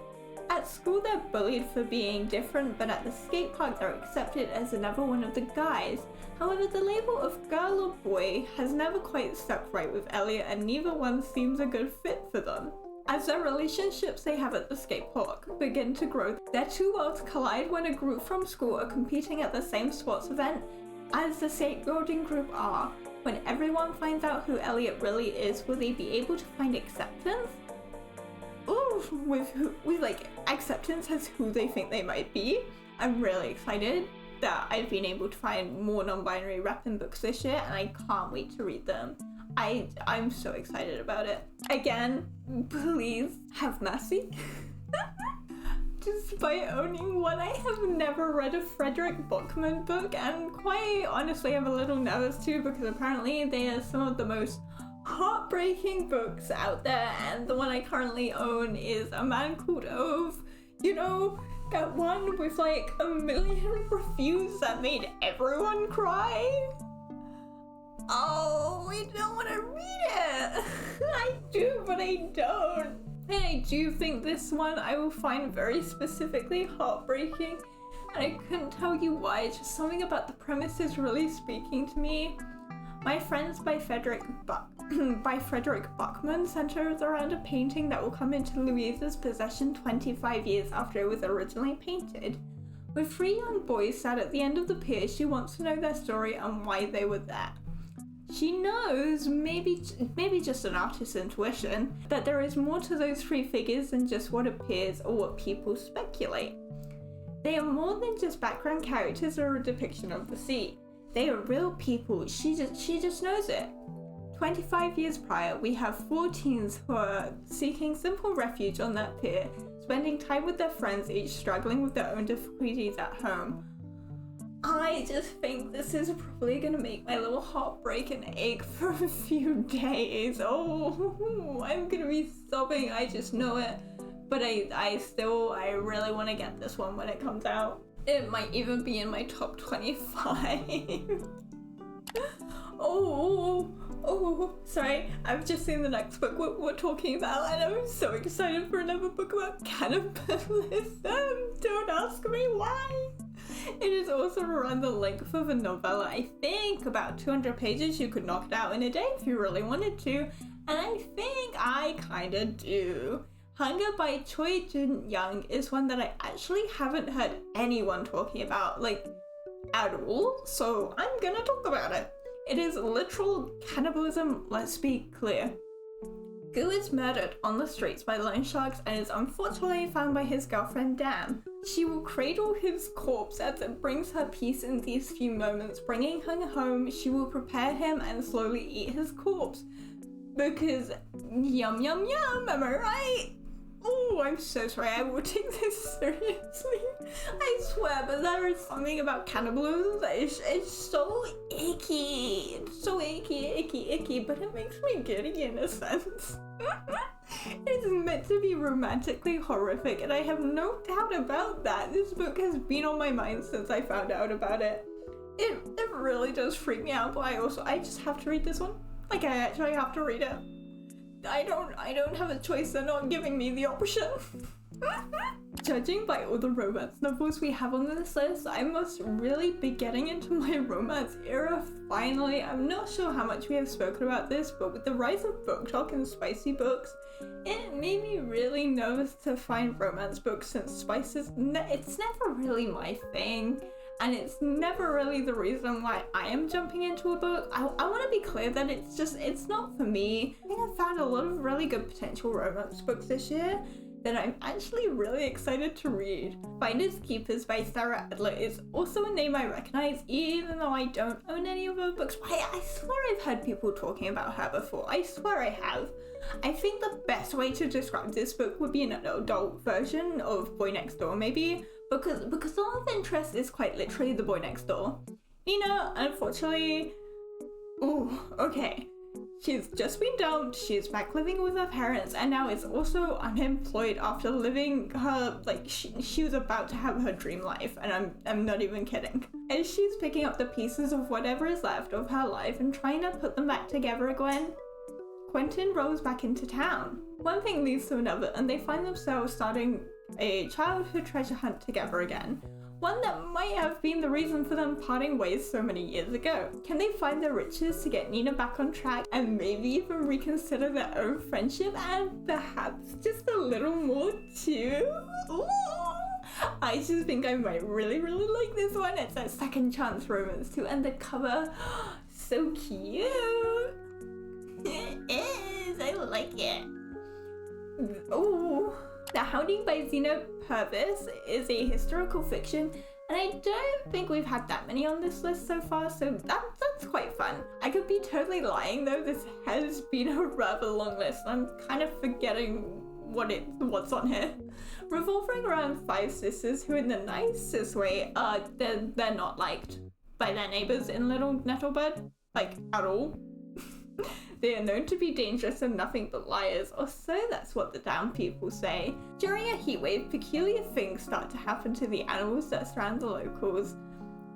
At school they're bullied for being different, but at the skate park they're accepted as another one of the guys. However, the label of girl or boy has never quite stuck right with Elliot, and neither one seems a good fit for them. As their relationships they have at the skate park begin to grow, their two worlds collide when a group from school are competing at the same sports event as the skateboarding group are. When everyone finds out who Elliot really is, will they be able to find acceptance? Ooh, with like acceptance as who they think they might be. I'm really excited that I've been able to find more non-binary rapping books this year, and I can't wait to read them. I'm so excited about it. Again, please have mercy. Despite owning one, I have never read a Frederick Buckman book, and quite honestly I'm a little nervous too, because apparently they are some of the most heartbreaking books out there, and the one I currently own is A Man Called Ove. You know, that one with like a million reviews that made everyone cry. Oh, I don't want to read it. I do, but I don't. And I do think this one I will find very specifically heartbreaking, and I couldn't tell you why. It's just something about the premise is really speaking to me. My Friends by Frederick Buckman centers around a painting that will come into Louisa's possession 25 years after it was originally painted. With three young boys sat at the end of the pier, she wants to know their story and why they were there. She knows, maybe just an artist's intuition, that there is more to those three figures than just what appears or what people speculate. They are more than just background characters or a depiction of the sea. They are real people. She just knows it. 25 years prior, we have 4 teens who are seeking simple refuge on that pier, spending time with their friends, each struggling with their own difficulties at home. I just think this is probably gonna make my little heart break and ache for a few days. Oh, I'm gonna be sobbing, I just know it. But I really want to get this one when it comes out. It might even be in my top 25. Oh, sorry, I've just seen the next book we're talking about, and I'm so excited for another book about cannibalism. Don't ask me why. It is also around the length of a novella. I think about 200 pages. You could knock it out in a day if you really wanted to, and I think I kinda do. Hunger by Choi Jun-young is one that I actually haven't heard anyone talking about, like, at all, so I'm gonna talk about it. It is literal cannibalism, let's be clear. Gu is murdered on the streets by loan sharks and is unfortunately found by his girlfriend Dan. She will cradle his corpse as it brings her peace in these few moments. Bringing him home, she will prepare him and slowly eat his corpse. Because yum yum yum, am I right? Oh, I'm so sorry, I will take this seriously. I swear, but there is something about cannibalism that is so icky. It's so icky, but it makes me giddy in a sense. It's meant to be romantically horrific, and I have no doubt about that. This book has been on my mind since I found out about it. It really does freak me out, but I just have to read this one. Like, I actually have to read it. I don't have a choice, they're not giving me the option. Judging by all the romance novels we have on this list, I must really be getting into my romance era finally. I'm not sure how much we have spoken about this, but with the rise of book talk and spicy books, it made me really nervous to find romance books, since spice is it's never really my thing. And it's never really the reason why I am jumping into a book. I want to be clear that it's not for me. I think I've found a lot of really good potential romance books this year that I'm actually really excited to read. Finders Keepers by Sarah Adler is also a name I recognize, even though I don't own any of her books. I swear I've heard people talking about her before. I swear I have. I think the best way to describe this book would be an adult version of Boy Next Door, maybe. because the love interest is quite literally the boy next door. Nina, unfortunately, okay. She's just been dumped, she's back living with her parents, and now is also unemployed after living her, like, she was about to have her dream life, and I'm not even kidding. As she's picking up the pieces of whatever is left of her life and trying to put them back together again, Quentin rolls back into town. One thing leads to another, and they find themselves starting a childhood treasure hunt together again. One that might have been the reason for them parting ways so many years ago. Can they find the riches to get Nina back on track and maybe even reconsider their own friendship and perhaps just a little more too? Ooh. I just think I might really like this one. It's a second chance romance too, and the cover, so cute. It is, I like it. Ooh. The Hounding by Zena Purvis is a historical fiction, and I don't think we've had that many on this list so far, so that's quite fun. I could be totally lying though, this has been a rather long list, I'm kind of forgetting what's on here. Revolving around 5 sisters who in the nicest way, they're not liked by their neighbours in Little Nettlebird, like at all. They are known to be dangerous and nothing but liars, or so that's what the down people say. During a heatwave, peculiar things start to happen to the animals that surround the locals.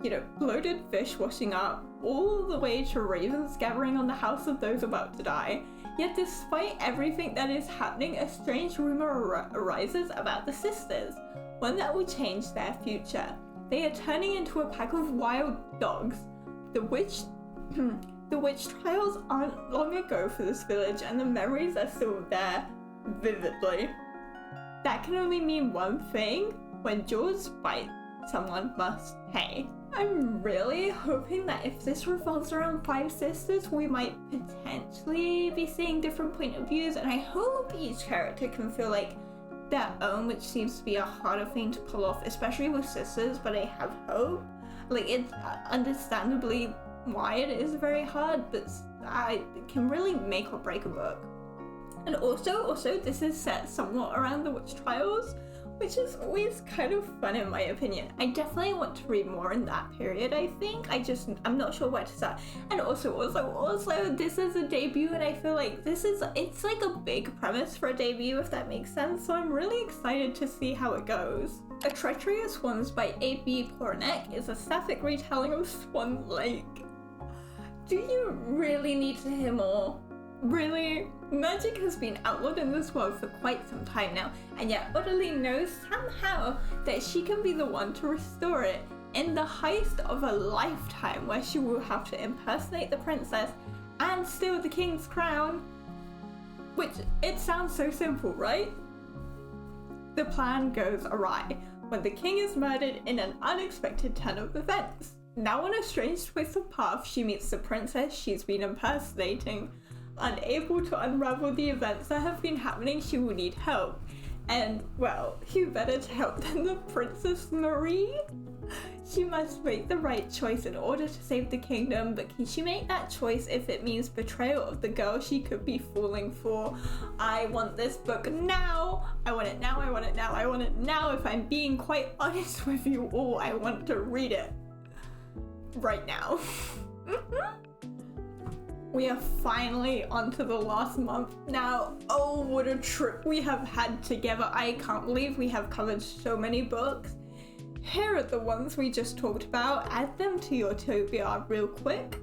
You know, bloated fish washing up, all the way to ravens gathering on the house of those about to die. Yet despite everything that is happening, a strange rumor arises about the sisters, one that will change their future. They are turning into a pack of wild dogs. The witch trials aren't long ago for this village, and the memories are still there, vividly. That can only mean one thing: when jaws bite, someone must pay. I'm really hoping that if this revolves around 5 sisters, we might potentially be seeing different point of views, and I hope each character can feel like their own, which seems to be a harder thing to pull off, especially with sisters, but I have hope. Like, it's understandably why it is very hard, but it can really make or break a book. And also this is set somewhat around the witch trials, which is always kind of fun in my opinion. I definitely want to read more in that period, I think. I'm not sure where to start. And also, this is a debut, and I feel like it's like a big premise for a debut, if that makes sense. So I'm really excited to see how it goes. A Treachery of Swans by A.B. Pornek is a sapphic retelling of Swan Lake. Do you really need to hear more? Really? Magic has been outlawed in this world for quite some time now, and yet Utterly knows somehow that she can be the one to restore it in the heist of a lifetime, where she will have to impersonate the princess and steal the king's crown. Which, it sounds so simple, right? The plan goes awry when the king is murdered in an unexpected turn of events. Now on a strange twist of path, she meets the princess she's been impersonating. Unable to unravel the events that have been happening, she will need help. And, well, who better to help than the Princess Marie? She must make the right choice in order to save the kingdom, but can she make that choice if it means betrayal of the girl she could be falling for? I want this book now! I want it now, I want it now, I want it now! If I'm being quite honest with you all, I want to read it. Right now. We are finally onto the last month now. Oh, what a trip we have had together. I can't believe we have covered so many books. Here are the ones we just talked about. Add them to your TBR real quick.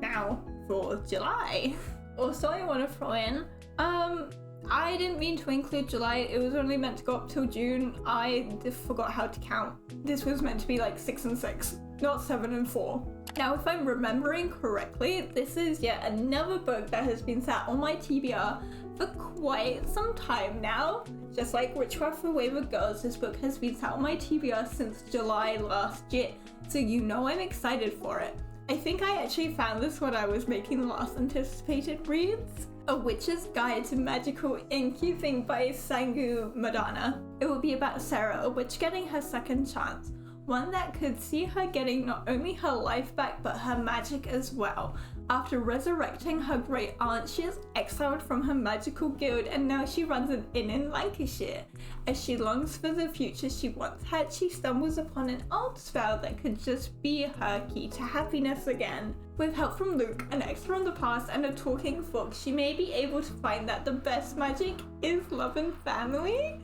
Now for July. Also, I want to throw in, I didn't mean to include July. It was only meant to go up till June. I forgot how to count. This was meant to be like 6 and 6, not 7 and 4. Now, if I'm remembering correctly, this is yet another book that has been sat on my TBR for quite some time now. Just like Witchcraft for Wayward Girls, this book has been sat on my TBR since July last year, so you know I'm excited for it. I think I actually found this when I was making the last anticipated reads. A Witch's Guide to Magical Innkeeping by Sangu Madana. It will be about Sarah, a witch getting her second chance. One that could see her getting not only her life back, but her magic as well. After resurrecting her great aunt, she is exiled from her magical guild and now she runs an inn in Lancashire. As she longs for the future she once had, she stumbles upon an old spell that could just be her key to happiness again. With help from Luke, an ex from the past, and a talking fox, she may be able to find that the best magic is love and family.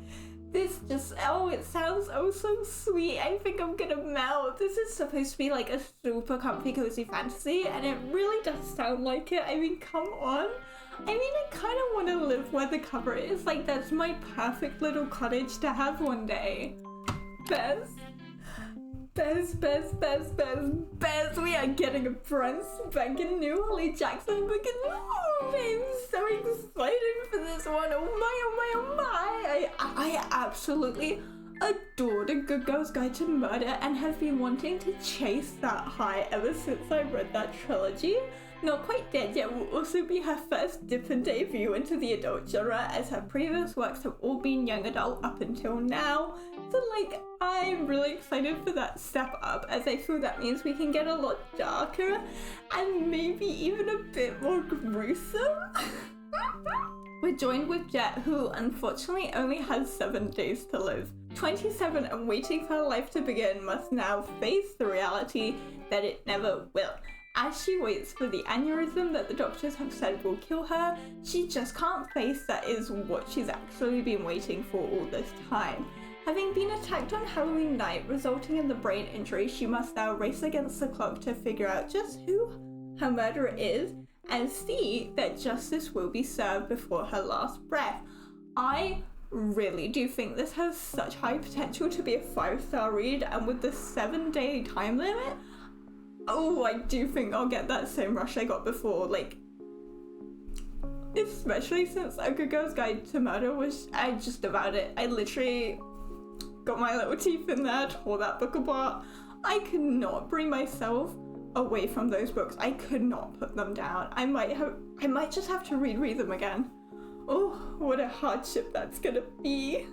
This just, oh, it sounds oh so sweet. I think I'm gonna melt. This is supposed to be like a super comfy cozy fantasy and it really does sound like it. I mean, come on. I mean, I kind of want to live where the cover is. Like, that's my perfect little cottage to have one day. Bez, we are getting a brand spanking new Holly Jackson book and I'm so excited for this one. Oh my. I absolutely adored A Good Girl's Guide to Murder and have been wanting to chase that high ever since I read that trilogy. Not Quite Dead Yet will also be her first dip and debut into the adult genre, as her previous works have all been young adult up until now. So like, I'm really excited for that step up, as I feel that means we can get a lot darker and maybe even a bit more gruesome. We're joined with Jet, who unfortunately only has 7 days to live. 27 and waiting for her life to begin, must now face the reality that it never will. As she waits for the aneurysm that the doctors have said will kill her, she just can't face that is what she's actually been waiting for all this time. Having been attacked on Halloween night, resulting in the brain injury, she must now race against the clock to figure out just who her murderer is and see that justice will be served before her last breath. I really do think this has such high potential to be a 5-star read, and with the 7-day time limit, oh, I do think I'll get that same rush I got before, like, especially since A Good Girl's Guide to Murder was, I just devoured it. I literally got my little teeth in there, tore that book apart. I could not bring myself away from those books. I could not put them down. I might just have to reread them again. Oh, what a hardship that's gonna be.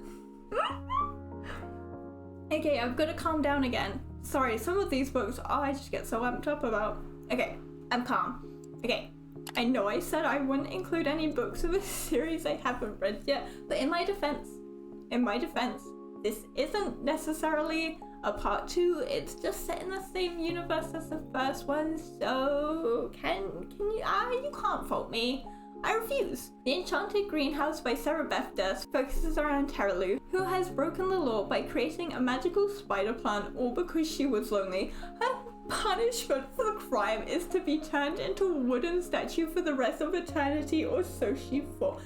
Okay, I've got to calm down again. Sorry, some of these books, I just get so amped up about. Okay, I'm calm. Okay, I know I said I wouldn't include any books of a series I haven't read yet, but in my defense, this isn't necessarily a part 2. It's just set in the same universe as the first one, so can you, you can't fault me. I refuse. The Enchanted Greenhouse by Sarah Beth Durst focuses around Terralu, who has broken the law by creating a magical spider plant all because she was lonely. Her punishment for the crime is to be turned into a wooden statue for the rest of eternity, or so she thought.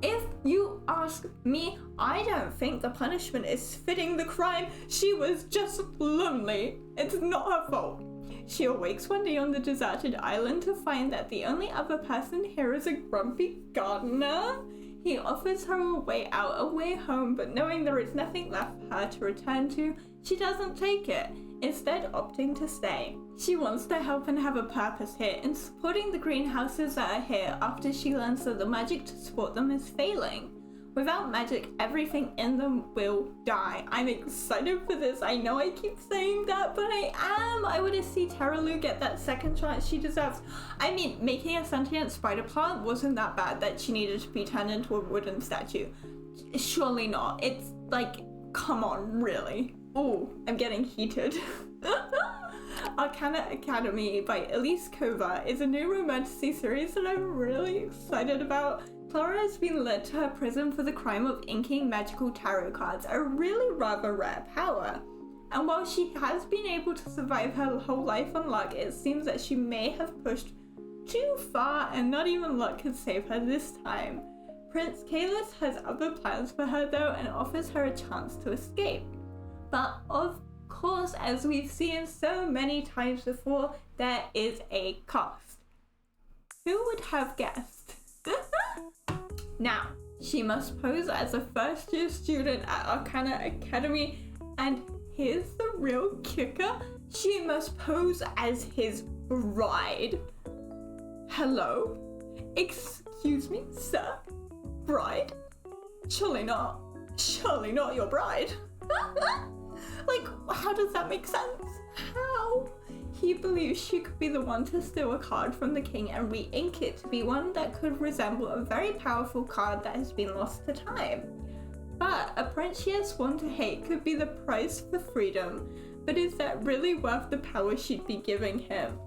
If you ask me, I don't think the punishment is fitting the crime. She was just lonely. It's not her fault. She awakes one day on the deserted island to find that the only other person here is a grumpy gardener. He offers her a way out, a way home, but knowing there is nothing left for her to return to, she doesn't take it, instead opting to stay. She wants to help and have a purpose here in supporting the greenhouses that are here after she learns that the magic to support them is failing. Without magic, everything in them will die. I'm excited for this. I know I keep saying that, but I am. I want to see Terralu get that second chance she deserves. I mean, making a sentient spider plant wasn't that bad that she needed to be turned into a wooden statue. Surely not. It's like, come on, really? Oh, I'm getting heated. Arcana Academy by Elise Kova is a new romantasy series that I'm really excited about. Clara has been led to her prison for the crime of inking magical tarot cards, a really rather rare power. And while she has been able to survive her whole life on luck, it seems that she may have pushed too far and not even luck could save her this time. Prince Kalis has other plans for her though and offers her a chance to escape. But of course, as we've seen so many times before, there is a cost. Who would have guessed? Now, she must pose as a first-year student at Arcana Academy, and here's the real kicker, she must pose as his bride. Hello? Excuse me, sir? Bride? Surely not your bride. Like, how does that make sense? How? He believes she could be the one to steal a card from the king and re-ink it to be one that could resemble a very powerful card that has been lost to time. But a prince she has sworn to hate could be the price for freedom, but is that really worth the power she'd be giving him?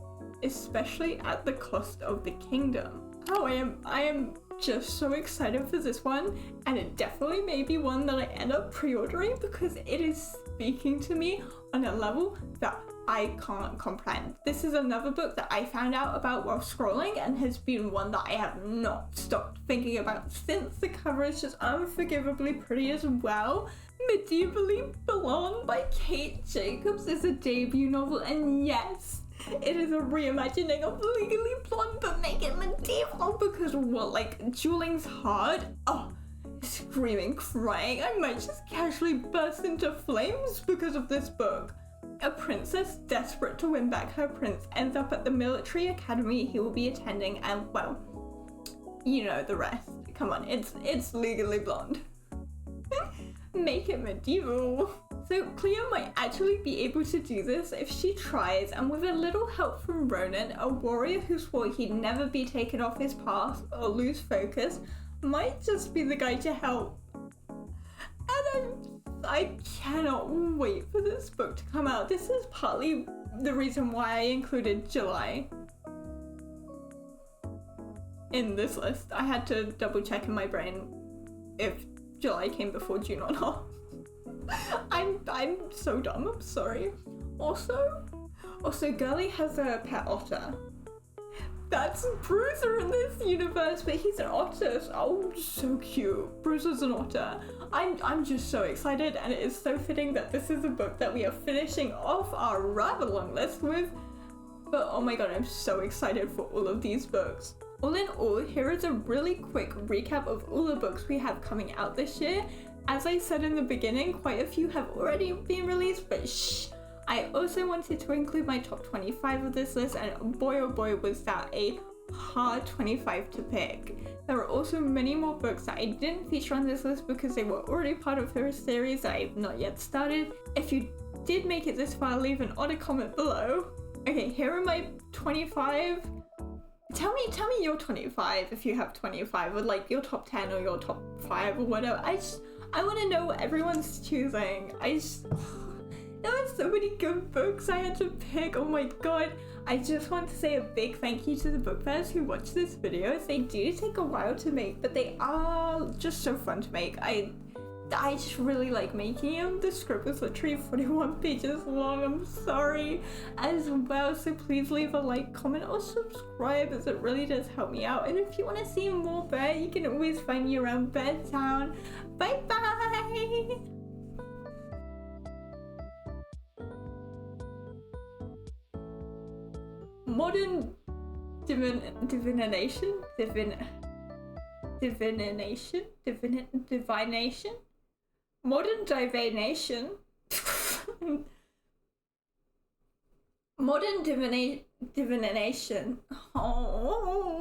Especially at the cost of the kingdom. Oh, I am just so excited for this one, and it definitely may be one that I end up pre-ordering because it is speaking to me on a level that I can't comprehend. This is another book that I found out about while scrolling and has been one that I have not stopped thinking about since. The cover is just unforgivably pretty as well. Medievally Blonde by Kate Jacobs is a debut novel, and yes, it is a reimagining of Legally Blonde, but make it medieval because what, like, dueling's hard? Oh, screaming, crying. I might just casually burst into flames because of this book. A princess desperate to win back her prince ends up at the military academy he will be attending, and well, you know the rest. Come on, it's Legally Blonde. Make it medieval. So Cleo might actually be able to do this if she tries, and with a little help from Ronan, a warrior who swore he'd never be taken off his path or lose focus, might just be the guy to help. And I cannot wait for this book to come out. This is partly the reason why I included July in this list. I had to double check in my brain if July came before June or not. I'm so dumb, I'm sorry. Also, Girly has a pet otter. That's Bruiser in this universe, but he's an otter. Oh, so cute. Bruiser's an otter. I'm just so excited, and it is so fitting that this is a book that we are finishing off our rather long list with. But oh my god, I'm so excited for all of these books. All in all, here is a really quick recap of all the books we have coming out this year. As I said in the beginning, quite a few have already been released, but shh. I also wanted to include my top 25 of this list, and boy oh boy was that a hard 25 to pick. There are also many more books that I didn't feature on this list because they were already part of her series that I've not yet started. If you did make it this far, leave an odd comment below. Okay, here are my 25. Tell me your 25 if you have 25, or like your top 10 or your top 5 or whatever. I want to know what everyone's choosing. There were so many good books I had to pick. Oh my god. I just want to say a big thank you to the book fans who watch this videos. They do take a while to make, but they are just so fun to make. I just really like making them. The script was literally 41 pages long, I'm sorry, as well. So please leave a like, comment, or subscribe, as it really does help me out. And if you want to see more Bear, you can always find me around Bear Town. Bye bye! Modern divination? Modern divination? Modern divination. Oh.